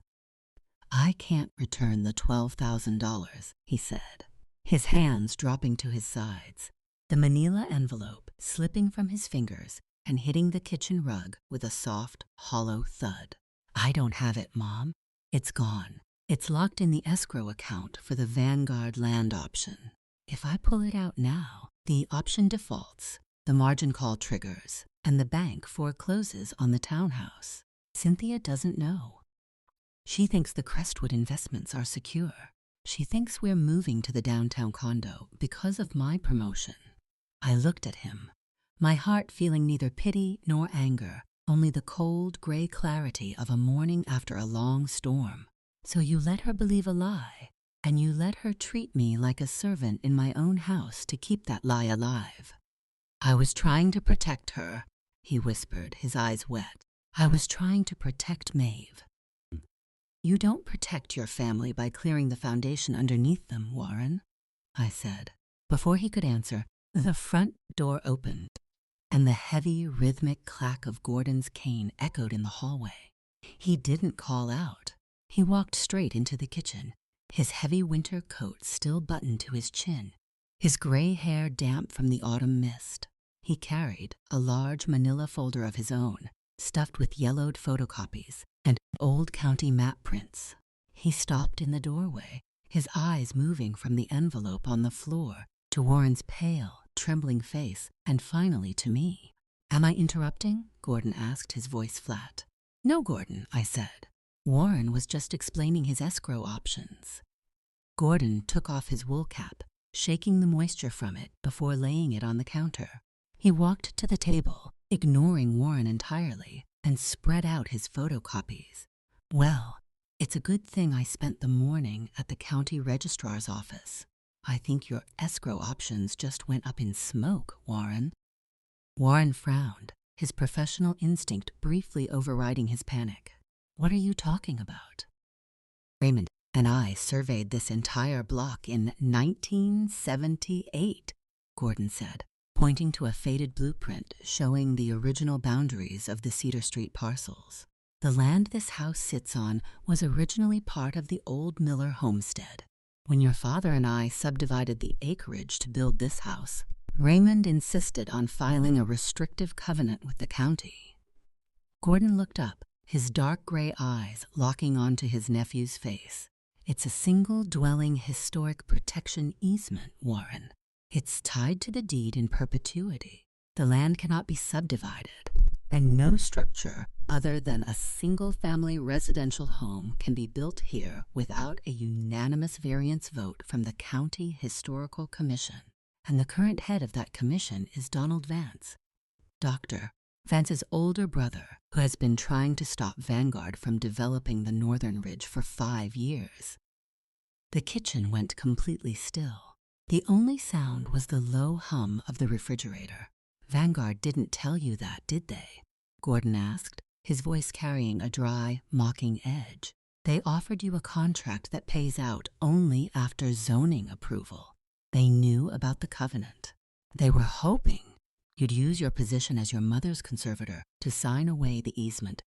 I can't return the $12,000, he said, his hands dropping to his sides, the manila envelope slipping from his fingers and hitting the kitchen rug with a soft, hollow thud. I don't have it, Mom. It's gone. It's locked in the escrow account for the Vanguard land option. If I pull it out now, the option defaults, the margin call triggers, and the bank forecloses on the townhouse. Cynthia doesn't know. She thinks the Crestwood investments are secure. She thinks we're moving to the downtown condo because of my promotion. I looked at him, my heart feeling neither pity nor anger, only the cold, gray clarity of a morning after a long storm. So you let her believe a lie, and you let her treat me like a servant in my own house to keep that lie alive. I was trying to protect her, he whispered, his eyes wet. I was trying to protect Maeve. You don't protect your family by clearing the foundation underneath them, Warren, I said. Before he could answer, the front door opened, and the heavy, rhythmic clack of Gordon's cane echoed in the hallway. He didn't call out. He walked straight into the kitchen, his heavy winter coat still buttoned to his chin, his gray hair damp from the autumn mist. He carried a large manila folder of his own, stuffed with yellowed photocopies and old county map prints. He stopped in the doorway, his eyes moving from the envelope on the floor to Warren's pale, trembling face, and finally to me. Am I interrupting? Gordon asked, his voice flat. No, Gordon, I said. Warren was just explaining his escrow options. Gordon took off his wool cap, shaking the moisture from it before laying it on the counter. He walked to the table, ignoring Warren entirely, and spread out his photocopies. Well, it's a good thing I spent the morning at the county registrar's office. I think your escrow options just went up in smoke, Warren. Warren frowned, his professional instinct briefly overriding his panic. What are you talking about? Raymond and I surveyed this entire block in 1978, Gordon said, pointing to a faded blueprint showing the original boundaries of the Cedar Street parcels. The land this house sits on was originally part of the old Miller homestead. When your father and I subdivided the acreage to build this house, Raymond insisted on filing a restrictive covenant with the county. Gordon looked up, his dark gray eyes locking onto his nephew's face. It's a single-dwelling historic protection easement, Warren. It's tied to the deed in perpetuity. The land cannot be subdivided, and no structure other than a single-family residential home can be built here without a unanimous variance vote from the County Historical Commission. And the current head of that commission is Donald Vance, Dr. Vance's older brother, who has been trying to stop Vanguard from developing the Northern Ridge for 5 years. The kitchen went completely still. The only sound was the low hum of the refrigerator. Vanguard didn't tell you that, did they? Gordon asked, his voice carrying a dry, mocking edge. They offered you a contract that pays out only after zoning approval. They knew about the covenant. They were hoping you'd use your position as your mother's conservator to sign away the easement,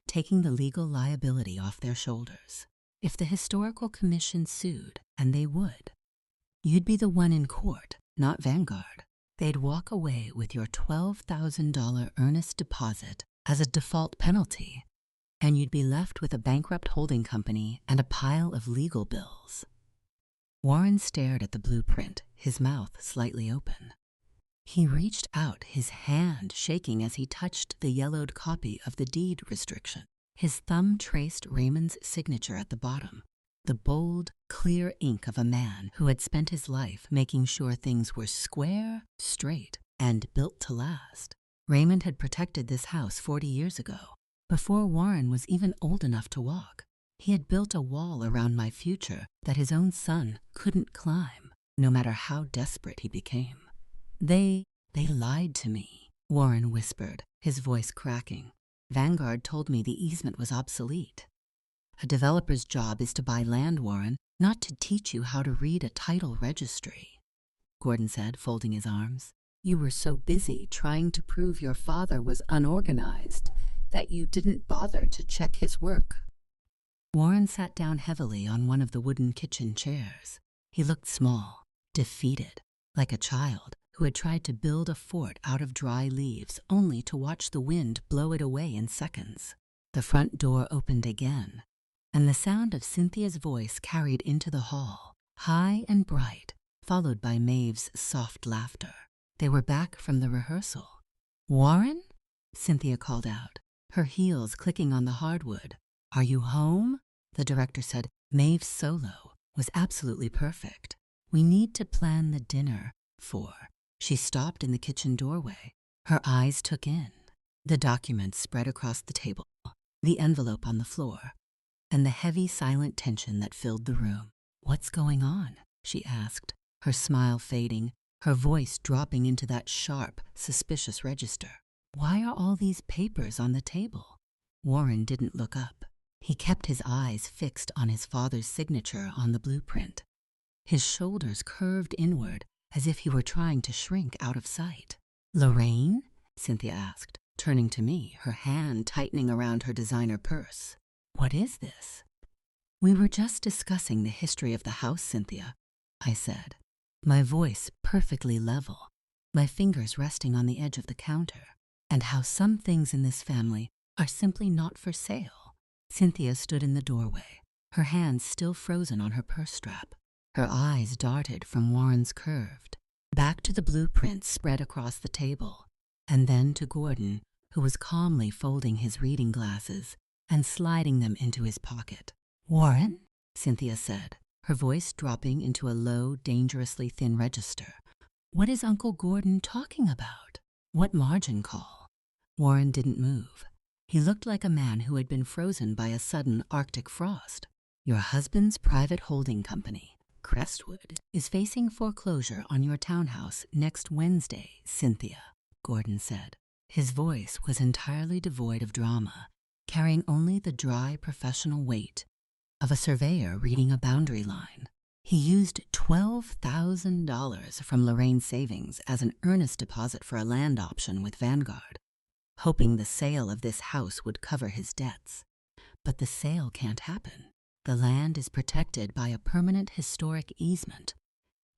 taking the legal liability off their shoulders. If the Historical Commission sued, and they would, you'd be the one in court, not Vanguard. They'd walk away with your $12,000 earnest deposit as a default penalty, and you'd be left with a bankrupt holding company and a pile of legal bills. Warren stared at the blueprint, his mouth slightly open. He reached out, his hand shaking as he touched the yellowed copy of the deed restriction. His thumb traced Raymond's signature at the bottom, the bold, clear ink of a man who had spent his life making sure things were square, straight, and built to last. Raymond had protected this house 40 years ago, before Warren was even old enough to walk. He had built a wall around my future that his own son couldn't climb, no matter how desperate he became. They lied to me, Warren whispered, his voice cracking. Vanguard told me the easement was obsolete. A developer's job is to buy land, Warren, not to teach you how to read a title registry, Gordon said, folding his arms. You were so busy trying to prove your father was unorganized that you didn't bother to check his work. Warren sat down heavily on one of the wooden kitchen chairs. He looked small, defeated, like a child who had tried to build a fort out of dry leaves only to watch the wind blow it away in seconds. The front door opened again, and the sound of Cynthia's voice carried into the hall, high and bright, followed by Maeve's soft laughter. They were back from the rehearsal. Warren? Cynthia called out, her heels clicking on the hardwood. Are you home? The director said. Maeve's solo was absolutely perfect. We need to plan the dinner for... She stopped in the kitchen doorway. Her eyes took in the documents spread across the table, the envelope on the floor, and the heavy, silent tension that filled the room. What's going on? She asked, her smile fading, her voice dropping into that sharp, suspicious register. "Why are all these papers on the table?" Warren didn't look up. He kept his eyes fixed on his father's signature on the blueprint. His shoulders curved inward as if he were trying to shrink out of sight. "Lorraine?" Cynthia asked, turning to me, her hand tightening around her designer purse. "What is this?" "We were just discussing the history of the house, Cynthia," I said, my voice perfectly level, my fingers resting on the edge of the counter, "and how some things in this family are simply not for sale." Cynthia stood in the doorway, her hands still frozen on her purse strap. Her eyes darted from Warren's curved, back to the blueprints spread across the table, and then to Gordon, who was calmly folding his reading glasses and sliding them into his pocket. "Warren?" Cynthia said, her voice dropping into a low, dangerously thin register. "What is Uncle Gordon talking about? What margin call?" Warren didn't move. He looked like a man who had been frozen by a sudden Arctic frost. "Your husband's private holding company, Crestwood, is facing foreclosure on your townhouse next Wednesday, Cynthia," Gordon said. His voice was entirely devoid of drama, carrying only the dry professional weight of a surveyor reading a boundary line. He used $12,000 from Lorraine's savings as an earnest deposit for a land option with Vanguard, hoping the sale of this house would cover his debts. But the sale can't happen. The land is protected by a permanent historic easement.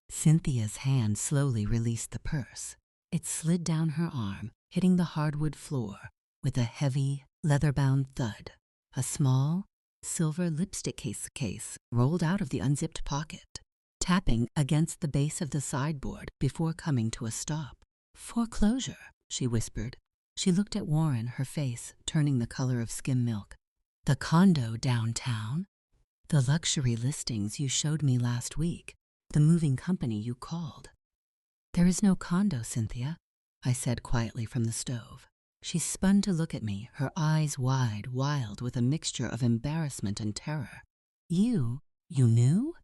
Cynthia's hand slowly released the purse. It slid down her arm, hitting the hardwood floor with a heavy, leather-bound thud. A small, silver lipstick case rolled out of the unzipped pocket, tapping against the base of the sideboard before coming to a stop. "Foreclosure," she whispered. She looked at Warren, her face turning the color of skim milk. "The condo downtown? The luxury listings you showed me last week, the moving company you called." "There is no condo, Cynthia," I said quietly from the stove. She spun to look at me, her eyes wide, wild with a mixture of embarrassment and terror. You knew?"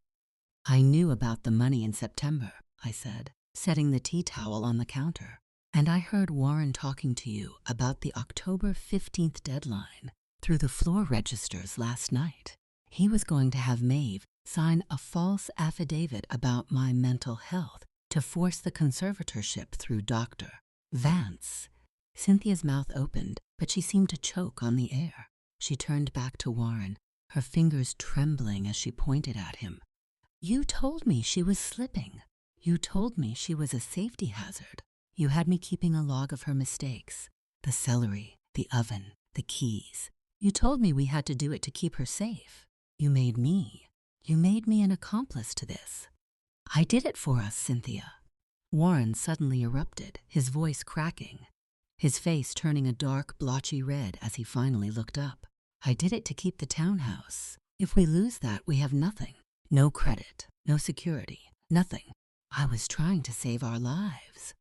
"I knew about the money in September," I said, setting the tea towel on the counter. "And I heard Warren talking to you about the October 15th deadline through the floor registers last night. He was going to have Maeve sign a false affidavit about my mental health to force the conservatorship through Dr. Vance." Cynthia's mouth opened, but she seemed to choke on the air. She turned back to Warren, her fingers trembling as she pointed at him. "You told me she was slipping. You told me she was a safety hazard. You had me keeping a log of her mistakes. The celery, the oven, the keys. You told me we had to do it to keep her safe. You made me an accomplice to this. I did it for us, Cynthia." Warren suddenly erupted, his voice cracking, his face turning a dark, blotchy red as he finally looked up. "I did it to keep the townhouse. If we lose that, we have nothing. No credit, no security, nothing. I was trying to save our lives."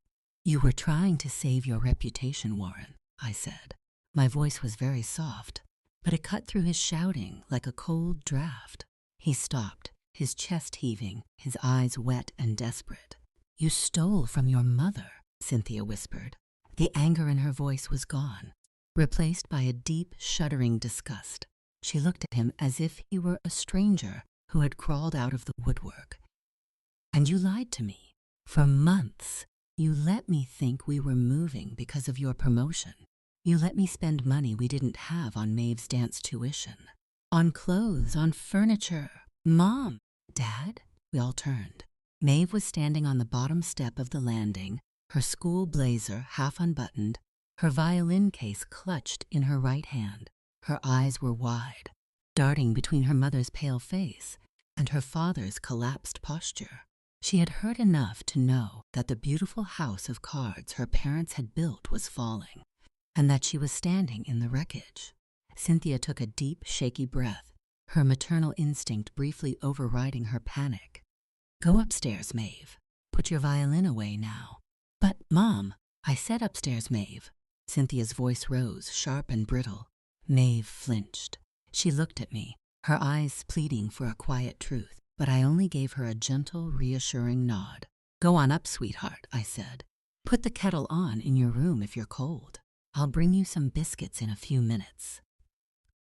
"You were trying to save your reputation, Warren," I said. My voice was very soft, but it cut through his shouting like a cold draft. He stopped, his chest heaving, his eyes wet and desperate. "You stole from your mother," Cynthia whispered. The anger in her voice was gone, replaced by a deep, shuddering disgust. She looked at him as if he were a stranger who had crawled out of the woodwork. "And you lied to me. For months, you let me think we were moving because of your promotion. You let me spend money we didn't have on Maeve's dance tuition, on clothes, on furniture. Mom, Dad," we all turned. Maeve was standing on the bottom step of the landing, her school blazer half unbuttoned, her violin case clutched in her right hand. Her eyes were wide, darting between her mother's pale face and her father's collapsed posture. She had heard enough to know that the beautiful house of cards her parents had built was falling, and that she was standing in the wreckage. Cynthia took a deep, shaky breath, her maternal instinct briefly overriding her panic. "Go upstairs, Maeve. Put your violin away now." "But, Mom," "I said upstairs, Maeve." Cynthia's voice rose, sharp and brittle. Maeve flinched. She looked at me, her eyes pleading for a quiet truth, but I only gave her a gentle, reassuring nod. Go on up, sweetheart, I said. Put the kettle on in your room if you're cold. I'll bring you some biscuits in a few minutes.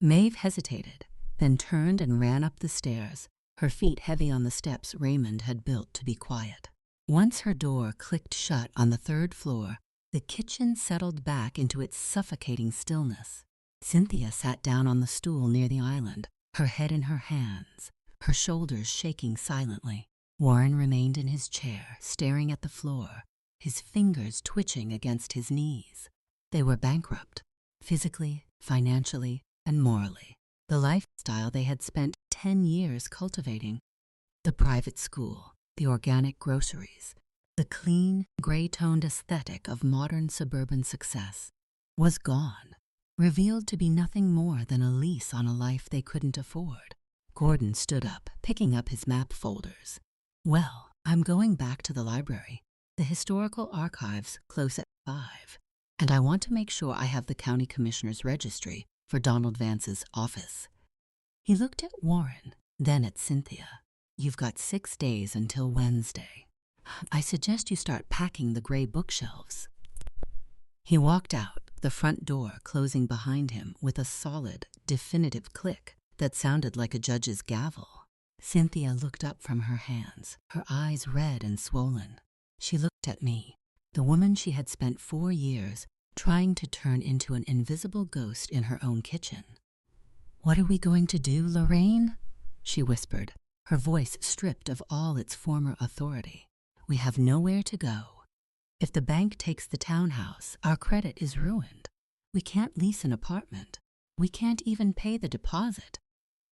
Maeve hesitated, then turned and ran up the stairs, her feet heavy on the steps Raymond had built to be quiet. Once her door clicked shut on the 3rd floor, the kitchen settled back into its suffocating stillness. Cynthia sat down on the stool near the island, her head in her hands, her shoulders shaking silently. Warren remained in his chair, staring at the floor, his fingers twitching against his knees. They were bankrupt, physically, financially, and morally. The lifestyle they had spent 10 years cultivating, the private school, the organic groceries, the clean, gray-toned aesthetic of modern suburban success, was gone, revealed to be nothing more than a lease on a life they couldn't afford. Gordon stood up, picking up his map folders. Well, I'm going back to the library. The historical archives close at 5, and I want to make sure I have the county commissioner's registry for Donald Vance's office. He looked at Warren, then at Cynthia. You've got 6 days until Wednesday. I suggest you start packing the gray bookshelves. He walked out, the front door closing behind him with a solid, definitive click that sounded like a judge's gavel. Cynthia looked up from her hands, her eyes red and swollen. She looked at me, the woman she had spent 4 years trying to turn into an invisible ghost in her own kitchen. "What are we going to do, Lorraine?" she whispered, her voice stripped of all its former authority. "We have nowhere to go. If the bank takes the townhouse, our credit is ruined. We can't lease an apartment. We can't even pay the deposit."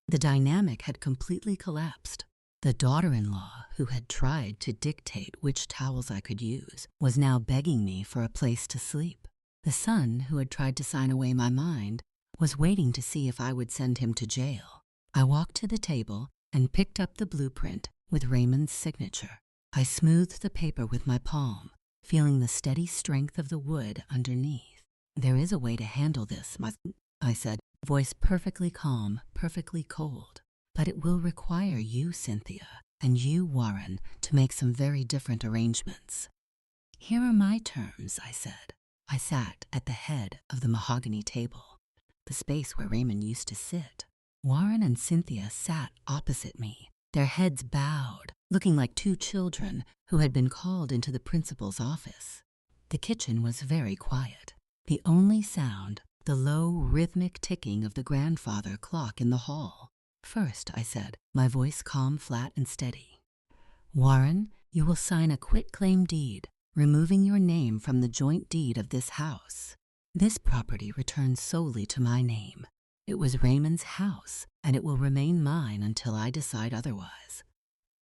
The dynamic had completely collapsed. The daughter-in-law, who had tried to dictate which towels I could use, was now begging me for a place to sleep. The son, who had tried to sign away my mind, was waiting to see if I would send him to jail. I walked to the table and picked up the blueprint with Raymond's signature. I smoothed the paper with my palm, feeling the steady strength of the wood underneath. "There is a way to handle this," I said, voice perfectly calm, perfectly cold. "But it will require you, Cynthia, and you, Warren, to make some very different arrangements." "Here are my terms," I said. I sat at the head of the mahogany table, the space where Raymond used to sit. Warren and Cynthia sat opposite me, their heads bowed, looking like 2 children who had been called into the principal's office. The kitchen was very quiet. The only sound, the low, rhythmic ticking of the grandfather clock in the hall. "First," I said, my voice calm, flat, and steady, "Warren, you will sign a quitclaim deed, removing your name from the joint deed of this house. This property returns solely to my name. It was Raymond's house, and it will remain mine until I decide otherwise."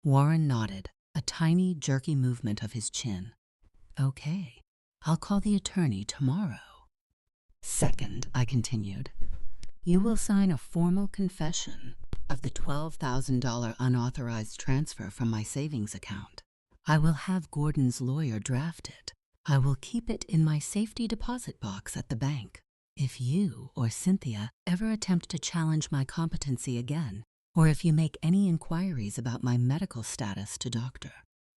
Warren nodded, a tiny, jerky movement of his chin. "Okay, I'll call the attorney tomorrow." "Second," I continued, "you will sign a formal confession of the $12,000 unauthorized transfer from my savings account. I will have Gordon's lawyer draft it. I will keep it in my safety deposit box at the bank. If you or Cynthia ever attempt to challenge my competency again, or if you make any inquiries about my medical status to Dr.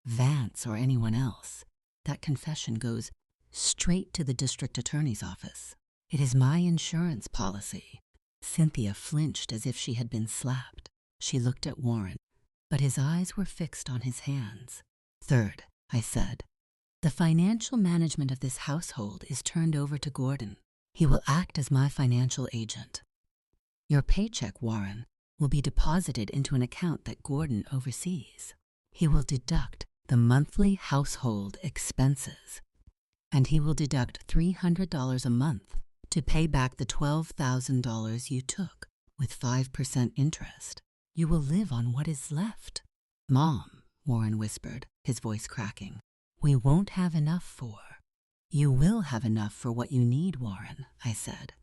Vance or anyone else, that confession goes straight to the district attorney's office. It is my insurance policy." Cynthia flinched as if she had been slapped. She looked at Warren, but his eyes were fixed on his hands. "Third," I said, "the financial management of this household is turned over to Gordon. He will act as my financial agent. Your paycheck, Warren, will be deposited into an account that Gordon oversees. He will deduct the monthly household expenses, and he will deduct $300 a month to pay back the $12,000 you took with 5% interest. You will live on what is left." "Mom," Warren whispered, his voice cracking, "we won't have enough for—" "You will have enough for what you need, Warren," I said,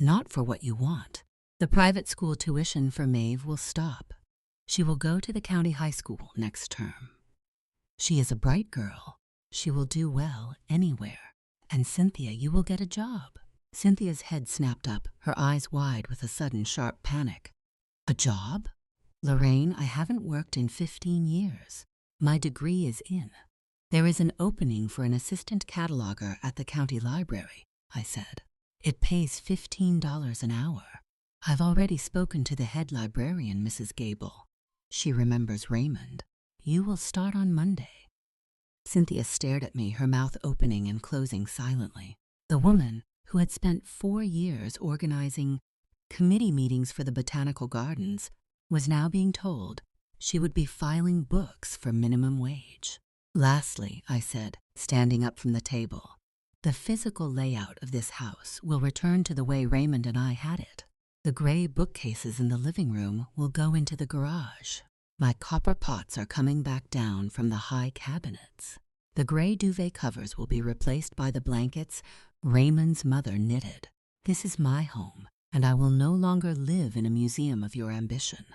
"not for what you want. The private school tuition for Maeve will stop. She will go to the county high school next term. She is a bright girl. She will do well anywhere. And Cynthia, you will get a job." Cynthia's head snapped up, her eyes wide with a sudden sharp panic. "A job? Lorraine, I haven't worked in 15 years. My degree is in. There is an opening for an assistant cataloger at the county library, I said. It pays $15 an hour. I've already spoken to the head librarian, Mrs. Gable. She remembers Raymond. You will start on Monday. Cynthia stared at me, her mouth opening and closing silently. The woman, who had spent 4 years organizing committee meetings for the botanical gardens, was now being told she would be filing books for minimum wage. Lastly, I said, standing up from the table, the physical layout of this house will return to the way Raymond and I had it. The gray bookcases in the living room will go into the garage. My copper pots are coming back down from the high cabinets. The gray duvet covers will be replaced by the blankets Raymond's mother knitted. This is my home, and I will no longer live in a museum of your ambition.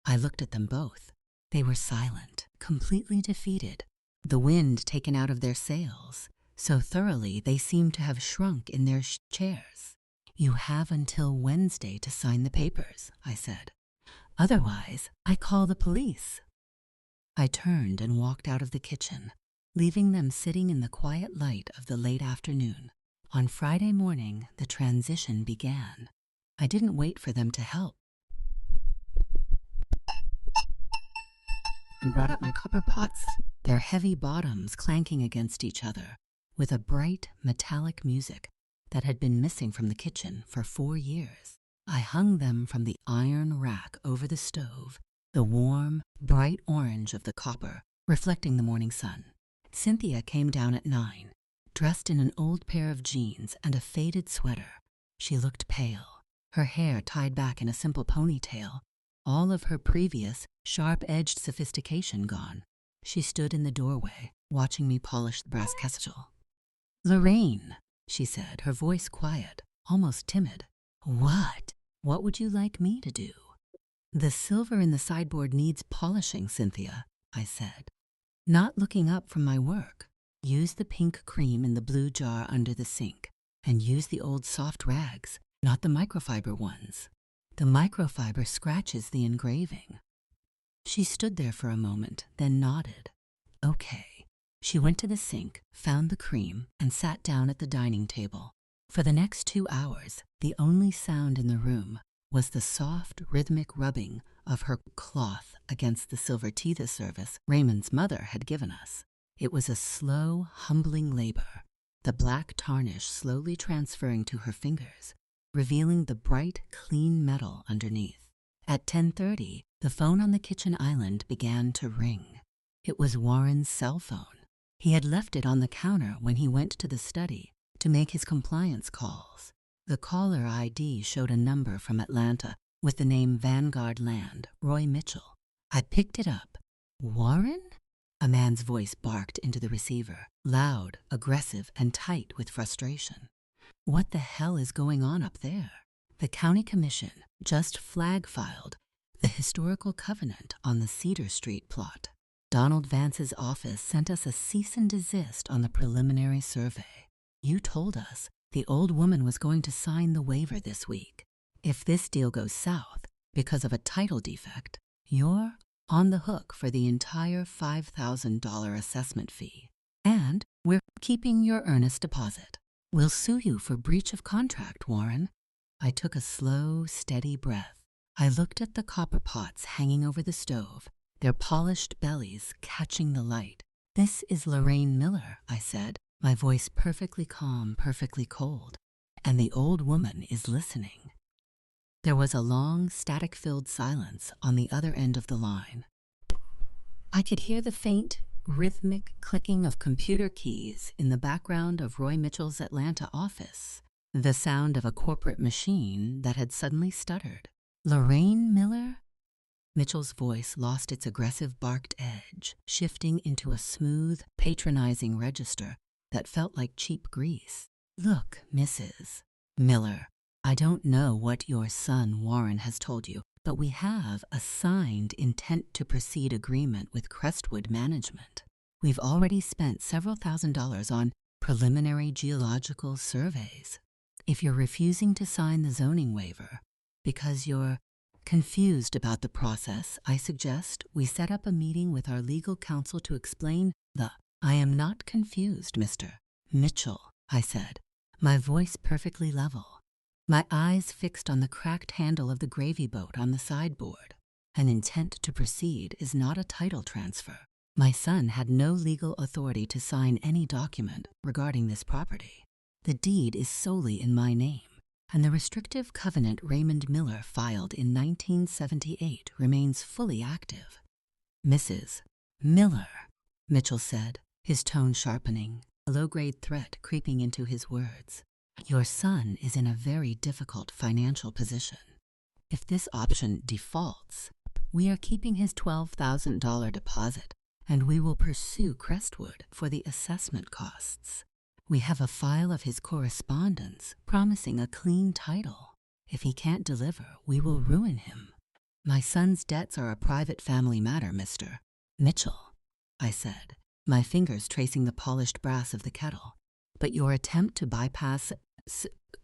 I looked at them both. They were silent, completely defeated, the wind taken out of their sails. So thoroughly they seemed to have shrunk in their chairs. You have until Wednesday to sign the papers, I said. Otherwise, I call the police. I turned and walked out of the kitchen, leaving them sitting in the quiet light of the late afternoon. On Friday morning, the transition began. I didn't wait for them to help. I brought up my copper pots, their heavy bottoms clanking against each other, with a bright, metallic music that had been missing from the kitchen for 4 years. I hung them from the iron rack over the stove, the warm, bright orange of the copper reflecting the morning sun. Cynthia came down at 9, dressed in an old pair of jeans and a faded sweater. She looked pale, her hair tied back in a simple ponytail, all of her previous, sharp-edged sophistication gone. She stood in the doorway, watching me polish the brass pestle. "Lorraine," she said, her voice quiet, almost timid. "What? What would you like me to do?" "The silver in the sideboard needs polishing, Cynthia," I said, not looking up from my work. "Use the pink cream in the blue jar under the sink, and use the old soft rags, not the microfiber ones. The microfiber scratches the engraving." She stood there for a moment, then nodded. "Okay." She went to the sink, found the cream, and sat down at the dining table. For the next 2 hours, the only sound in the room was the soft, rhythmic rubbing of her cloth against the silver tea service Raymond's mother had given us. It was a slow, humbling labor, the black tarnish slowly transferring to her fingers, revealing the bright, clean metal underneath. At 10:30, the phone on the kitchen island began to ring. It was Warren's cell phone. He had left it on the counter when he went to the study to make his compliance calls. The caller ID showed a number from Atlanta with the name Vanguard Land, Roy Mitchell. I picked it up. "Warren?" A man's voice barked into the receiver, loud, aggressive, and tight with frustration. "What the hell is going on up there?" The county commission just flag-filed the historical covenant on the Cedar Street plot. Donald Vance's office sent us a cease and desist on the preliminary survey. You told us the old woman was going to sign the waiver this week. If this deal goes south because of a title defect, you're on the hook for the entire $5,000 assessment fee. And we're keeping your earnest deposit. We'll sue you for breach of contract, Warren. I took a slow, steady breath. I looked at the copper pots hanging over the stove, their polished bellies catching the light. "This is Lorraine Miller," I said, my voice perfectly calm, perfectly cold. "And the old woman is listening." There was a long, static-filled silence on the other end of the line. I could hear the faint, rhythmic clicking of computer keys in the background of Roy Mitchell's Atlanta office, the sound of a corporate machine that had suddenly stuttered. "Lorraine Miller?" Mitchell's voice lost its aggressive barked edge, shifting into a smooth, patronizing register that felt like cheap grease. "Look, Mrs. Miller, I don't know what your son Warren has told you, but we have a signed intent to proceed agreement with Crestwood Management. We've already spent several $1,000s on preliminary geological surveys. If you're refusing to sign the zoning waiver because you're confused about the process, I suggest we set up a meeting with our legal counsel to explain the I am not confused, Mr. Mitchell, I said, my voice perfectly level, my eyes fixed on the cracked handle of the gravy boat on the sideboard. An intent to proceed is not a title transfer. My son had no legal authority to sign any document regarding this property. The deed is solely in my name, and the restrictive covenant Raymond Miller filed in 1978 remains fully active. Mrs. Miller, Mitchell said, his tone sharpening, a low-grade threat creeping into his words. Your son is in a very difficult financial position. If this option defaults, we are keeping his $12,000 deposit, and we will pursue Crestwood for the assessment costs. We have a file of his correspondence promising a clean title. If he can't deliver, we will ruin him. My son's debts are a private family matter, Mr. Mitchell, I said, my fingers tracing the polished brass of the kettle. But your attempt to bypass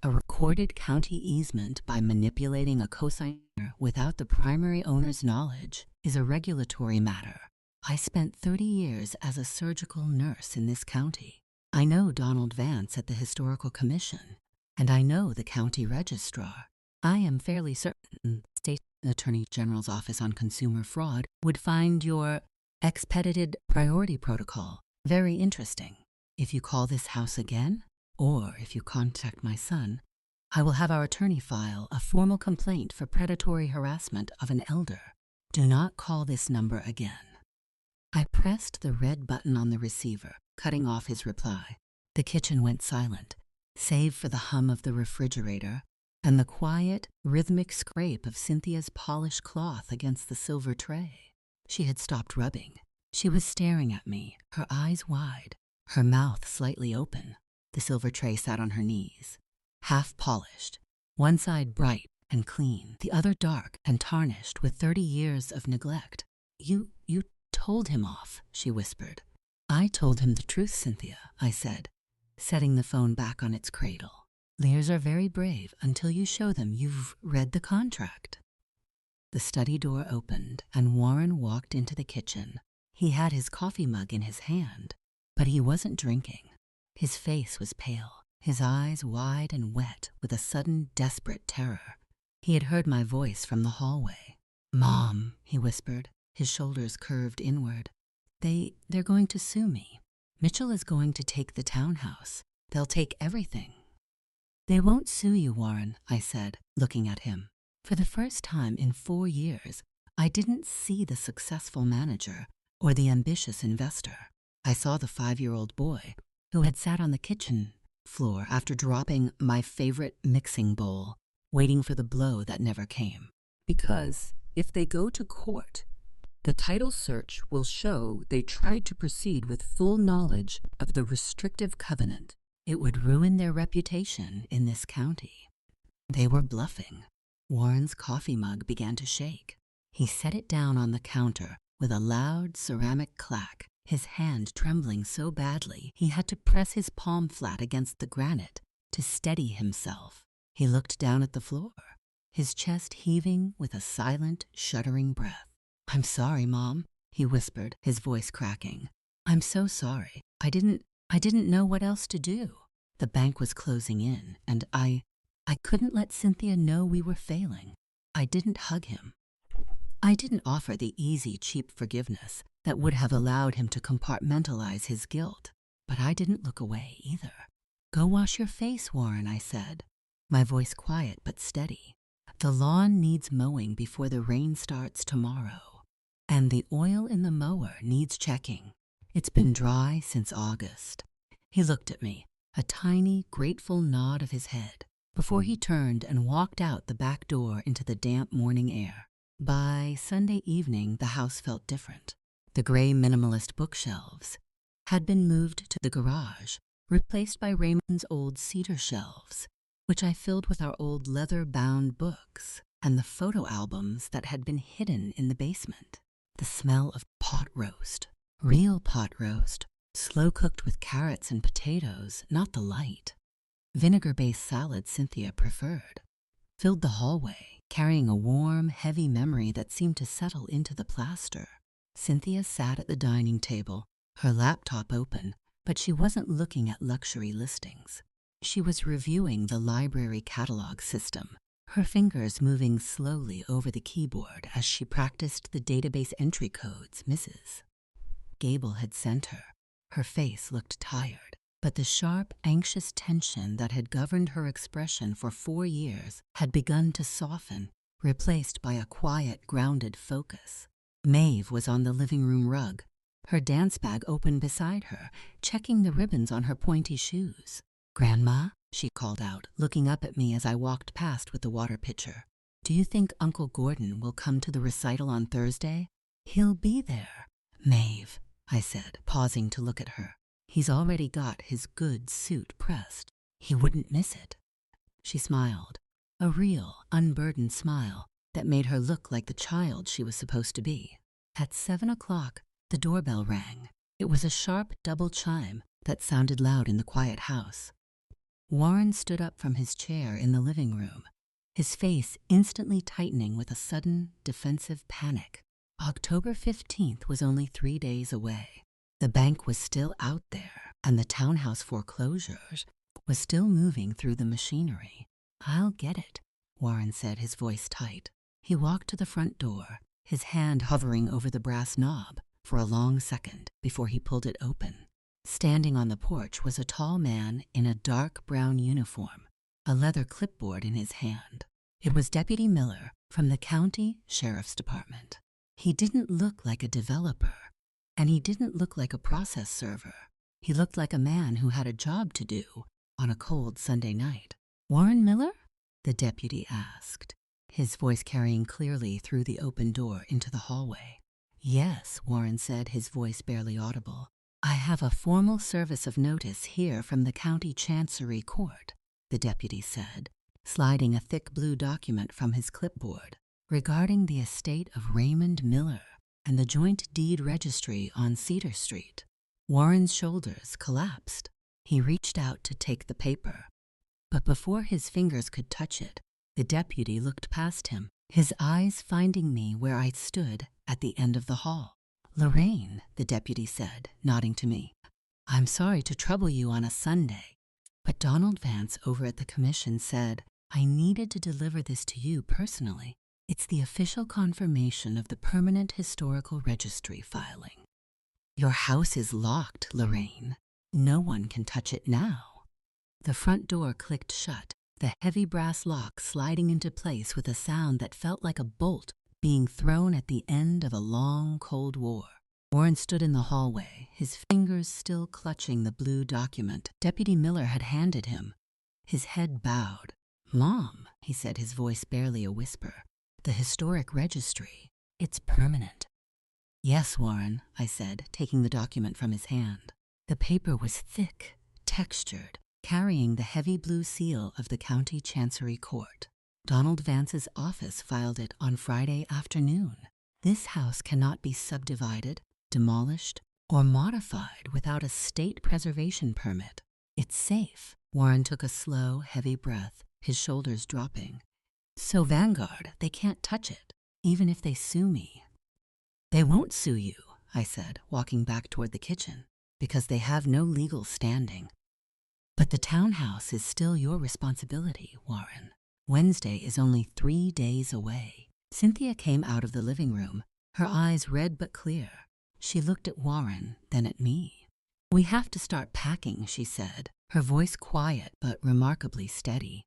a recorded county easement by manipulating a cosigner without the primary owner's knowledge is a regulatory matter. I spent 30 years as a surgical nurse in this county. I know Donald Vance at the Historical Commission, and I know the county registrar. I am fairly certain the State Attorney General's Office on Consumer Fraud would find your expedited priority protocol very interesting. If you call this house again, or if you contact my son, I will have our attorney file a formal complaint for predatory harassment of an elder. Do not call this number again. I pressed the red button on the receiver, cutting off his reply. The kitchen went silent, save for the hum of the refrigerator and the quiet, rhythmic scrape of Cynthia's polished cloth against the silver tray. She had stopped rubbing. She was staring at me, her eyes wide, her mouth slightly open. The silver tray sat on her knees, half polished, one side bright and clean, the other dark and tarnished with 30 years of neglect. You told him off, she whispered. I told him the truth, Cynthia, I said, setting the phone back on its cradle. Lawyers are very brave until you show them you've read the contract. The study door opened and Warren walked into the kitchen. He had his coffee mug in his hand, but he wasn't drinking. His face was pale, his eyes wide and wet with a sudden, desperate terror. He had heard my voice from the hallway. Mom, he whispered, his shoulders curved inward. They're going to sue me. Mitchell is going to take the townhouse. They'll take everything. They won't sue you, Warren, I said, looking at him. For the first time in 4 years, I didn't see the successful manager or the ambitious investor. I saw the 5-year-old boy who had sat on the kitchen floor after dropping my favorite mixing bowl, waiting for the blow that never came. Because if they go to court, the title search will show they tried to proceed with full knowledge of the restrictive covenant. It would ruin their reputation in this county. They were bluffing. Warren's coffee mug began to shake. He set it down on the counter with a loud ceramic clack, his hand trembling so badly he had to press his palm flat against the granite to steady himself. He looked down at the floor, his chest heaving with a silent, shuddering breath. I'm sorry, Mom, he whispered, his voice cracking. I'm so sorry. I didn't know what else to do. The bank was closing in, and I couldn't let Cynthia know we were failing. I didn't hug him. I didn't offer the easy, cheap forgiveness that would have allowed him to compartmentalize his guilt. But I didn't look away either. Go wash your face, Warren, I said, my voice quiet but steady. The lawn needs mowing before the rain starts tomorrow, and the oil in the mower needs checking. It's been dry since August. He looked at me, a tiny, grateful nod of his head, before he turned and walked out the back door into the damp morning air. By Sunday evening, the house felt different. The gray minimalist bookshelves had been moved to the garage, replaced by Raymond's old cedar shelves, which I filled with our old leather-bound books and the photo albums that had been hidden in the basement. The smell of pot roast, real pot roast, slow-cooked with carrots and potatoes, not the light, vinegar-based salad Cynthia preferred, filled the hallway, carrying a warm, heavy memory that seemed to settle into the plaster. Cynthia sat at the dining table, her laptop open, but she wasn't looking at luxury listings. She was reviewing the library catalog system, her fingers moving slowly over the keyboard as she practiced the database entry codes Mrs. Gable had sent her. Her face looked tired, but the sharp, anxious tension that had governed her expression for 4 years had begun to soften, replaced by a quiet, grounded focus. Maeve was on the living room rug, her dance bag open beside her, checking the ribbons on her pointy shoes. "Grandma," she called out, looking up at me as I walked past with the water pitcher. "Do you think Uncle Gordon will come to the recital on Thursday?" "He'll be there." "Maeve," I said, pausing to look at her. "He's already got his good suit pressed. He wouldn't miss it." She smiled, a real, unburdened smile that made her look like the child she was supposed to be. At 7 o'clock, the doorbell rang. It was a sharp double chime that sounded loud in the quiet house. Warren stood up from his chair in the living room, his face instantly tightening with a sudden, defensive panic. October 15th was only 3 days away. The bank was still out there, and the townhouse foreclosures was still moving through the machinery. "I'll get it," Warren said, his voice tight. He walked to the front door, his hand hovering over the brass knob for a long second before he pulled it open. Standing on the porch was a tall man in a dark brown uniform, a leather clipboard in his hand. It was Deputy Miller from the County Sheriff's Department. He didn't look like a developer, and he didn't look like a process server. He looked like a man who had a job to do on a cold Sunday night. "Warren Miller?" the deputy asked, his voice carrying clearly through the open door into the hallway. "Yes," Warren said, his voice barely audible. "I have a formal service of notice here from the County Chancery Court," the deputy said, sliding a thick blue document from his clipboard, "regarding the estate of Raymond Miller and the joint deed registry on Cedar Street." Warren's shoulders collapsed. He reached out to take the paper, but before his fingers could touch it, the deputy looked past him, his eyes finding me where I stood at the end of the hall. "Lorraine," the deputy said, nodding to me, "I'm sorry to trouble you on a Sunday, but Donald Vance over at the commission said I needed to deliver this to you personally. It's the official confirmation of the permanent historical registry filing. Your house is locked, Lorraine. No one can touch it now." The front door clicked shut, the heavy brass lock sliding into place with a sound that felt like a bolt being thrown at the end of a long Cold War. Warren stood in the hallway, his fingers still clutching the blue document Deputy Miller had handed him. His head bowed. "Mom," he said, his voice barely a whisper, "the historic registry, it's permanent." "Yes, Warren," I said, taking the document from his hand. The paper was thick, textured, carrying the heavy blue seal of the County Chancery Court. Donald Vance's office filed it on Friday afternoon. This house cannot be subdivided, demolished, or modified without a state preservation permit. It's safe. Warren took a slow, heavy breath, his shoulders dropping. "So Vanguard, they can't touch it, even if they sue me." "They won't sue you," I said, walking back toward the kitchen, "because they have no legal standing. But the townhouse is still your responsibility, Warren. Wednesday is only 3 days away." Cynthia came out of the living room, her eyes red but clear. She looked at Warren, then at me. "We have to start packing," she said, her voice quiet but remarkably steady.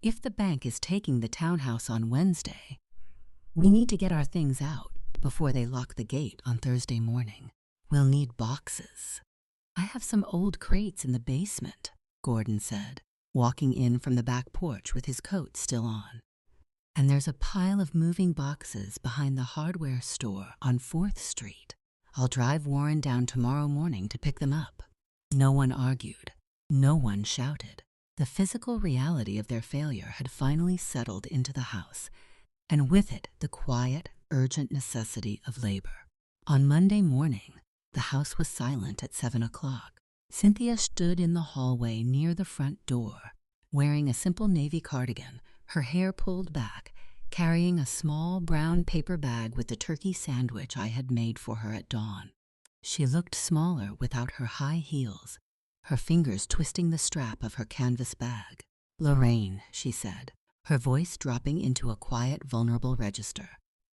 "If the bank is taking the townhouse on Wednesday, we need to get our things out before they lock the gate on Thursday morning. We'll need boxes." "I have some old crates in the basement," Gordon said, walking in from the back porch with his coat still on. "And there's a pile of moving boxes behind the hardware store on 4th Street. I'll drive Warren down tomorrow morning to pick them up." No one argued. No one shouted. The physical reality of their failure had finally settled into the house, and with it the quiet, urgent necessity of labor. On Monday morning, the house was silent at 7 o'clock. Cynthia stood in the hallway near the front door, wearing a simple navy cardigan, her hair pulled back, carrying a small brown paper bag with the turkey sandwich I had made for her at dawn. She looked smaller without her high heels, her fingers twisting the strap of her canvas bag. "Lorraine," she said, her voice dropping into a quiet, vulnerable register.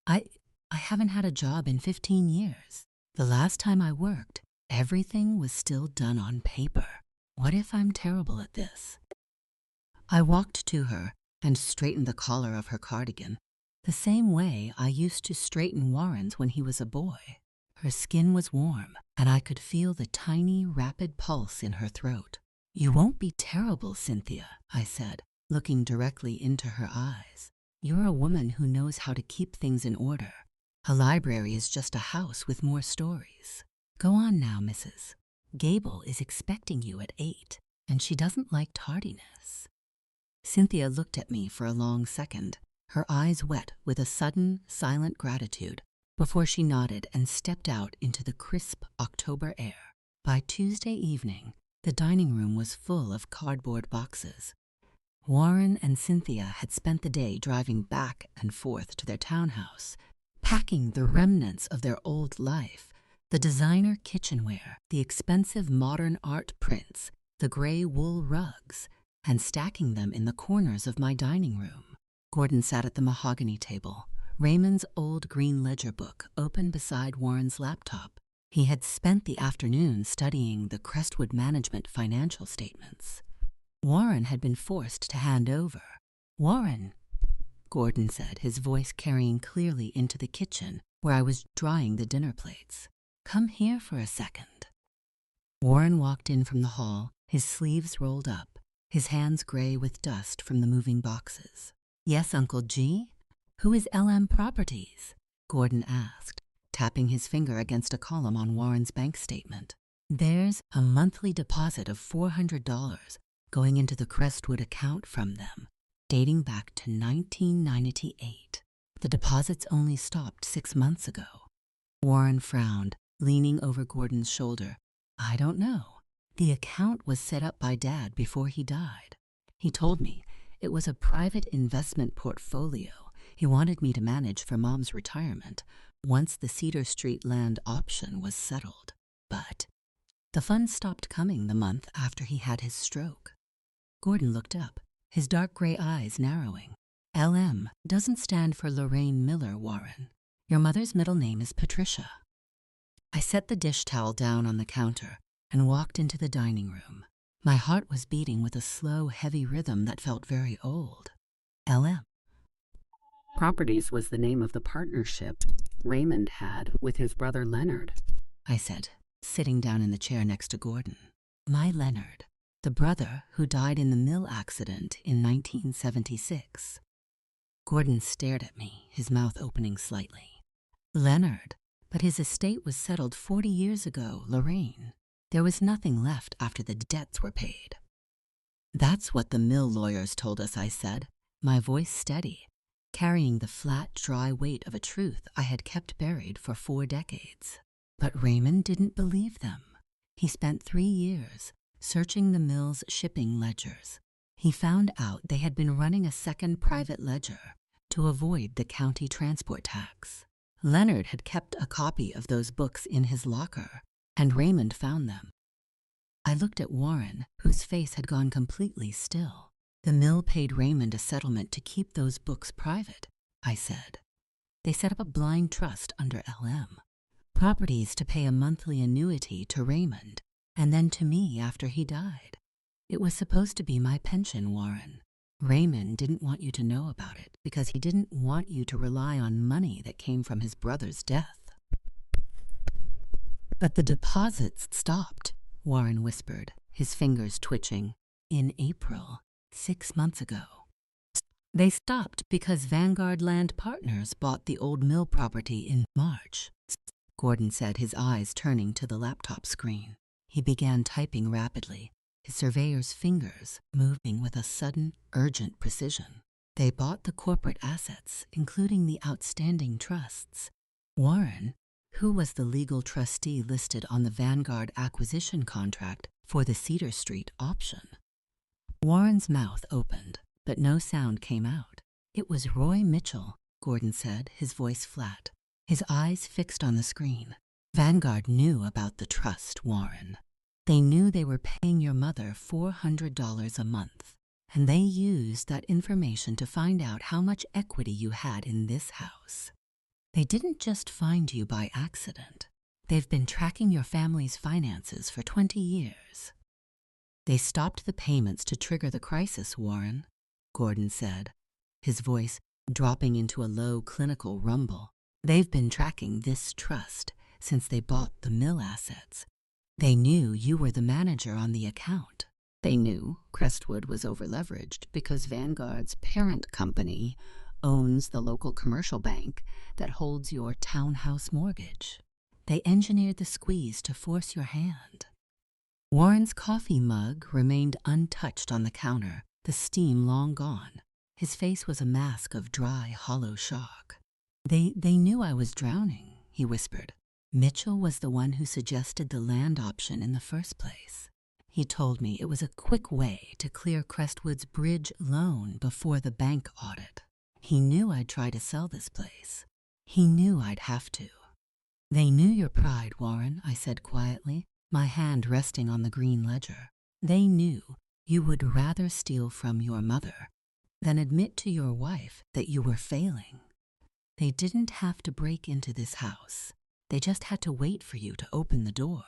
I haven't had a job in 15 years. The last time I worked, everything was still done on paper. What if I'm terrible at this?" I walked to her and straightened the collar of her cardigan, the same way I used to straighten Warren's when he was a boy. Her skin was warm, and I could feel the tiny, rapid pulse in her throat. "You won't be terrible, Cynthia," I said, looking directly into her eyes. "You're a woman who knows how to keep things in order. A library is just a house with more stories. Go on now, Mrs. Gable is expecting you at 8, and she doesn't like tardiness." Cynthia looked at me for a long second, her eyes wet with a sudden, silent gratitude, before she nodded and stepped out into the crisp October air. By Tuesday evening, the dining room was full of cardboard boxes. Warren and Cynthia had spent the day driving back and forth to their townhouse, packing the remnants of their old life, the designer kitchenware, the expensive modern art prints, the gray wool rugs, and stacking them in the corners of my dining room. Gordon sat at the mahogany table, Raymond's old green ledger book open beside Warren's laptop. He had spent the afternoon studying the Crestwood Management financial statements. Warren had been forced to hand over. "Warren," Gordon said, his voice carrying clearly into the kitchen where I was drying the dinner plates. "Come here for a second." Warren walked in from the hall, his sleeves rolled up, his hands gray with dust from the moving boxes. "Yes, Uncle G? Who is LM Properties?" Gordon asked, tapping his finger against a column on Warren's bank statement. "There's a monthly deposit of $400 going into the Crestwood account from them, dating back to 1998. The deposits only stopped 6 months ago." Warren frowned, leaning over Gordon's shoulder. "I don't know. The account was set up by Dad before he died. He told me it was a private investment portfolio he wanted me to manage for Mom's retirement once the Cedar Street land option was settled. But the funds stopped coming the month after he had his stroke." Gordon looked up, his dark gray eyes narrowing. "LM doesn't stand for Lorraine Miller, Warren. Your mother's middle name is Patricia." I set the dish towel down on the counter and walked into the dining room. My heart was beating with a slow, heavy rhythm that felt very old. LM Properties was the name of the partnership Raymond had with his brother Leonard, I said, sitting down in the chair next to Gordon. "My Leonard, the brother who died in the mill accident in 1976. Gordon stared at me, his mouth opening slightly. "Leonard, but his estate was settled 40 years ago, Lorraine. There was nothing left after the debts were paid." "That's what the mill lawyers told us," I said, my voice steady, carrying the flat, dry weight of a truth I had kept buried for 4 decades. But Raymond didn't believe them. He spent 3 years searching the mill's shipping ledgers. He found out they had been running a second private ledger to avoid the county transport tax. Leonard had kept a copy of those books in his locker, and Raymond found them. I looked at Warren, whose face had gone completely still. "The mill paid Raymond a settlement to keep those books private," I said. "They set up a blind trust under LM. Properties to pay a monthly annuity to Raymond, and then to me after he died. It was supposed to be my pension, Warren. Raymond didn't want you to know about it because he didn't want you to rely on money that came from his brother's death." "But the deposits stopped," Warren whispered, his fingers twitching. "In April, 6 months ago. They stopped because Vanguard Land Partners bought the old mill property in March," Gordon said, his eyes turning to the laptop screen. He began typing rapidly, his surveyor's fingers moving with a sudden, urgent precision. "They bought the corporate assets, including the outstanding trusts. Warren, who was the legal trustee listed on the Vanguard acquisition contract for the Cedar Street option." Warren's mouth opened, but no sound came out. "It was Roy Mitchell," Gordon said, his voice flat, his eyes fixed on the screen. Vanguard knew about the trust, Warren. They knew they were paying your mother $400 a month, and they used that information to find out how much equity you had in this house. They didn't just find you by accident. They've been tracking your family's finances for 20 years. They stopped the payments to trigger the crisis, Warren, Gordon said, his voice dropping into a low clinical rumble. They've been tracking this trust since they bought the mill assets. They knew you were the manager on the account. They knew Crestwood was overleveraged because Vanguard's parent company owns the local commercial bank that holds your townhouse mortgage. They engineered the squeeze to force your hand. Warren's coffee mug remained untouched on the counter, the steam long gone. His face was a mask of dry, hollow shock. They knew I was drowning, he whispered. Mitchell was the one who suggested the land option in the first place. He told me it was a quick way to clear Crestwood's bridge loan before the bank audit. He knew I'd try to sell this place. He knew I'd have to. They knew your pride, Warren, I said quietly, my hand resting on the green ledger. They knew you would rather steal from your mother than admit to your wife that you were failing. They didn't have to break into this house. They just had to wait for you to open the door.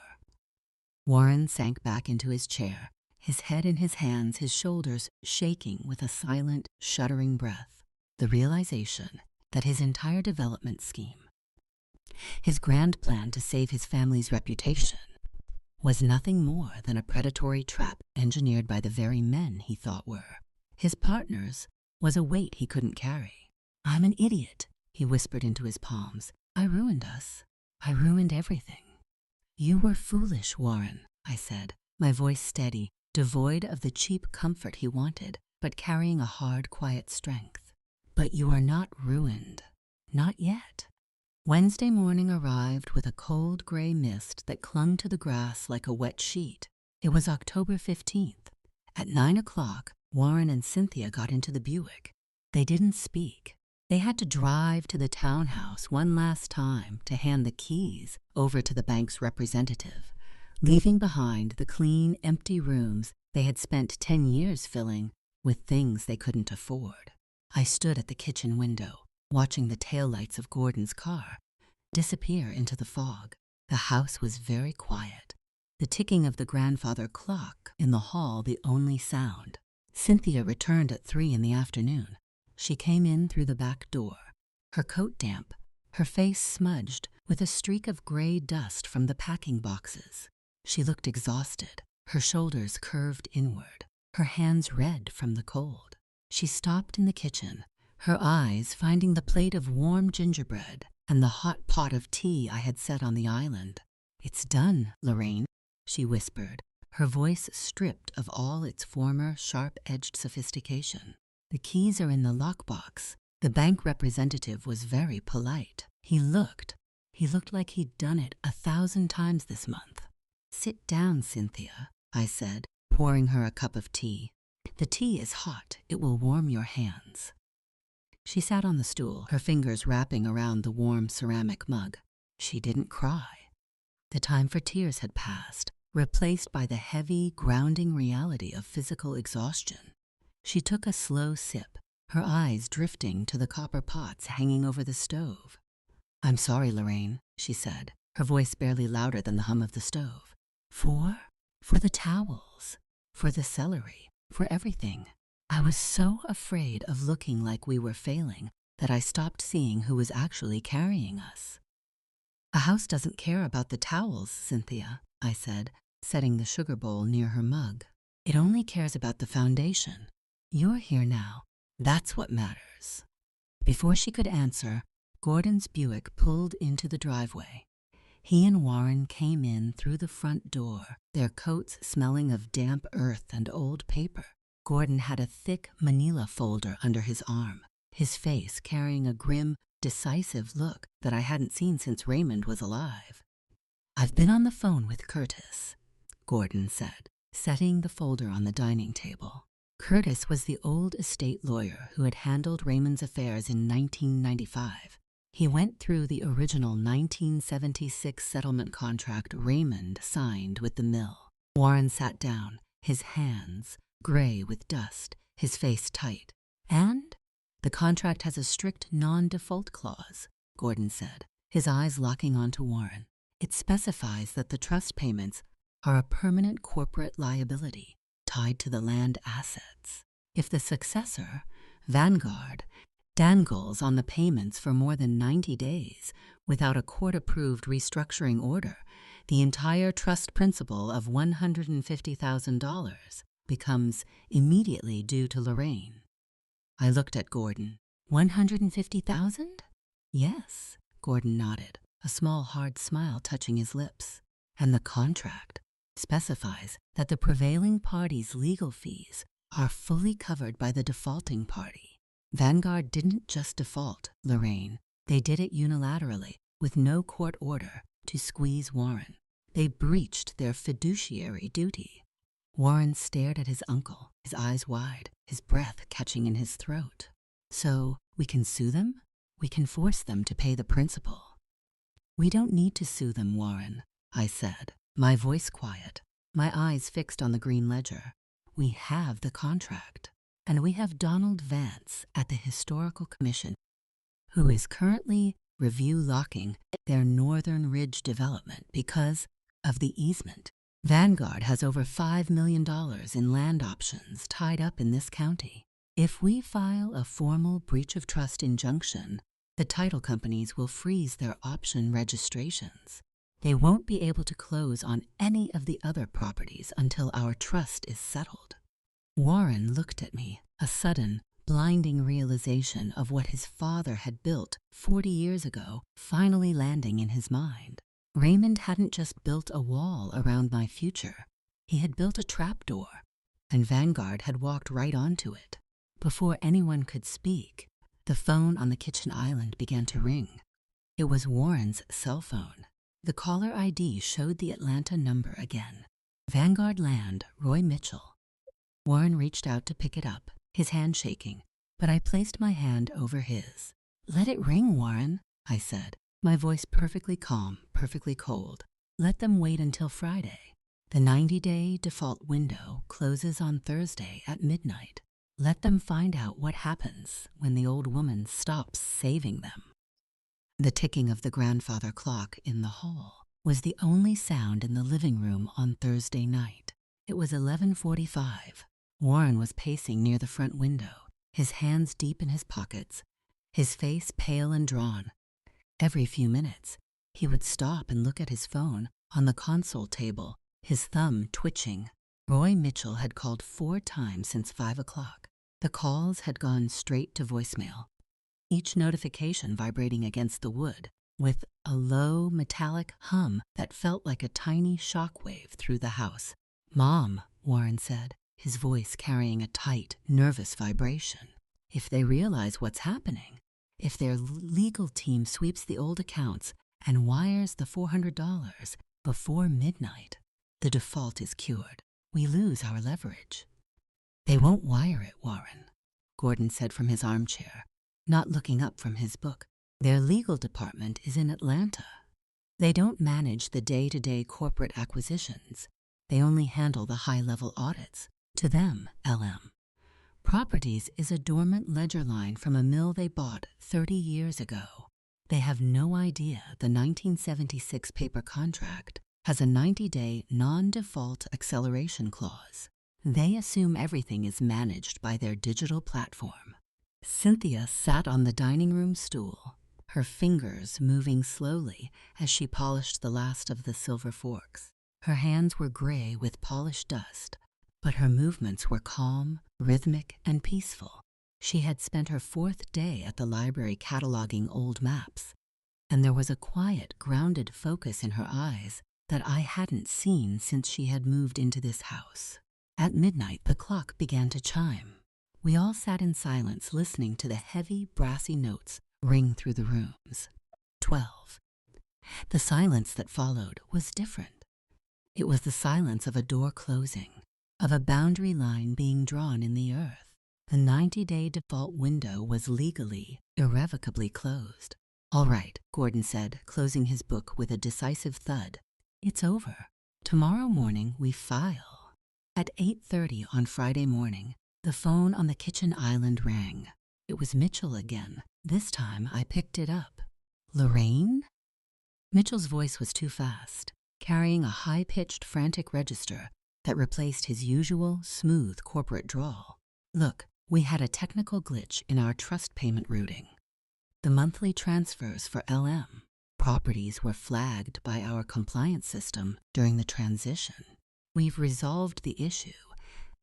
Warren sank back into his chair, his head in his hands, his shoulders shaking with a silent, shuddering breath. The realization that his entire development scheme, his grand plan to save his family's reputation, was nothing more than a predatory trap engineered by the very men he thought were his partners, was a weight he couldn't carry. I'm an idiot, he whispered into his palms. I ruined us. I ruined everything. You were foolish, Warren, I said, my voice steady, devoid of the cheap comfort he wanted, but carrying a hard, quiet strength. But you are not ruined. Not yet. Wednesday morning arrived with a cold gray mist that clung to the grass like a wet sheet. It was October 15th. At 9 o'clock, Warren and Cynthia got into the Buick. They didn't speak. They had to drive to the townhouse one last time to hand the keys over to the bank's representative, leaving behind the clean, empty rooms they had spent 10 years filling with things they couldn't afford. I stood at the kitchen window, watching the taillights of Gordon's car disappear into the fog. The house was very quiet, the ticking of the grandfather clock in the hall the only sound. Cynthia returned at 3 in the afternoon. She came in through the back door, her coat damp, her face smudged with a streak of gray dust from the packing boxes. She looked exhausted, her shoulders curved inward, her hands red from the cold. She stopped in the kitchen, her eyes finding the plate of warm gingerbread and the hot pot of tea I had set on the island. It's done, Lorraine, she whispered, her voice stripped of all its former sharp-edged sophistication. The keys are in the lockbox. The bank representative was very polite. He looked like he'd done it 1,000 times this month. Sit down, Cynthia, I said, pouring her a cup of tea. The tea is hot. It will warm your hands. She sat on the stool, her fingers wrapping around the warm ceramic mug. She didn't cry. The time for tears had passed, replaced by the heavy, grounding reality of physical exhaustion. She took a slow sip, her eyes drifting to the copper pots hanging over the stove. I'm sorry, Lorraine, she said, her voice barely louder than the hum of the stove. For the towels, for the celery, for everything. I was so afraid of looking like we were failing that I stopped seeing who was actually carrying us. A house doesn't care about the towels, Cynthia, I said, setting the sugar bowl near her mug. It only cares about the foundation. You're here now. That's what matters. Before she could answer, Gordon's Buick pulled into the driveway. He and Warren came in through the front door, their coats smelling of damp earth and old paper. Gordon had a thick manila folder under his arm, his face carrying a grim, decisive look that I hadn't seen since Raymond was alive. I've been on the phone with Curtis, Gordon said, setting the folder on the dining table. Curtis was the old estate lawyer who had handled Raymond's affairs in 1995. He went through the original 1976 settlement contract Raymond signed with the mill. Warren sat down, his hands gray with dust, his face tight. And the contract has a strict non-default clause, Gordon said, his eyes locking onto Warren. It specifies that the trust payments are a permanent corporate liability tied to the land assets. If the successor, Vanguard, dangles on the payments for more than 90 days without a court-approved restructuring order, the entire trust principal of $150,000 becomes immediately due to Lorraine. I looked at Gordon. 150,000? Yes, Gordon nodded, a small hard smile touching his lips. And the contract specifies that the prevailing party's legal fees are fully covered by the defaulting party. Vanguard didn't just default, Lorraine. They did it unilaterally, with no court order, to squeeze Warren. They breached their fiduciary duty. Warren stared at his uncle, his eyes wide, his breath catching in his throat. So, we can sue them? We can force them to pay the principal. We don't need to sue them, Warren, I said, my voice quiet, my eyes fixed on the green ledger. We have the contract, and we have Donald Vance at the Historical Commission, who is currently review locking their Northern Ridge development because of the easement. Vanguard has over $5 million in land options tied up in this county. If we file a formal breach of trust injunction, the title companies will freeze their option registrations. They won't be able to close on any of the other properties until our trust is settled. Warren looked at me, a sudden, blinding realization of what his father had built 40 years ago finally landing in his mind. Raymond hadn't just built a wall around my future. He had built a trapdoor, and Vanguard had walked right onto it. Before anyone could speak, the phone on the kitchen island began to ring. It was Warren's cell phone. The caller ID showed the Atlanta number again. Vanguard Land, Roy Mitchell. Warren reached out to pick it up, his hand shaking, but I placed my hand over his. "Let it ring, Warren," I said, my voice perfectly calm, perfectly cold. "Let them wait until Friday. The 90-day default window closes on Thursday at midnight. Let them find out what happens when the old woman stops saving them." The ticking of the grandfather clock in the hall was the only sound in the living room on Thursday night. It was 11:45. Warren was pacing near the front window, his hands deep in his pockets, his face pale and drawn. Every few minutes, he would stop and look at his phone on the console table, his thumb twitching. Roy Mitchell had called 4 times since 5 o'clock. The calls had gone straight to voicemail, each notification vibrating against the wood with a low, metallic hum that felt like a tiny shockwave through the house. "Mom," Warren said, his voice carrying a tight, nervous vibration. "If they realize what's happening, if their legal team sweeps the old accounts and wires the $400 before midnight, the default is cured. We lose our leverage." "They won't wire it, Warren," Gordon said from his armchair, not looking up from his book. "Their legal department is in Atlanta. They don't manage the day-to-day corporate acquisitions. They only handle the high-level audits. To them, LM, Properties is a dormant ledger line from a mill they bought 30 years ago. They have no idea the 1976 paper contract has a 90-day non-default acceleration clause. They assume everything is managed by their digital platform." Cynthia sat on the dining room stool, her fingers moving slowly as she polished the last of the silver forks. Her hands were gray with polished dust, but her movements were calm, rhythmic, and peaceful. She had spent her 4th day at the library cataloging old maps, and there was a quiet, grounded focus in her eyes that I hadn't seen since she had moved into this house. At midnight, the clock began to chime. We all sat in silence listening to the heavy, brassy notes ring through the rooms. 12. The silence that followed was different. It was the silence of a door closing, of a boundary line being drawn in the earth. The 90-day default window was legally, irrevocably closed. All right, Gordon said, closing his book with a decisive thud. It's over. Tomorrow morning we file. At 8:30 on Friday morning, the phone on the kitchen island rang. It was Mitchell again. This time I picked it up. Lorraine? Mitchell's voice was too fast, carrying a high-pitched, frantic register that replaced his usual, smooth corporate drawl. Look, we had a technical glitch in our trust payment routing. The monthly transfers for LM properties were flagged by our compliance system during the transition. We've resolved the issue,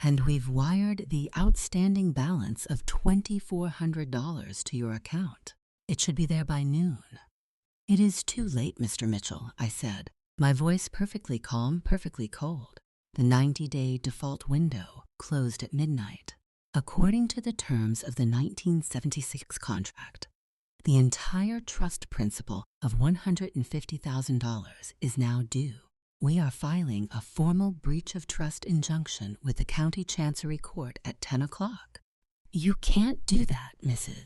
and we've wired the outstanding balance of $2,400 to your account. It should be there by noon. It is too late, Mr. Mitchell, I said, my voice perfectly calm, perfectly cold. The 90-day default window closed at midnight. According to the terms of the 1976 contract, the entire trust principal of $150,000 is now due. We are filing a formal breach of trust injunction with the County Chancery Court at 10 o'clock. You can't do that, Mrs.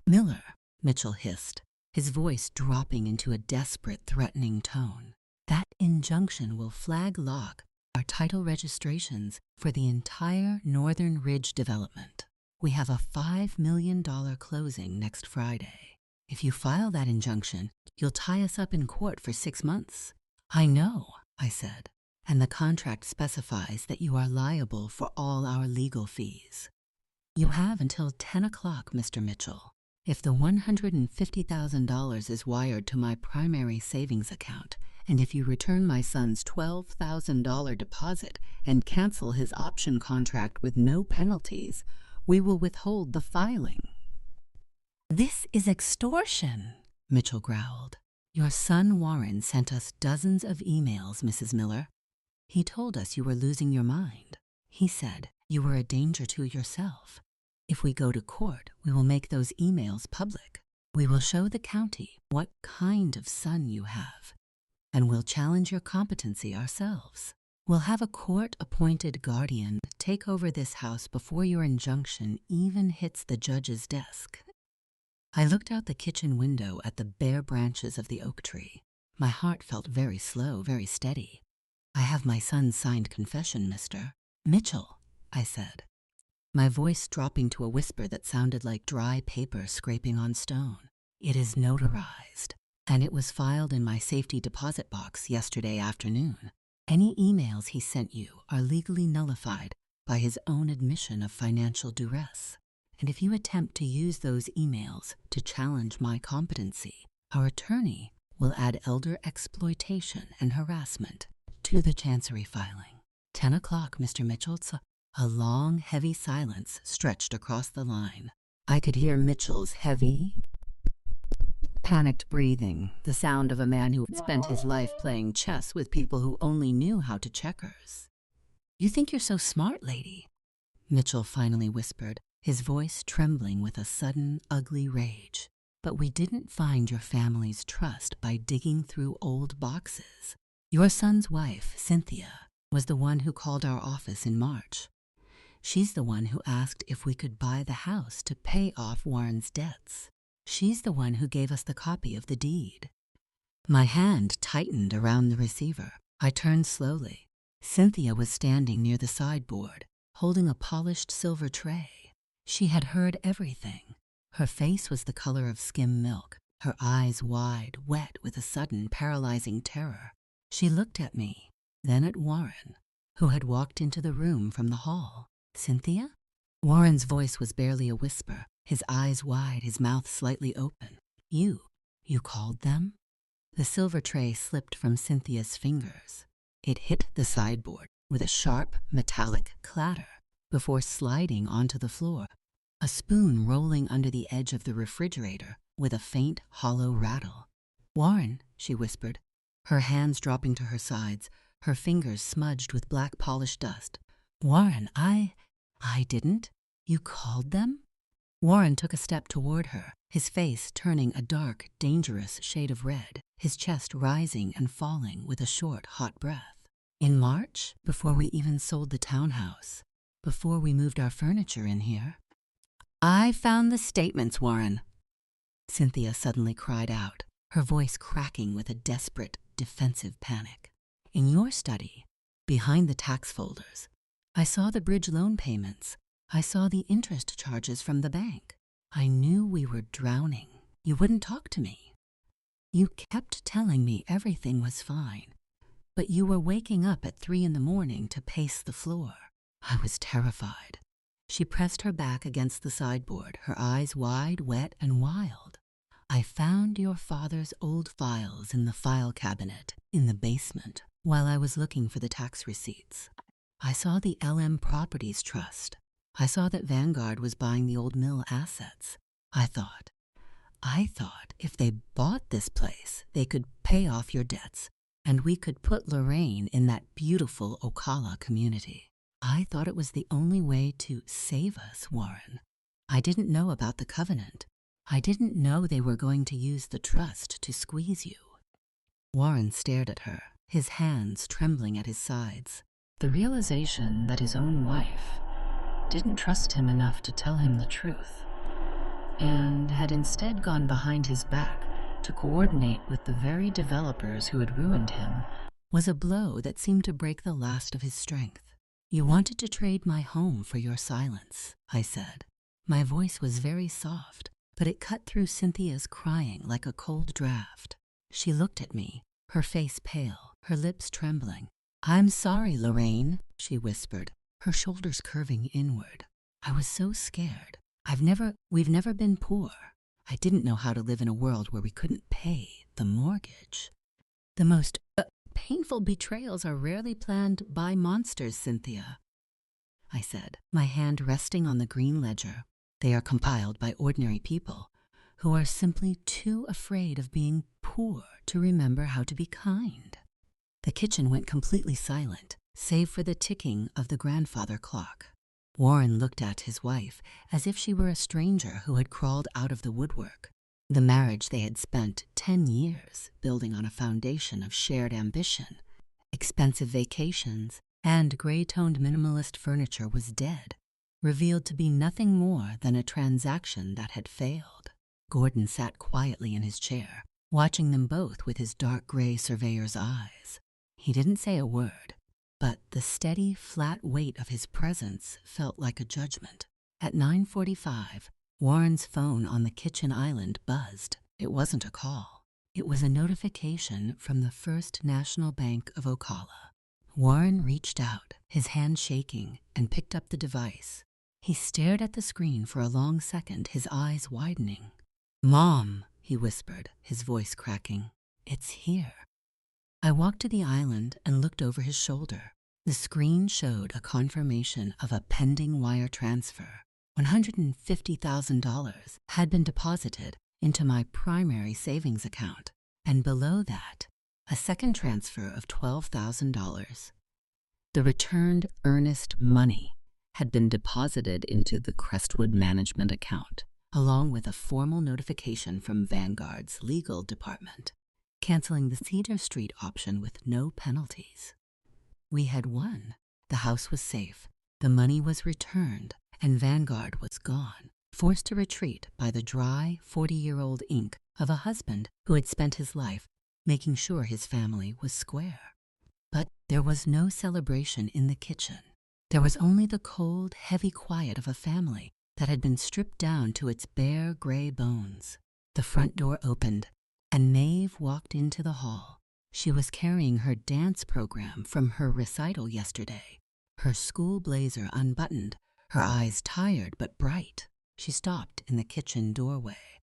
Miller, Mitchell hissed, his voice dropping into a desperate, threatening tone. That injunction will flag lock our title registrations for the entire Northern Ridge development. We have a $5 million closing next Friday. If you file that injunction, you'll tie us up in court for 6 months. I know, I said, and the contract specifies that you are liable for all our legal fees. You have until 10 o'clock, Mr. Mitchell. If the $150,000 is wired to my primary savings account, and if you return my son's $12,000 deposit and cancel his option contract with no penalties, we will withhold the filing. This is extortion, Mitchell growled. Your son Warren sent us dozens of emails, Mrs. Miller. He told us you were losing your mind. He said you were a danger to yourself. If we go to court, we will make those emails public. We will show the county what kind of son you have, and we'll challenge your competency ourselves. We'll have a court-appointed guardian take over this house before your injunction even hits the judge's desk. I looked out the kitchen window at the bare branches of the oak tree. My heart felt very slow, very steady. I have my son's signed confession, Mr. Mitchell, I said, my voice dropping to a whisper that sounded like dry paper scraping on stone. It is notarized, and it was filed in my safety deposit box yesterday afternoon. Any emails he sent you are legally nullified by his own admission of financial duress. And if you attempt to use those emails to challenge my competency, our attorney will add elder exploitation and harassment to the Chancery filing. 10 o'clock, Mr. Mitchell. A long, heavy silence stretched across the line. I could hear Mitchell's heavy, panicked breathing, the sound of a man who had spent his life playing chess with people who only knew how to checkers. You think you're so smart, lady, Mitchell finally whispered, his voice trembling with a sudden, ugly rage. But we didn't find your family's trust by digging through old boxes. Your son's wife, Cynthia, was the one who called our office in March. She's the one who asked if we could buy the house to pay off Warren's debts. She's the one who gave us the copy of the deed. My hand tightened around the receiver. I turned slowly. Cynthia was standing near the sideboard, holding a polished silver tray. She had heard everything. Her face was the color of skim milk, her eyes wide, wet with a sudden, paralyzing terror. She looked at me, then at Warren, who had walked into the room from the hall. Cynthia? Warren's voice was barely a whisper, his eyes wide, his mouth slightly open. You called them? The silver tray slipped from Cynthia's fingers. It hit the sideboard with a sharp, metallic clatter before sliding onto the floor, a spoon rolling under the edge of the refrigerator with a faint, hollow rattle. Warren, she whispered, her hands dropping to her sides, her fingers smudged with black polished dust. Warren, I didn't. You called them? Warren took a step toward her, his face turning a dark, dangerous shade of red, his chest rising and falling with a short, hot breath. In March, before we even sold the townhouse, before we moved our furniture in here. I found the statements, Warren. Cynthia suddenly cried out, her voice cracking with a desperate, defensive panic. In your study, behind the tax folders, I saw the bridge loan payments. I saw the interest charges from the bank. I knew we were drowning. You wouldn't talk to me. You kept telling me everything was fine, but you were waking up at 3 in the morning to pace the floor. I was terrified. She pressed her back against the sideboard, her eyes wide, wet, and wild. I found your father's old files in the file cabinet in the basement while I was looking for the tax receipts. I saw the LM Properties Trust. I saw that Vanguard was buying the old mill assets. I thought if they bought this place, they could pay off your debts, and we could put Lorraine in that beautiful Ocala community. I thought it was the only way to save us, Warren. I didn't know about the covenant. I didn't know they were going to use the trust to squeeze you. Warren stared at her, his hands trembling at his sides. The realization that his own wife didn't trust him enough to tell him the truth, and had instead gone behind his back to coordinate with the very developers who had ruined him, was a blow that seemed to break the last of his strength. You wanted to trade my home for your silence, I said. My voice was very soft, but it cut through Cynthia's crying like a cold draft. She looked at me, her face pale, her lips trembling. I'm sorry, Lorraine, she whispered, her shoulders curving inward. I was so scared. We've never been poor. I didn't know how to live in a world where we couldn't pay the mortgage. The most painful betrayals are rarely planned by monsters, Cynthia, I said, my hand resting on the green ledger. They are compiled by ordinary people who are simply too afraid of being poor to remember how to be kind. The kitchen went completely silent, save for the ticking of the grandfather clock. Warren looked at his wife as if she were a stranger who had crawled out of the woodwork. The marriage they had spent 10 years building on a foundation of shared ambition, expensive vacations, and gray-toned minimalist furniture was dead, revealed to be nothing more than a transaction that had failed. Gordon sat quietly in his chair, watching them both with his dark gray surveyor's eyes. He didn't say a word, but the steady, flat weight of his presence felt like a judgment. At 9:45, Warren's phone on the kitchen island buzzed. It wasn't a call. It was a notification from the First National Bank of Ocala. Warren reached out, his hand shaking, and picked up the device. He stared at the screen for a long second, his eyes widening. "Mom," he whispered, his voice cracking. "It's here." I walked to the island and looked over his shoulder. The screen showed a confirmation of a pending wire transfer. $150,000 had been deposited into my primary savings account, and below that, a second transfer of $12,000. The returned earnest money had been deposited into the Crestwood management account, along with a formal notification from Vanguard's legal department, canceling the Cedar Street option with no penalties. We had won. The house was safe, the money was returned, and Vanguard was gone, forced to retreat by the dry, 40-year-old ink of a husband who had spent his life making sure his family was square. But there was no celebration in the kitchen. There was only the cold, heavy quiet of a family that had been stripped down to its bare, gray bones. The front door opened, and Maeve walked into the hall. She was carrying her dance program from her recital yesterday, her school blazer unbuttoned, her eyes tired but bright. She stopped in the kitchen doorway,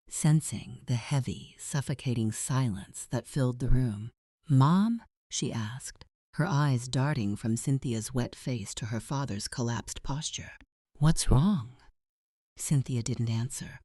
sensing the heavy, suffocating silence that filled the room. "Mom?" she asked, her eyes darting from Cynthia's wet face to her father's collapsed posture. "What's wrong?" Cynthia didn't answer.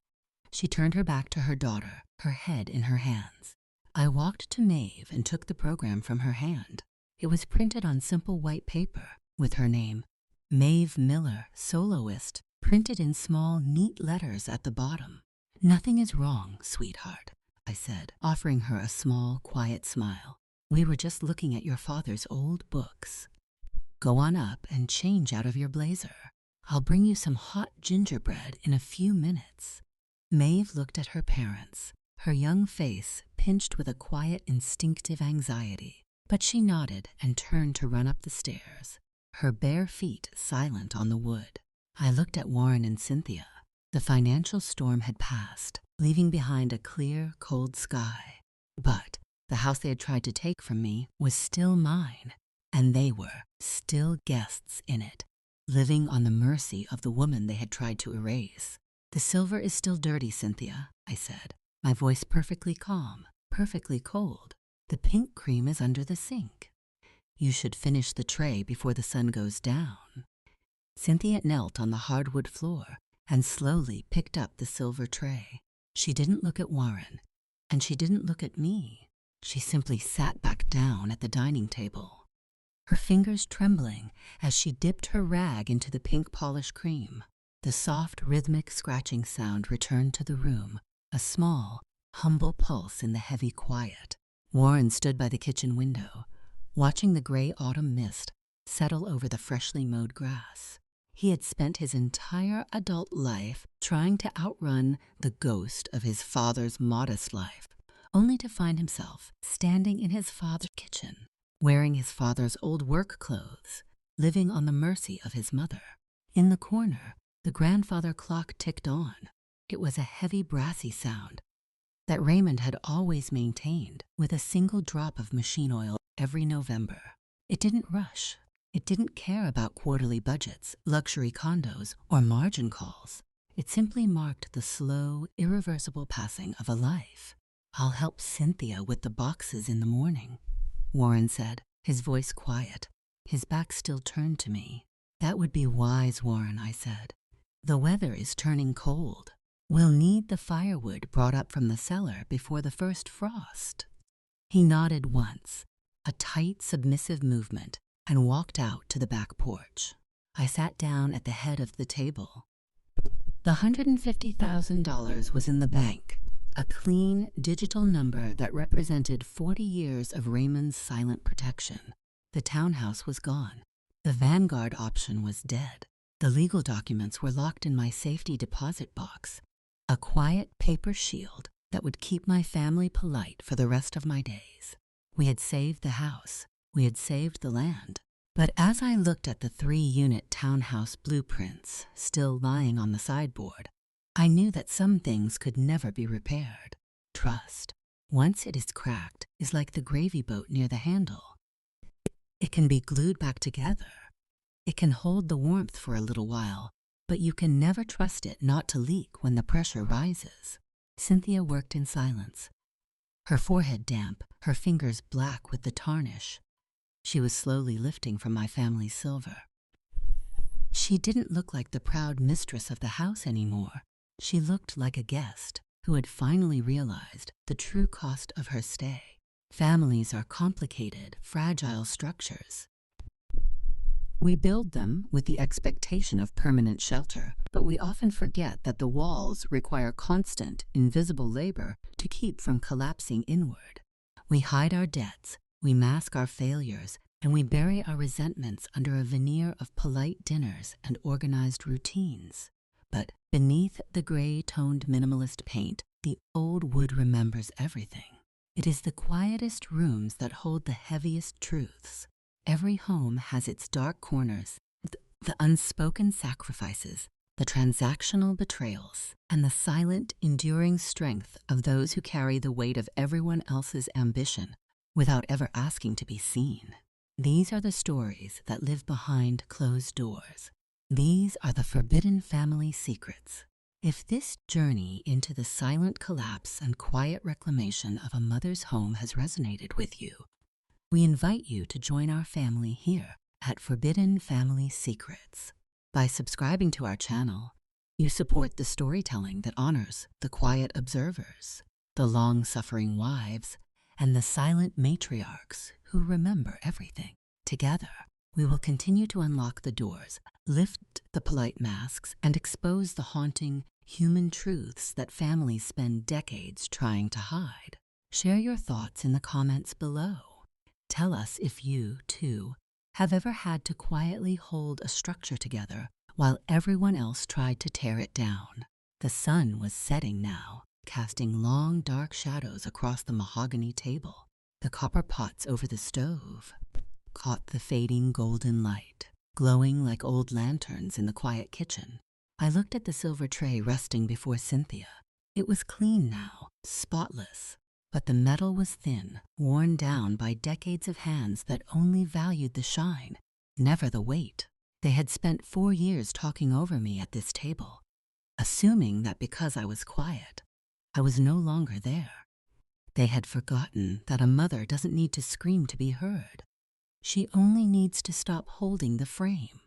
She turned her back to her daughter, her head in her hands. I walked to Maeve and took the program from her hand. It was printed on simple white paper, with her name, Maeve Miller, soloist, printed in small, neat letters at the bottom. "Nothing is wrong, sweetheart," I said, offering her a small, quiet smile. "We were just looking at your father's old books. Go on up and change out of your blazer. I'll bring you some hot gingerbread in a few minutes." Maeve looked at her parents, her young face pinched with a quiet, instinctive anxiety, but she nodded and turned to run up the stairs, her bare feet silent on the wood. I looked at Warren and Cynthia. The financial storm had passed, leaving behind a clear, cold sky. But the house they had tried to take from me was still mine, and they were still guests in it, living on the mercy of the woman they had tried to erase. "The silver is still dirty, Cynthia," I said, my voice perfectly calm, perfectly cold. "The pink cream is under the sink. You should finish the tray before the sun goes down." Cynthia knelt on the hardwood floor and slowly picked up the silver tray. She didn't look at Warren, and she didn't look at me. She simply sat back down at the dining table, her fingers trembling as she dipped her rag into the pink polished cream. The soft, rhythmic scratching sound returned to the room, a small, humble pulse in the heavy quiet. Warren stood by the kitchen window, watching the gray autumn mist settle over the freshly mowed grass. He had spent his entire adult life trying to outrun the ghost of his father's modest life, only to find himself standing in his father's kitchen, wearing his father's old work clothes, living on the mercy of his mother. In the corner, the grandfather clock ticked on. It was a heavy, brassy sound that Raymond had always maintained with a single drop of machine oil every November. It didn't rush. It didn't care about quarterly budgets, luxury condos, or margin calls. It simply marked the slow, irreversible passing of a life. "I'll help Cynthia with the boxes in the morning," Warren said, his voice quiet, his back still turned to me. "That would be wise, Warren," I said. "The weather is turning cold. We'll need the firewood brought up from the cellar before the first frost." He nodded once, a tight, submissive movement, and walked out to the back porch. I sat down at the head of the table. The $150,000 was in the bank, a clean, digital number that represented 40 years of Raymond's silent protection. The townhouse was gone. The Vanguard option was dead. The legal documents were locked in my safety deposit box, a quiet paper shield that would keep my family polite for the rest of my days. We had saved the house. We had saved the land. But as I looked at the 3-unit townhouse blueprints still lying on the sideboard, I knew that some things could never be repaired. Trust, once it is cracked, is like the gravy boat near the handle. It can be glued back together. It can hold the warmth for a little while, but you can never trust it not to leak when the pressure rises. Cynthia worked in silence, her forehead damp, her fingers black with the tarnish. She was slowly lifting from my family's silver. She didn't look like the proud mistress of the house anymore. She looked like a guest who had finally realized the true cost of her stay. Families are complicated, fragile structures. We build them with the expectation of permanent shelter, but we often forget that the walls require constant, invisible labor to keep from collapsing inward. We hide our debts, we mask our failures, and we bury our resentments under a veneer of polite dinners and organized routines. But beneath the gray-toned minimalist paint, the old wood remembers everything. It is the quietest rooms that hold the heaviest truths. Every home has its dark corners, the unspoken sacrifices, the transactional betrayals, and the silent, enduring strength of those who carry the weight of everyone else's ambition without ever asking to be seen. These are the stories that live behind closed doors. These are the forbidden family secrets. If this journey into the silent collapse and quiet reclamation of a mother's home has resonated with you, we invite you to join our family here at Forbidden Family Secrets. By subscribing to our channel, you support the storytelling that honors the quiet observers, the long-suffering wives, and the silent matriarchs who remember everything. Together, we will continue to unlock the doors, lift the polite masks, and expose the haunting human truths that families spend decades trying to hide. Share your thoughts in the comments below. Tell us if you, too, have ever had to quietly hold a structure together while everyone else tried to tear it down. The sun was setting now, casting long, dark shadows across the mahogany table. The copper pots over the stove caught the fading golden light, glowing like old lanterns in the quiet kitchen. I looked at the silver tray resting before Cynthia. It was clean now, spotless, but the metal was thin, worn down by decades of hands that only valued the shine, never the weight. They had spent 4 years talking over me at this table, assuming that because I was quiet, I was no longer there. They had forgotten that a mother doesn't need to scream to be heard. She only needs to stop holding the frame.